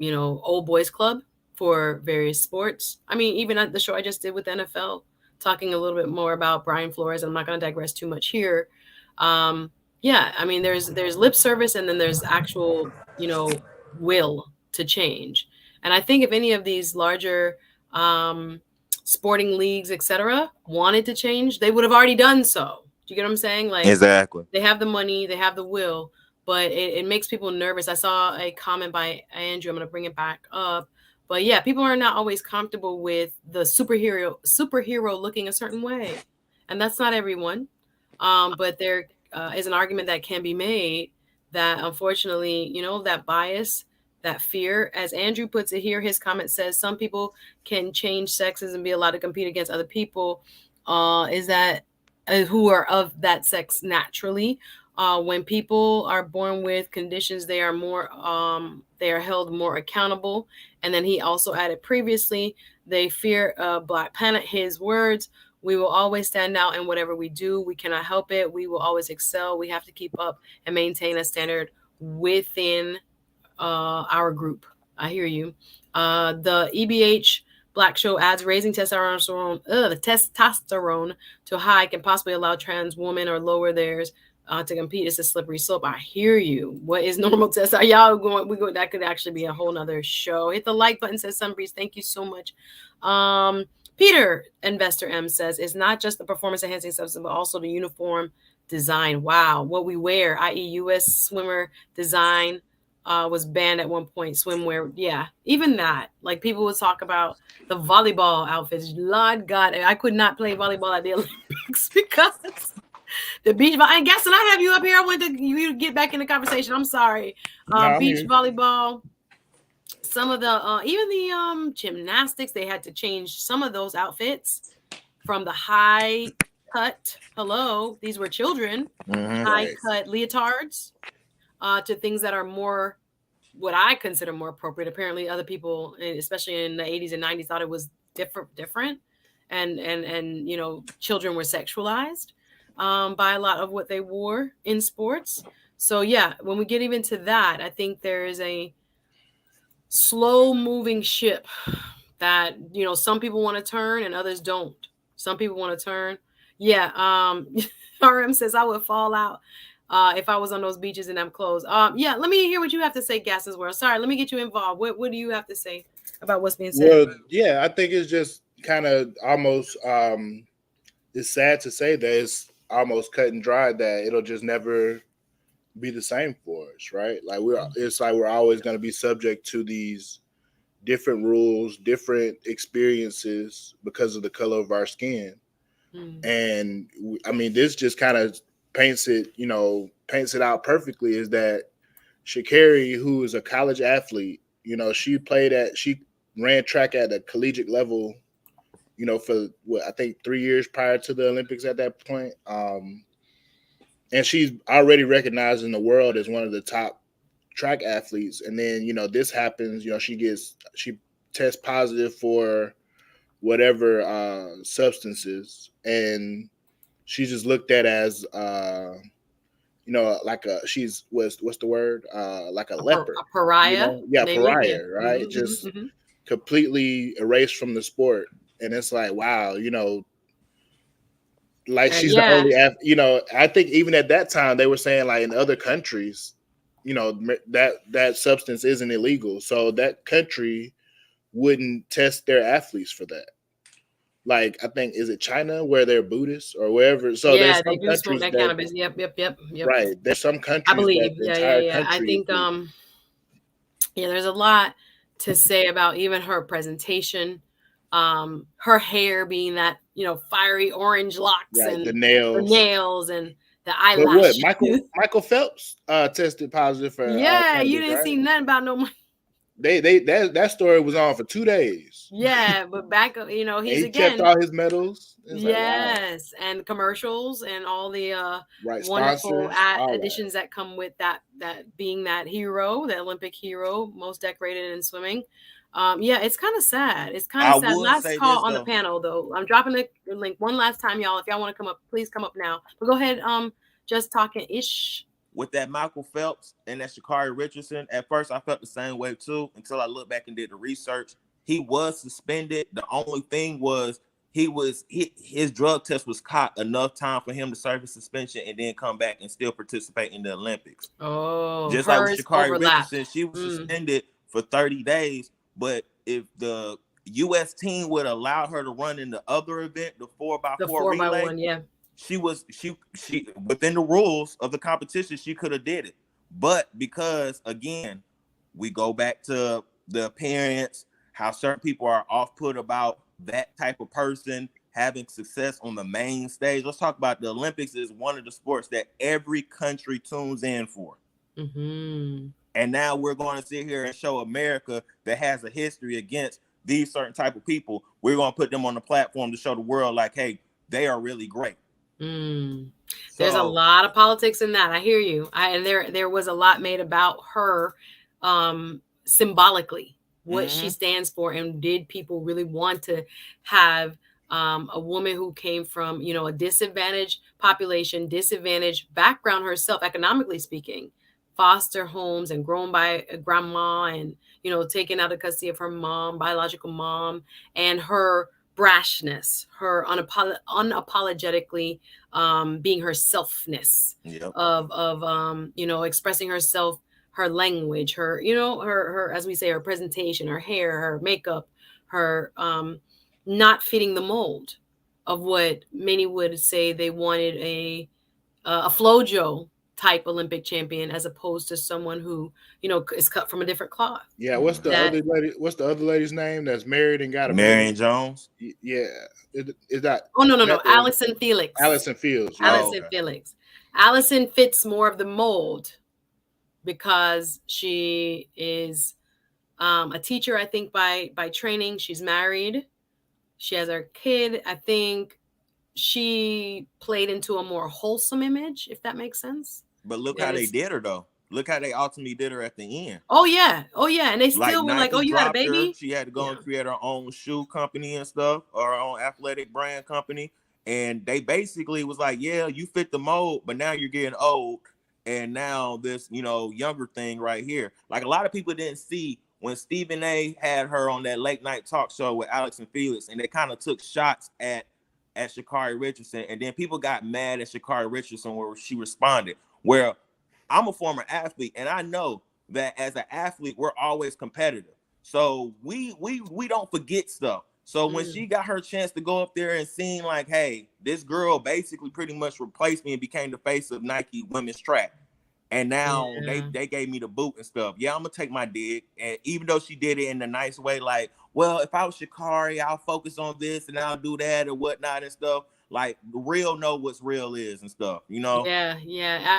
old boys club for various sports. I mean, even at the show I just did with the NFL, talking a little bit more about Brian Flores. I'm not going to digress too much here. Yeah, I mean, there's lip service, and then there's actual, will to change. And I think if any of these larger sporting leagues, etc., wanted to change, they would have already done so. Do you get what I'm saying? Like, exactly. They have the money, they have the will, but it makes people nervous. I saw a comment by Andrew. I'm going to bring it back up. But yeah, people are not always comfortable with the superhero looking a certain way. And that's not everyone. But there is an argument that can be made that unfortunately, that bias, that fear, as Andrew puts it here, his comment says some people can change sexes and be allowed to compete against other people. Is that who are of that sex naturally? When people are born with conditions, they are held more accountable. And then he also added previously, they fear Black Planet. His words: "We will always stand out in whatever we do. We cannot help it. We will always excel. We have to keep up and maintain a standard within our group." I hear you. The EBH Black Show adds raising testosterone, the testosterone to high can possibly allow trans women or lower theirs to compete. It's a slippery slope. I hear you. What is normal test? Are y'all going? That could actually be a whole nother show. Hit the like button, says Sunbreeze. Thank you so much. Peter Investor M says it's not just the performance enhancing substance, but also the uniform design. Wow, what we wear, i.e., U.S. swimmer design was banned at one point. Swimwear, yeah, even that. Like people would talk about the volleyball outfits. Lord God, I could not play volleyball at the Olympics because the beach. I guess, and I have you up here. I want you to get back in the conversation. I'm sorry. Beach volleyball. Some of the even the gymnastics, they had to change some of those outfits from the high cut. Hello, these were children. High cut leotards to things that are more what I consider more appropriate. Apparently, other people, especially in the 80s and 90s, thought it was different, and children were sexualized by a lot of what they wore in sports. So yeah, when we get even to that, I think there is a slow moving ship that, you know, some people want to turn and others don't. Some people want to turn. Yeah. RM says I would fall out if I was on those beaches in them clothes. Yeah, let me hear what you have to say, Gaston's World. Sorry, let me get you involved. What do you have to say about what's being said? Well, yeah, I think it's just kind of almost it's sad to say that it's almost cut and dry that it'll just never be the same for us, right? Like it's like we're always going to be subject to these different rules, different experiences because of the color of our skin. And I mean, this just kind of paints it out perfectly, is that Shakiri, who is a college athlete, you know, she ran track at a collegiate level, you know, for what I think 3 years prior to the Olympics at that point. And she's already recognized in the world as one of the top track athletes. And then, you know, this happens, you know, she tests positive for whatever substances, and she's just looked at as you know, like what's the word? Like a leper. A pariah. You know? Yeah, maybe. pariah, right? Just completely erased from the sport. And it's like, wow, you know, like she's the only, you know, I think even at that time they were saying like in other countries, you know, that substance isn't illegal. So that country wouldn't test their athletes for that. Like, I think, is it China where they're Buddhists or wherever? So yeah, there's some they do countries smoke that cannabis. Yep. Right. There's some countries I believe. that the entire Yeah. I country think there's a lot to say about even her presentation. Her hair being that, you know, fiery orange locks, right, and the nails and the But eyelash. what Michael Phelps tested positive for yeah, you cannabis, didn't right? see nothing about no money. That story was on for 2 days. Yeah, but back, you know, he's he kept all his medals. Yes, like, wow. And commercials and all the wonderful additions that come with that being that hero, the Olympic hero, most decorated in swimming. Yeah, it's kind of sad. It's kind of sad. Last call on the panel, though. I'm dropping the link one last time, y'all. If y'all want to come up, please come up now. But go ahead. Just talking ish. With that Michael Phelps and that Shakiri Richardson, at first I felt the same way too, until I looked back and did the research. He was suspended. The only thing was his drug test was caught enough time for him to serve his suspension and then come back and still participate in the Olympics. Oh, just like with Shakiri Richardson, she was suspended for 30 days. But if the U.S. team would allow her to run in the other event, the 4x4 relay, 4x1, yeah. She within the rules of the competition, she could have did it. But because, again, we go back to the appearance, how certain people are off-put about that type of person having success on the main stage. Let's talk about the Olympics is one of the sports that every country tunes in for. And now we're going to sit here and show America that has a history against these certain type of people. We're going to put them on the platform to show the world like, hey, they are really great. There's a lot of politics in that. I hear you. And there was a lot made about her symbolically, what she stands for, and did people really want to have a woman who came from, you know, a disadvantaged population, disadvantaged background herself, economically speaking, foster homes and grown by a grandma, and, you know, taken out of custody of her mom, biological mom, and her brashness, her unapologetically being her selfness, of you know, expressing herself, her language, her, you know, her as we say, her presentation, her hair, her makeup, her not fitting the mold of what many would say they wanted a FloJo type Olympic champion, as opposed to someone who, you know, is cut from a different cloth. Yeah, what's the other lady's name that's married and got a Marion Jones? Yeah. Is that no, Allison Felix. Allison Fields. Yeah. Allison Felix. Allison fits more of the mold because she is a teacher, I think, by training. She's married. She has her kid. I think she played into a more wholesome image, if that makes sense. But look how they did her, though. Look how they ultimately did her at the end. Oh yeah. And they still were like, oh, you had a baby? Her. She had to go and create her own shoe company and stuff, or her own athletic brand company. And they basically was like, yeah, you fit the mold, but now you're getting old. And now this, you know, younger thing right here. Like, a lot of people didn't see when Stephen A. had her on that late night talk show with Alex and Felix, and they kind of took shots at Shakiri Richardson, and then people got mad at Shakiri Richardson where she responded. Where I'm a former athlete, and I know that as an athlete, we're always competitive. So we don't forget stuff. So when she got her chance to go up there and seem like, hey, this girl basically pretty much replaced me and became the face of Nike women's track. And now they gave me the boot and stuff. Yeah, I'm gonna take my dig. And even though she did it in a nice way, like, well, if I was Sha'carri, I'll focus on this and I'll do that or whatnot and stuff. Like, real know what's real is and stuff, you know? Yeah.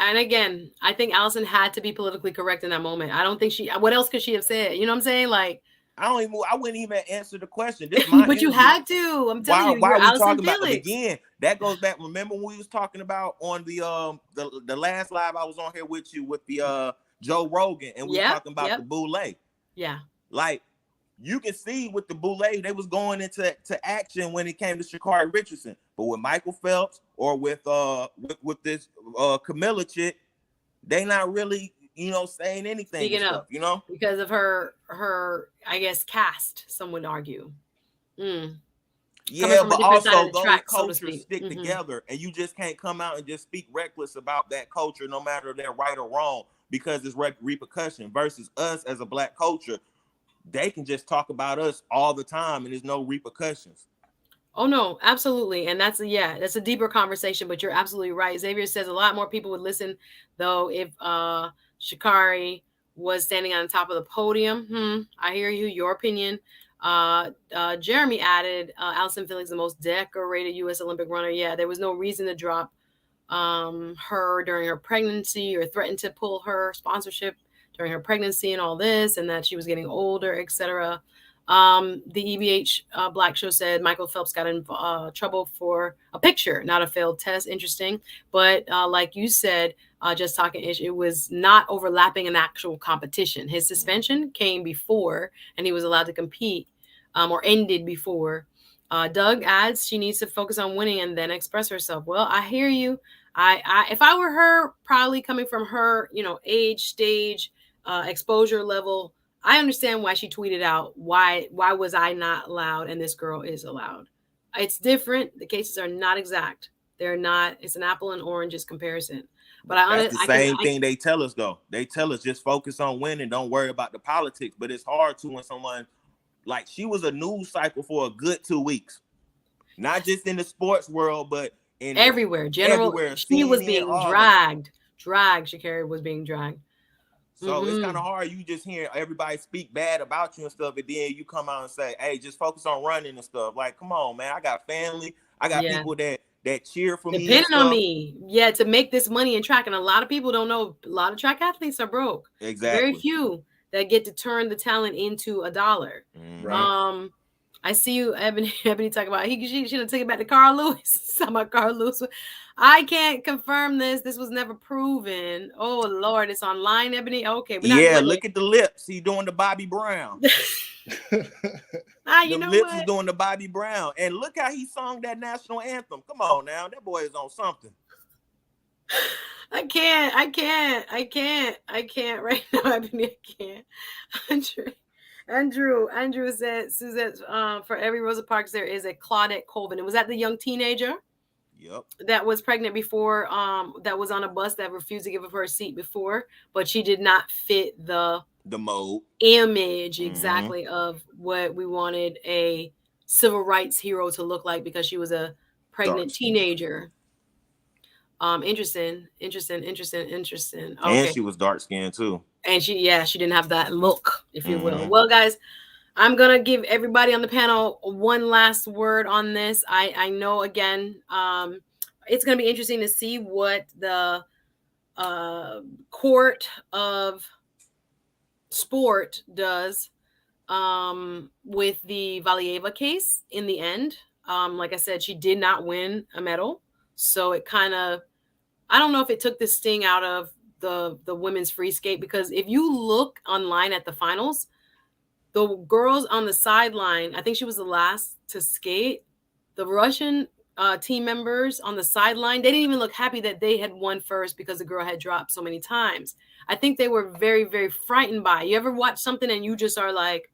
And again, I think Allison had to be politically correct in that moment. I don't think what else could she have said? You know what I'm saying? Like, I wouldn't even answer the question. This is my but you had to. I'm telling you. Why are we Allison talking Felix. about it again? That goes back. Remember when we was talking about on the last live I was on here with you with the Joe Rogan, and we were talking about the boule. Yeah. Like, you can see with the boule, they was going into action when it came to Shakiri Richardson. But with Michael Phelps or with this Camilla chick, they not really, saying anything. Speaking stuff, up, because of her, I guess, caste, some would argue. Yeah, but also those cultures stick together, and you just can't come out and just speak reckless about that culture, no matter if they're right or wrong, because it's repercussion. Versus us as a Black culture, they can just talk about us all the time, and there's no repercussions. Oh no, absolutely, and that's a deeper conversation. But you're absolutely right. Xavier says a lot more people would listen, though, if Sha'carri was standing on the top of the podium. I hear you. Your opinion. Jeremy added, Allison Felix, the most decorated U.S. Olympic runner. Yeah, there was no reason to drop her during her pregnancy or threaten to pull her sponsorship during her pregnancy and all this, and that she was getting older, etc. The EBH Black Show said Michael Phelps got in trouble for a picture, not a failed test. Interesting. But like you said, just talking ish, it was not overlapping an actual competition. His suspension came before, and he was allowed to compete or ended before. Doug adds she needs to focus on winning and then express herself. Well, I hear you. I if I were her, probably coming from her, age, stage, exposure level, I understand why she tweeted out, why was I not allowed and this girl is allowed. It's different. The cases are not exact. They're not. It's an apple and oranges comparison. But that's the same thing they tell us, though. They tell us just focus on winning. Don't worry about the politics. But it's hard to when someone, like, she was a news cycle for a good 2 weeks. Not just in the sports world, but in everywhere. Everywhere. She was being dragged. Shakiri was being dragged. So it's kind of hard. You just hear everybody speak bad about you and stuff, and then you come out and say, hey, just focus on running and stuff. Like, come on, man. I got family. I got people that cheer for me. Depending on me. Yeah, to make this money in track. And a lot of people don't know. A lot of track athletes are broke. Exactly. Very few that get to turn the talent into $1. Right. I see you, Ebony talking about she should have taken it back to Carl Lewis. Talking about Carl Lewis. I can't confirm this. This was never proven. Oh Lord, it's online, Ebony. Okay. Look at the lips. He's doing the Bobby Brown. The lips is doing the Bobby Brown. And look how he sung that national anthem. Come on now. That boy is on something. I can't right now, Ebony. I can't. Andrew said, Suzette, for every Rosa Parks, there is a Claudette Colvin. It was that the young teenager? Yep. That was pregnant before, that was on a bus that refused to give up her seat before, but she did not fit the mold image exactly of what we wanted a civil rights hero to look like, because she was a pregnant teenager. Interesting. Okay. And she was dark skinned too. And she didn't have that look, if you will. Well, guys, I'm going to give everybody on the panel one last word on this. I know, again, it's going to be interesting to see what the court of sport does with the Valieva case in the end. Like I said, she did not win a medal. So it kind of, I don't know if it took the sting out of the women's free skate, because if you look online at the finals, the girls on the sideline, I think she was the last to skate. The Russian team members on the sideline, they didn't even look happy that they had won first because the girl had dropped so many times. I think they were very, very frightened by it. You ever watch something and you just are like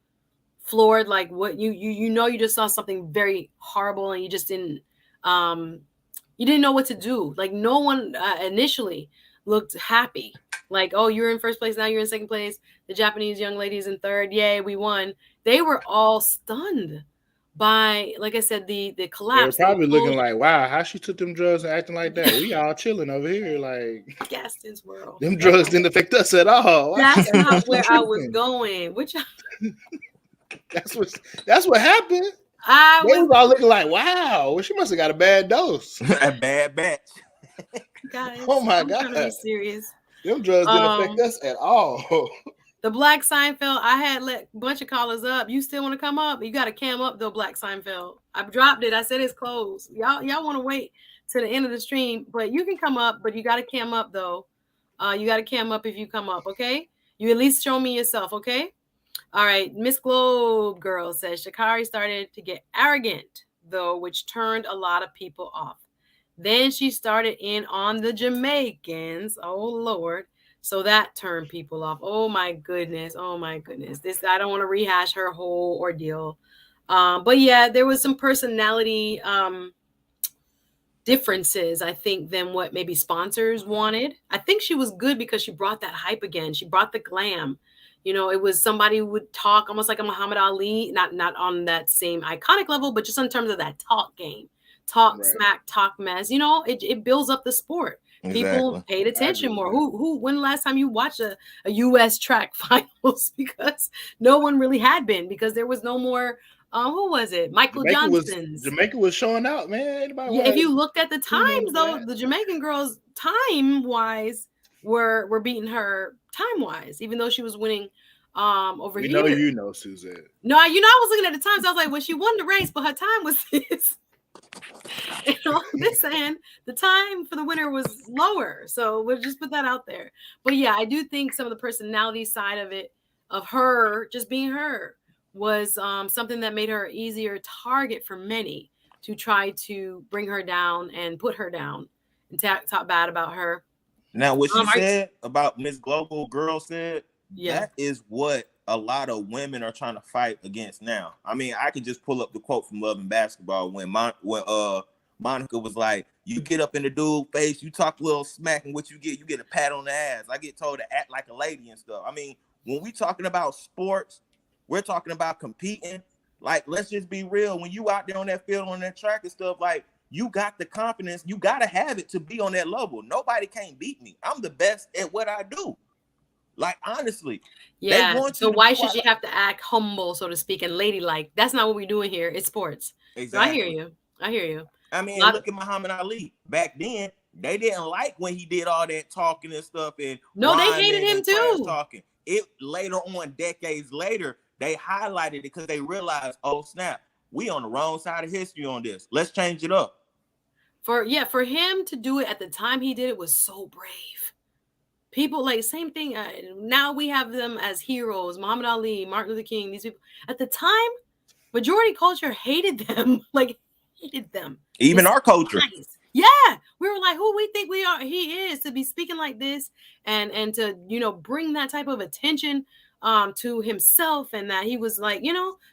floored, like what you know, you just saw something very horrible and you just didn't know what to do. Like no one initially looked happy. Like, oh, you're in first place, now you're in second place. The Japanese young ladies in third. Yay, we won. They were all stunned by, like I said, the collapse. They're probably looking like, wow, how she took them drugs and acting like that. We all chilling over here, like Gaston's world. Them drugs didn't affect us at all. That's not where I was going. That's what happened. They was all looking like, wow, well, she must have got a bad dose. A bad batch. Guys, oh my I'm God. trying to be serious. Them drugs didn't affect us at all. The Black Seinfeld, I had let a bunch of callers up. You still want to come up? You got to cam up though, Black Seinfeld. I dropped it. I said it's closed. Y'all want to wait to the end of the stream, but you can come up, but you got to cam up though. You got to cam up if you come up, okay? You at least show me yourself, okay? All right, Miss Globe Girl says Shakari started to get arrogant though, which turned a lot of people off. Then she started in on the Jamaicans. Oh Lord. So that turned people off. Oh my goodness. This, I don't want to rehash her whole ordeal. But yeah, there was some personality differences, I think, than what maybe sponsors wanted. I think she was good because she brought that hype again. She brought the glam. You know, it was somebody who would talk almost like a Muhammad Ali, not on that same iconic level, but just in terms of that talk game. Talk smack, talk mess. You know, it builds up the sport. Exactly. People paid attention more. When the last time you watched a U.S. track finals? Because no one really had been, because there was no more. Who was it? Michael Johnson's. Jamaica was showing out, man. Yeah, if you looked at the times, though, the Jamaican girls, time-wise, were beating her time-wise, even though she was winning over here. You know, Suzette. No, I was looking at the times. I was like, well, she won the race, but her time was this. You know, this and the time for the winner was lower. So we'll just put that out there. But yeah, I do think some of the personality side of it, of her just being her, was something that made her an easier target for many to try to bring her down and put her down and talk bad about her. Now, what she said about Miss Global Girl said, yeah, that is what a lot of women are trying to fight against now. I mean, I could just pull up the quote from Love and Basketball when Monica was like, you get up in the dude face, you talk a little smack, and what you get a pat on the ass. I get told to act like a lady and stuff. I mean, when we talking about sports, we're talking about competing. Like, let's just be real. When you out there on that field, on that track and stuff, like, you got the confidence. You got to have it to be on that level. Nobody can't beat me. I'm the best at what I do. Like, honestly. Yeah. So why should she have to act humble, so to speak, and ladylike? That's not what we're doing here. It's sports. Exactly. So I hear you. I mean, look at Muhammad Ali. Back then, they didn't like when he did all that talking and stuff. And no, they hated him too. Talking. It later on, decades later, they highlighted it because they realized, oh snap, we on the wrong side of history on this. Let's change it up. For him to do it at the time he did it was so brave. People like same thing. Now we have them as heroes. Muhammad Ali, Martin Luther King. These people at the time, majority culture hated them. Like hated them. Even our culture. Nice. Yeah, we were like, who we think we are? He is to be speaking like this and to bring that type of attention to himself, and that he was like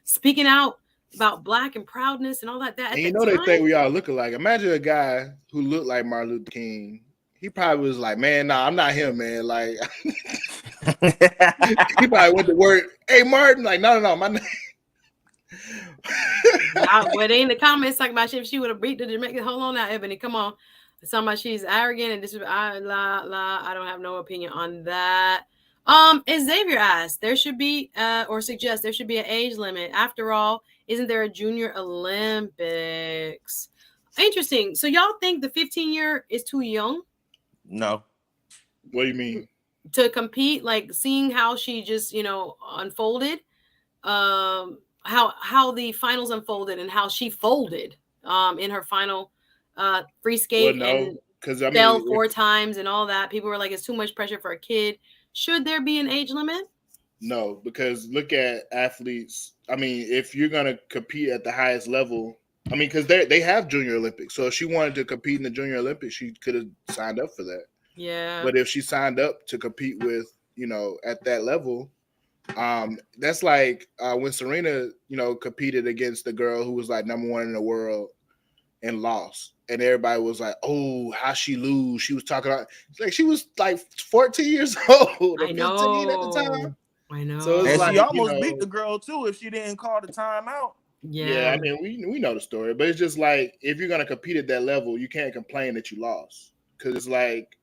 speaking out about Black and proudness and all that. And they think we all look alike. Imagine a guy who looked like Martin Luther King. He probably was like, man, nah, I'm not him, man. Like, he probably went to work. Hey, Martin, like, no, my name. Well, they in the comments talking about if she would have beat the Jamaican. Hold on now, Ebony, come on. Talking about she's arrogant and this. I don't have no opinion on that. Xavier asked, there should be or suggests there should be an age limit. After all, isn't there a Junior Olympics? Interesting. So y'all think the 15-year is too young? No. What do you mean? To compete, like seeing how she just, unfolded, how the finals unfolded and how she folded in her final free skate and fell 4 times and all that. People were like, it's too much pressure for a kid. Should there be an age limit? No, because look at athletes. I mean, if you're going to compete at the highest level, I mean, because they have Junior Olympics. So if she wanted to compete in the Junior Olympics, she could have signed up for that. Yeah. But if she signed up to compete with, at that level, that's like when Serena, competed against the girl who was like number 1 in the world and lost. And everybody was like, "Oh, how she lose?" She was talking about she was like 14 years old or 15 at the time. I know. So it's And like, she almost beat the girl too if she didn't call the timeout. Yeah, I mean, we know the story, but it's just like if you're gonna compete at that level, you can't complain that you lost, because it's like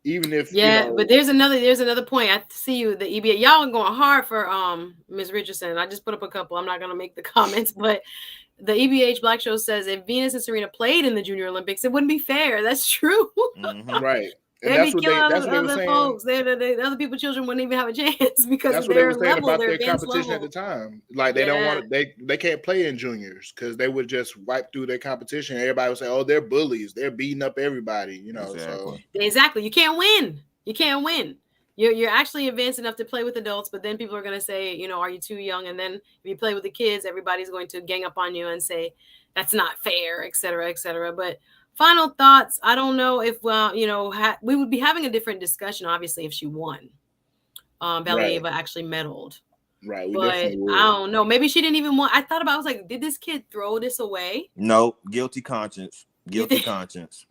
even if but there's another point. I see you, the EBA. Y'all are going hard for Ms. Richardson. I just put up a couple. I'm not gonna make the comments, but the EBH Black Show says if Venus and Serena played in the Junior Olympics, it wouldn't be fair. That's true. Mm-hmm. Right. And that's what they were saying. Folks. The other people's children wouldn't even have a chance because that's of what they their were saying level, about their their competition level. at the time. Like they don't want to, they can't play in juniors because they would just wipe through their competition. Everybody would say, "Oh, they're bullies. They're beating up everybody." Exactly. You can't win. You can't win. You're actually advanced enough to play with adults, but then people are going to say, are you too young? And then if you play with the kids, everybody's going to gang up on you and say that's not fair, et cetera, et cetera. But final thoughts. I don't know if, we would be having a different discussion, obviously, if she won. Valieva actually medaled. Right. But I don't know. Maybe she didn't even want. I was like, did this kid throw this away? No, guilty conscience. Guilty conscience.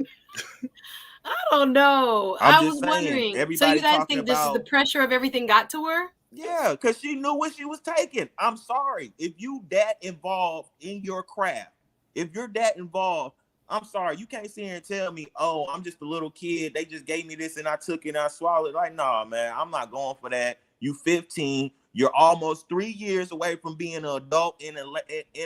I don't know. I was wondering. So you guys think this is the pressure of everything got to her? Yeah, because she knew what she was taking. I'm sorry. If you that involved in your craft, if you're that involved, I'm sorry. You can't sit here and tell me, "Oh, I'm just a little kid. They just gave me this and I took it and I swallowed it." Like, nah, man, I'm not going for that. You 15. You're almost 3 years away from being an adult in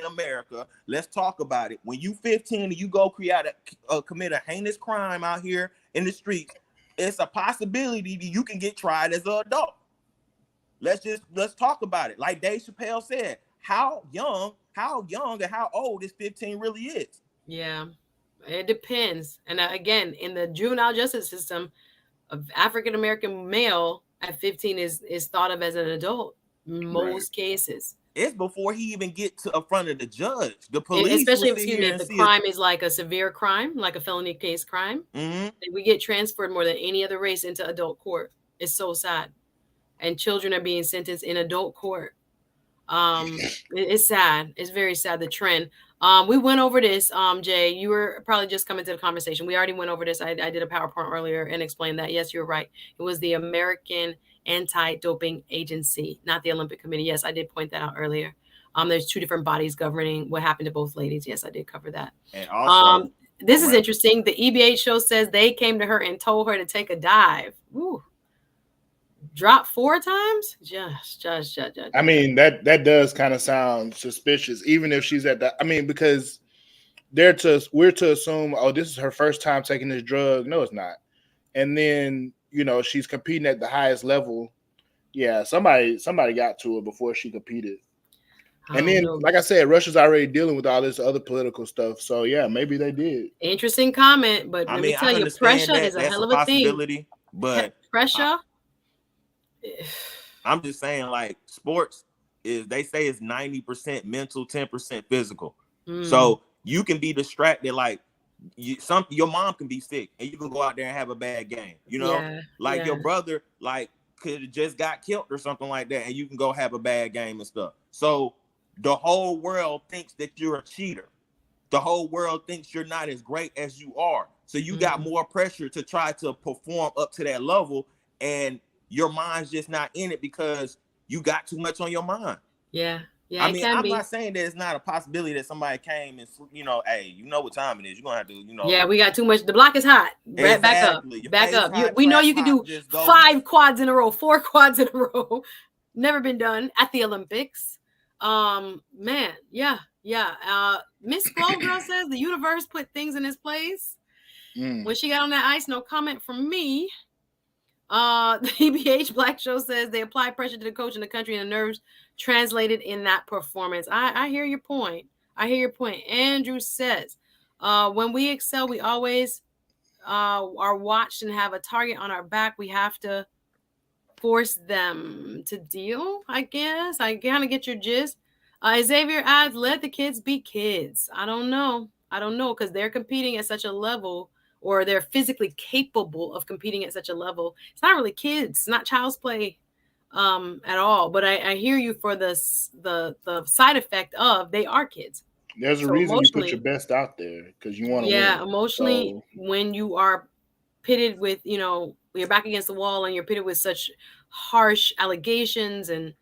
America. Let's talk about it. When you 15 and you go commit a heinous crime out here in the streets, it's a possibility that you can get tried as an adult. Let's talk about it. Like Dave Chappelle said, how young and how old this 15 really is. Yeah, it depends. And again, in the juvenile justice system, an African-American male at 15 is thought of as an adult. Most cases. It's before he even get to in front of the judge. The police, especially if the crime is like a severe crime, like a felony case crime. Mm-hmm. We get transferred more than any other race into adult court. It's so sad, and children are being sentenced in adult court. It's sad. It's very sad. The trend. We went over this. Jay, you were probably just coming to the conversation. We already went over this. I did a PowerPoint earlier and explained that. Yes, you're right. It was the American Anti-Doping Agency, not the Olympic Committee. Yes, I did point that out earlier. There's 2 different bodies governing what happened to both ladies. Yes, I did cover that. And also, this is interesting. The EBH show says they came to her and told her to take a dive. Ooh. Drop 4 times? Just. I mean, that does kind of sound suspicious, even if she's at that. I mean, because we're to assume, oh, this is her first time taking this drug. No, it's not. And then, she's competing at the highest level. Yeah, somebody got to her before she competed. And then, like I said, Russia's already dealing with all this other political stuff. So, yeah, maybe they did. Interesting comment, but let me tell you, pressure is a hell of a thing. But pressure. I'm just saying, like, sports they say it's 90% mental, 10% physical. So you can be distracted, like your mom can be sick and you can go out there and have a bad game. Your brother could have just got killed or something like that, and you can go have a bad game and stuff. So the whole world thinks that you're a cheater. The whole world thinks you're not as great as you are. So you got more pressure to try to perform up to that level, and your mind's just not in it because you got too much on your mind. Yeah. I mean, I'm not saying that it's not a possibility that somebody came and, hey, you know what time it is. You're going to have to, Yeah, we got too much. The block is hot. Exactly. Back up. We know you can do 5 quads in a row, 4 quads in a row. Never been done at the Olympics. Man, yeah. Miss Glow Girl says the universe put things in its place. When she got on that ice, no comment from me. The EBH Black Show says they apply pressure to the coach and the country, and the nerves translated in that performance. I hear your point. Andrew says, when we excel, we always are watched and have a target on our back. We have to force them to deal, I guess. I kind of get your gist. Xavier adds, let the kids be kids. I don't know, because they're competing at such a level, or they're physically capable of competing at such a level. It's not really kids. It's not child's play at all. But I hear you for the side effect of they are kids. There's a reason you put your best out there, because you want to win. Yeah, emotionally, when you are pitted with, you're back against the wall and you're pitted with such harsh allegations, and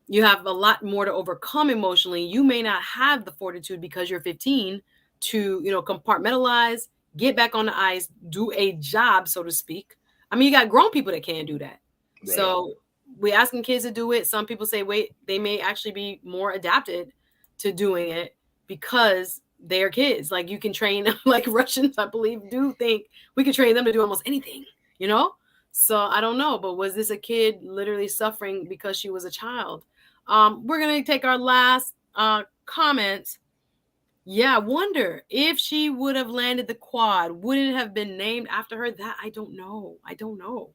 you have a lot more to overcome emotionally, you may not have the fortitude, because you're 15, to, compartmentalize, get back on the ice, do a job, so to speak. I mean, you got grown people that can't do that. Right. So we're asking kids to do it. Some people say, wait, they may actually be more adapted to doing it because they're kids. Like, you can train, like Russians, I believe, do think we can train them to do almost anything, So I don't know, but was this a kid literally suffering because she was a child? We're going to take our last comment. Yeah, wonder if she would have landed the quad, would it have been named after her? That I don't know.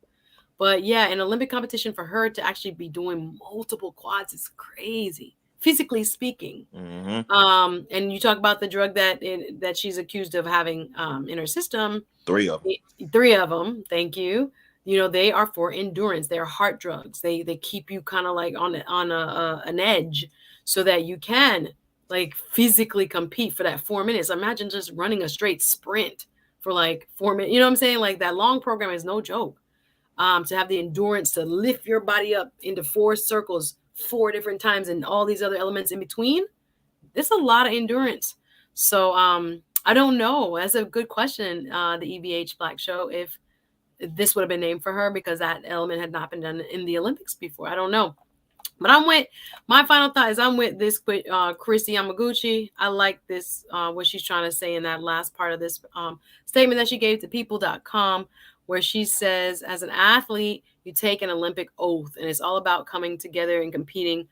But yeah, an Olympic competition, for her to actually be doing multiple quads is crazy, physically speaking. Mm-hmm. And you talk about the drug that she's accused of having in her system. 3 of them. 3 of them. Thank you. They are for endurance. They're heart drugs. They keep you kind of like on an edge, so that you can like physically compete for that 4 minutes. Imagine just running a straight sprint for like 4 minutes. You know what I'm saying? Like, that long program is no joke. To have the endurance to lift your body up into 4 circles 4 different times, and all these other elements in between. There's a lot of endurance. So I don't know. That's a good question. The EVH Black Show, if this would have been named for her, because that element had not been done in the Olympics before. I don't know. But my final thought is I'm with this Chrissy Yamaguchi. I like this, what she's trying to say in that last part of this statement that she gave to people.com, where she says, as an athlete, you take an Olympic oath, and it's all about coming together and competing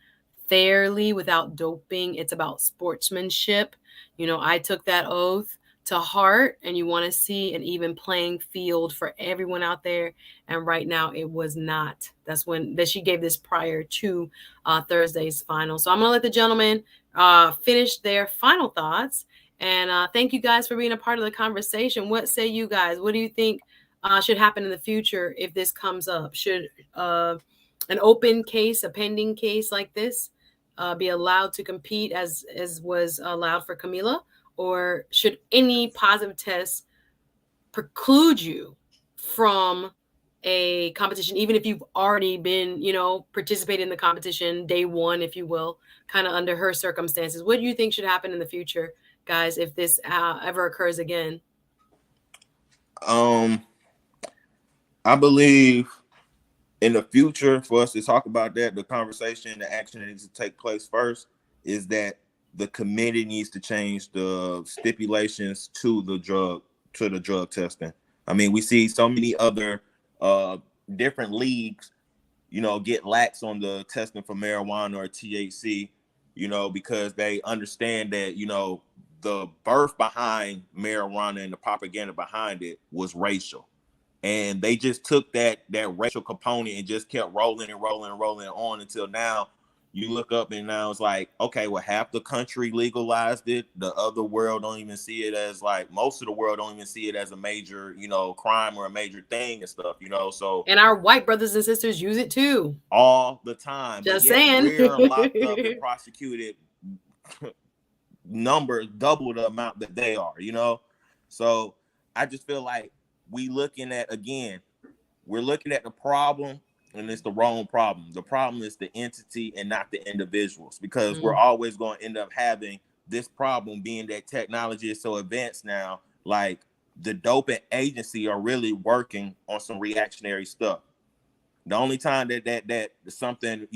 fairly without doping. It's about sportsmanship. I took that oath to heart, and you want to see an even playing field for everyone out there. And right now it was not. That she gave this prior to Thursday's final. So I'm going to let the gentlemen finish their final thoughts. And thank you guys for being a part of the conversation. What say you guys? What do you think should happen in the future if this comes up? Should an open case, a pending case like this be allowed to compete as was allowed for Camila? Or should any positive test preclude you from a competition, even if you've already been, participating in the competition day one, if you will, kind of under her circumstances? What do you think should happen in the future, guys, if this ever occurs again? I believe in the future, for us to talk about that, the conversation, the action that needs to take place first is that the committee needs to change the stipulations to the drug testing. I mean, we see so many other different leagues, get lax on the testing for marijuana or THC, because they understand that, the birth behind marijuana and the propaganda behind it was racial. And they just took that racial component and just kept rolling on until now. You look up and now it's like, okay, well, half the country legalized it. The other world don't even see it as, like, most of the world don't even see it as a major, crime or a major thing and stuff, so. And our white brothers and sisters use it too. All the time. Just saying. We're locked up and prosecuted numbers double the amount that they are, So I just feel like we're looking at the problem, and it's the wrong problem. The problem is the entity and not the individuals, because we're always going to end up having this problem, being that technology is so advanced now. Like, the doping agency are really working on some reactionary stuff. The only time that something,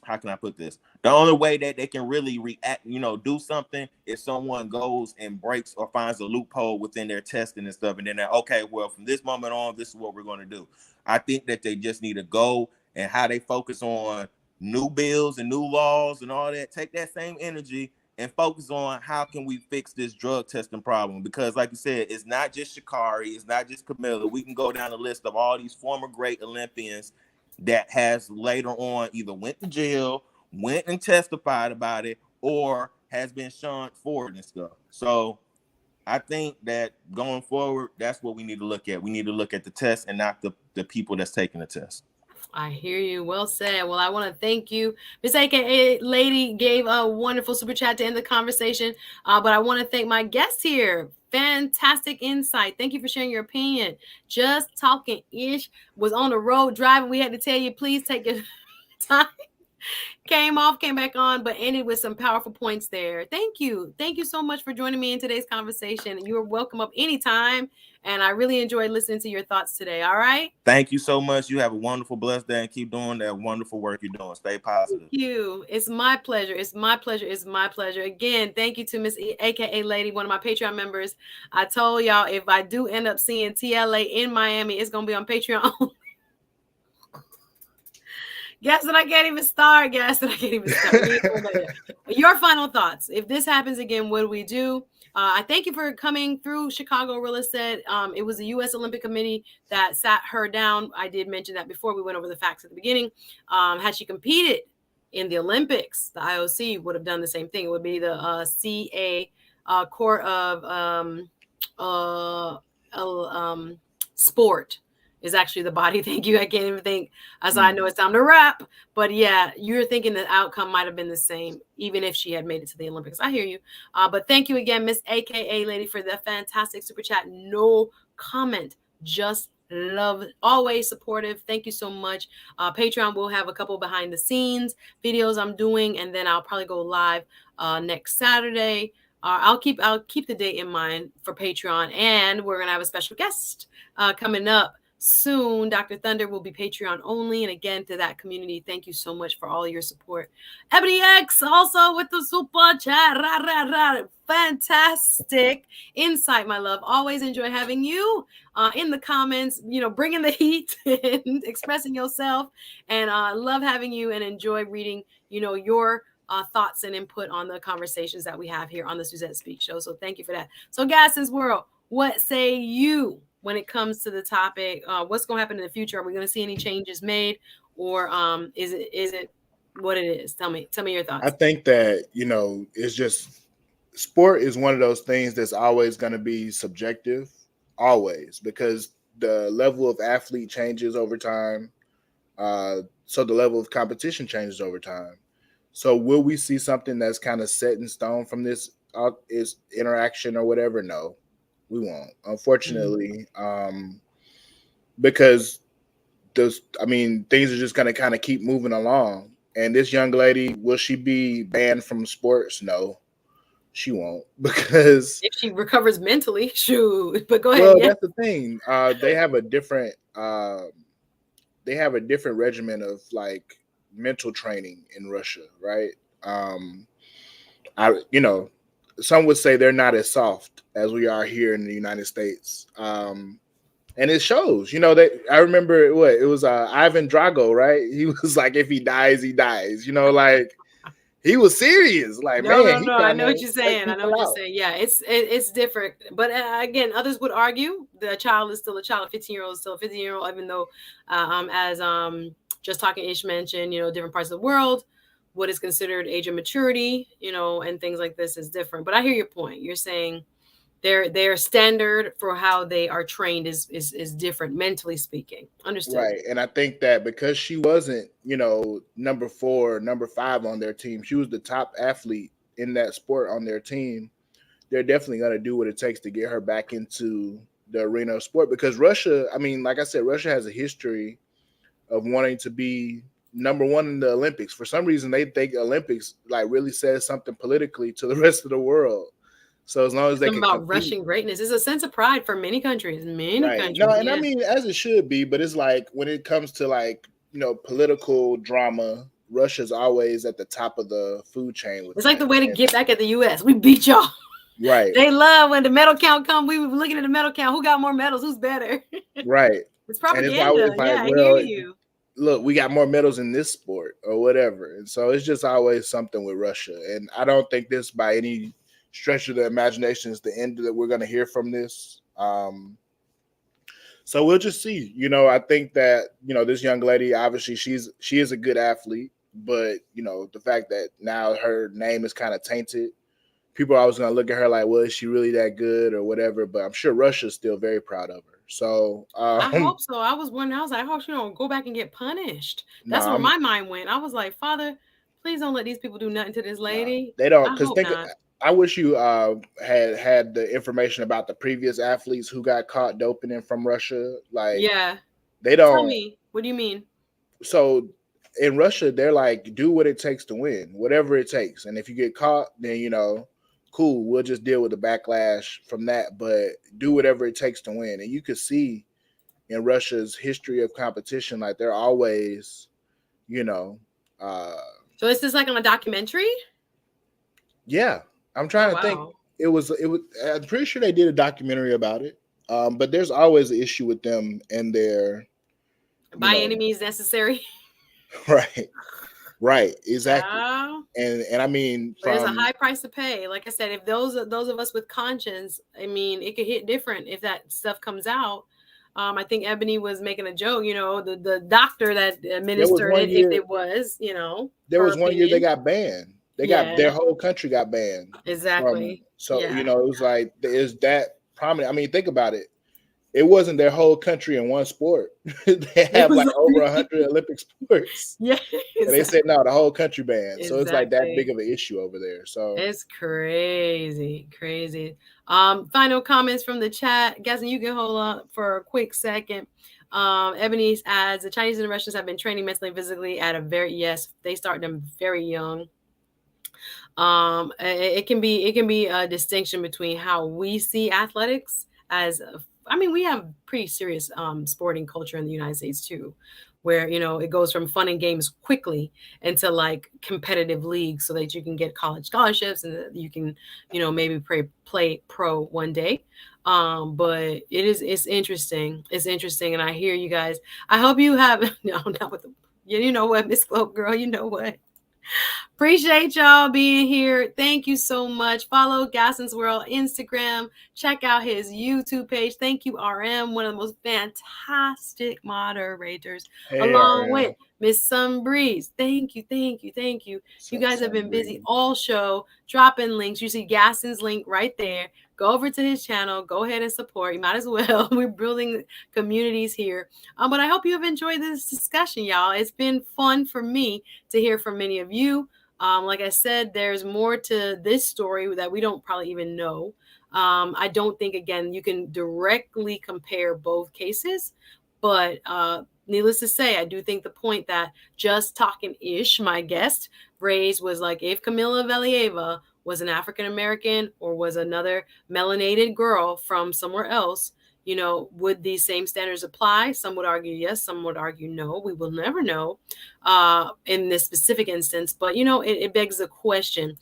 how can I put this? The only way that they can really react, do something, if someone goes and breaks or finds a loophole within their testing and stuff, and then they're, okay, well, from this moment on, this is what we're going to do. I think that they just need to go, and how they focus on new bills and new laws and all that, take that same energy and focus on how can we fix this drug testing problem. Because like you said, it's not just Shakiri, it's not just Camilla. We can go down the list of all these former great Olympians that has later on either went to jail went and testified about it or has been shunned for it and stuff. So I think that going forward, that's what we need to look at. We need to look at the test and not the people that's taking the test. I hear you. Well said. Well, I want to thank you. Miss AKA Lady gave a wonderful super chat to end the conversation. But I want to thank my guest here. Fantastic insight. Thank you for sharing your opinion. Just talking ish. Was on the road driving. We had to tell you, please take your time. Came off, came back on, but ended with some powerful points there. Thank you. Thank you so much for joining me in today's conversation. You are welcome up anytime. And I really enjoyed listening to your thoughts today. All right. Thank you so much. You have a wonderful, blessed day and keep doing that wonderful work you're doing. Stay positive. Thank you. It's my pleasure. It's my pleasure. It's my pleasure. Again, thank you to Miss AKA Lady, one of my Patreon members. I told y'all if I do end up seeing TLA in Miami, it's going to be on Patreon. Guess that I can't even start. Guess that I can't even start. Your final thoughts. If this happens again, what do we do? I thank you for coming through. Chicago Rilla said it was the U.S. Olympic Committee that sat her down. I did mention that before. We went over the facts at the beginning. Had she competed in the Olympics, the IOC would have done the same thing. It would be the CA Court of Sport. Is actually the body. Thank you. I can't even think. As I know it's time to wrap. But yeah, you're thinking the outcome might have been the same, even if she had made it to the Olympics. I hear you. But thank you again, Miss AKA Lady, for the fantastic super chat. No comment. Just love. Always supportive. Thank you so much. Patreon will have a couple behind the scenes videos I'm doing, and then I'll probably go live next Saturday. I'll keep the date in mind for Patreon, and we're gonna have a special guest coming up soon. Dr. Thunder will be Patreon only. And again, to that community, thank you so much for all your support. Ebony X also with the super chat. Fantastic insight, my love. Always enjoy having you in the comments, bringing the heat and expressing yourself. And love having you and enjoy reading, your thoughts and input on the conversations that we have here on the SuzetteSpeaks show. So thank you for that. So Gadsden's World, what say you when it comes to the topic? What's going to happen in the future? Are we going to see any changes made, or is it what it is? Tell me your thoughts. I think that, it's just, sport is one of those things that's always going to be subjective, always, because the level of athlete changes over time. So the level of competition changes over time. So will we see something that's kind of set in stone from this is interaction or whatever? No. We won't, unfortunately, because things are just going to kind of keep moving along. And this young lady, will she be banned from sports? No, she won't, because if she recovers mentally, shoot. But go ahead. Well, that's the thing. They have a different regimen of like mental training in Russia, right? Some would say they're not as soft as we are here in the United States. And it shows, I remember it was Ivan Drago, right? He was like, if he dies, he dies, he was serious. Like, no, I know what you're saying. Yeah, it's different. But again, others would argue the child is still a child. A 15-year-old is still a 15-year-old, even though as Just Talking Ish mentioned, different parts of the world, what is considered age of maturity, and things like this is different. But I hear your point. You're saying their standard for how they are trained is different, mentally speaking. Understood. Right. And I think that because she wasn't, number 4, number 5 on their team, she was the top athlete in that sport on their team. They're definitely going to do what it takes to get her back into the arena of sport, because Russia, like I said, Russia has a history of wanting to be number 1 in the Olympics. For some reason, they think Olympics really says something politically to the rest of the world. So as long as they can about Russian greatness, it's a sense of pride for many countries. Countries. No, and as it should be, but it's like when it comes to political drama, Russia's always at the top of the food chain. It's like the way to get back at the U.S. We beat y'all. Right. They love when the medal count comes. We were looking at the medal count. Who got more medals? Who's better? Right. It's propaganda. I hear you. Look, we got more medals in this sport or whatever. And so it's just always something with Russia. And I don't think this by any stretch of the imagination is the end that we're going to hear from this. So we'll just see. I think that, this young lady, obviously she is a good athlete. But the fact that now her name is kind of tainted, people are always going to look at her like, well, is she really that good or whatever? But I'm sure Russia's still very proud of her. So I hope so. I was like, I hope she don't go back and get punished. That's where my mind went. I was like, Father, please don't let these people do nothing to this lady. They don't, I hope not. I wish you had the information about the previous athletes who got caught doping in from Russia. Like, yeah, they don't. Tell me, what do you mean? So in Russia, they're like, do what it takes to win, whatever it takes. And if you get caught, then cool, we'll just deal with the backlash from that. But do whatever it takes to win. And you could see in Russia's history of competition, like they're always, So is this like on a documentary? Yeah, I'm trying to think. It was. I'm pretty sure they did a documentary about it. But there's always an issue with them and their by any means necessary. Right, exactly. And I mean, there's a high price to pay. Like I said, if those of us with conscience, I mean, it could hit different if that stuff comes out. I think Ebony was making a joke, the doctor that administered it, if it was, there was one year they got banned. They got their whole country got banned. Exactly. It was like, is that prominent? I mean, think about it. It wasn't their whole country in one sport. They have like over 100 Olympic sports. Yeah. And they said, no, the whole country banned. Exactly. So it's like that big of an issue over there. So it's crazy. Final comments from the chat. Guys, you can hold up for a quick second. Ebony adds, the Chinese and the Russians have been training mentally and physically they start them very young. It can be a distinction between how we see athletics as we have pretty serious sporting culture in the United States too, where it goes from fun and games quickly into like competitive leagues so that you can get college scholarships and you can maybe play pro one day. But it's interesting. It's interesting, and I hear you guys. I hope you have not with what, Miss Globe Girl, what. Appreciate y'all being here. Thank you so much. Follow Gaston's World Instagram. Check out his YouTube page. Thank you, RM, one of the most fantastic moderators, along with Miss Sunbreeze. Thank you. You guys have been busy all show, dropping links. You see Gaston's link right there. Go over to his channel. Go ahead and support. You might as well. We're building communities here. But I hope you have enjoyed this discussion, y'all. It's been fun for me to hear from many of you. Like I said, there's more to this story that we don't probably even know. I don't think, again, you can directly compare both cases. But needless to say, I do think the point that Just Talking Ish, my guest, raised was like, if Camilla Valieva was an African-American or was another melanated girl from somewhere else, would these same standards apply? Some would argue yes, some would argue no. We will never know in this specific instance, but it begs the question.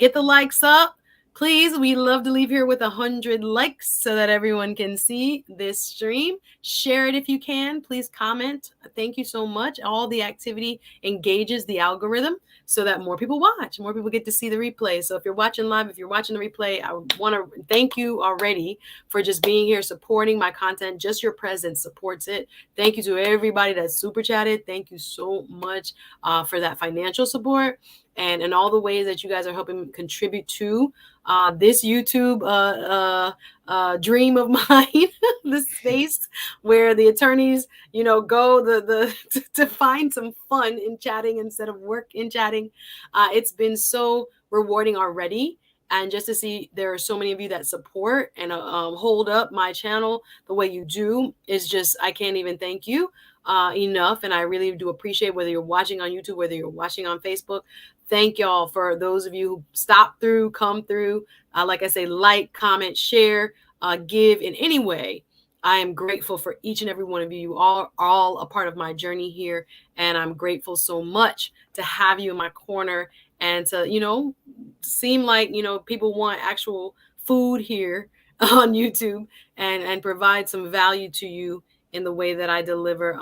Get the likes up, please. We love to leave here with 100 likes so that everyone can see this stream. Share it if you can. Please comment. Thank you so much. All the activity engages the algorithm so that more people watch, more people get to see the replay. So if you're watching live, if you're watching the replay, I want to thank you already for just being here, supporting my content. Just your presence supports it. Thank you to everybody that super chatted. Thank you so much for that financial support and all the ways that you guys are helping contribute to this YouTube dream of mine, the space where the attorneys, go to find some fun in chatting instead of work in chatting. It's been so rewarding already. And just to see there are so many of you that support and hold up my channel the way you do is just, I can't even thank you enough. And I really do appreciate whether you're watching on YouTube, whether you're watching on Facebook. Thank y'all for those of you who stop through, come through. Like I say, like, comment, share, give in any way. I am grateful for each and every one of you. You are all a part of my journey here. And I'm grateful so much to have you in my corner and to, seem like, people want actual food here on YouTube and provide some value to you in the way that I deliver,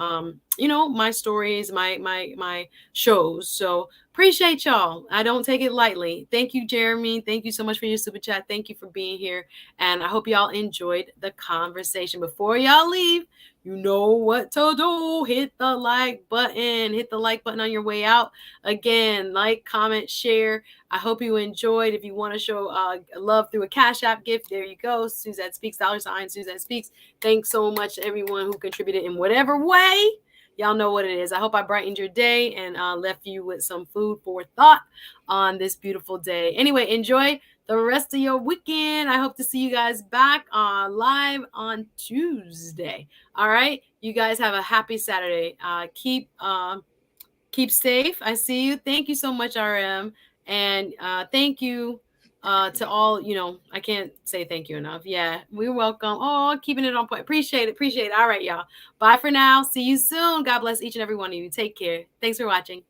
my stories, my shows. So appreciate y'all. I don't take it lightly. Thank you, Jeremy. Thank you so much for your super chat. Thank you for being here. And I hope y'all enjoyed the conversation. Before y'all leave, you know what to do. Hit the like button. Hit the like button on your way out. Again, like, comment, share. I hope you enjoyed. If you want to show love through a Cash App gift, there you go. SuzetteSpeaks, $, SuzetteSpeaks. Thanks so much to everyone who contributed in whatever way. Y'all know what it is. I hope I brightened your day and left you with some food for thought on this beautiful day. Anyway, enjoy the rest of your weekend. I hope to see you guys back live on Tuesday. All right. You guys have a happy Saturday. Keep safe. I see you. Thank you so much, RM. And thank you to all, I can't say thank you enough. Yeah, we're welcome. Oh, keeping it on point. Appreciate it. All right, y'all. Bye for now. See you soon. God bless each and every one of you. Take care. Thanks for watching.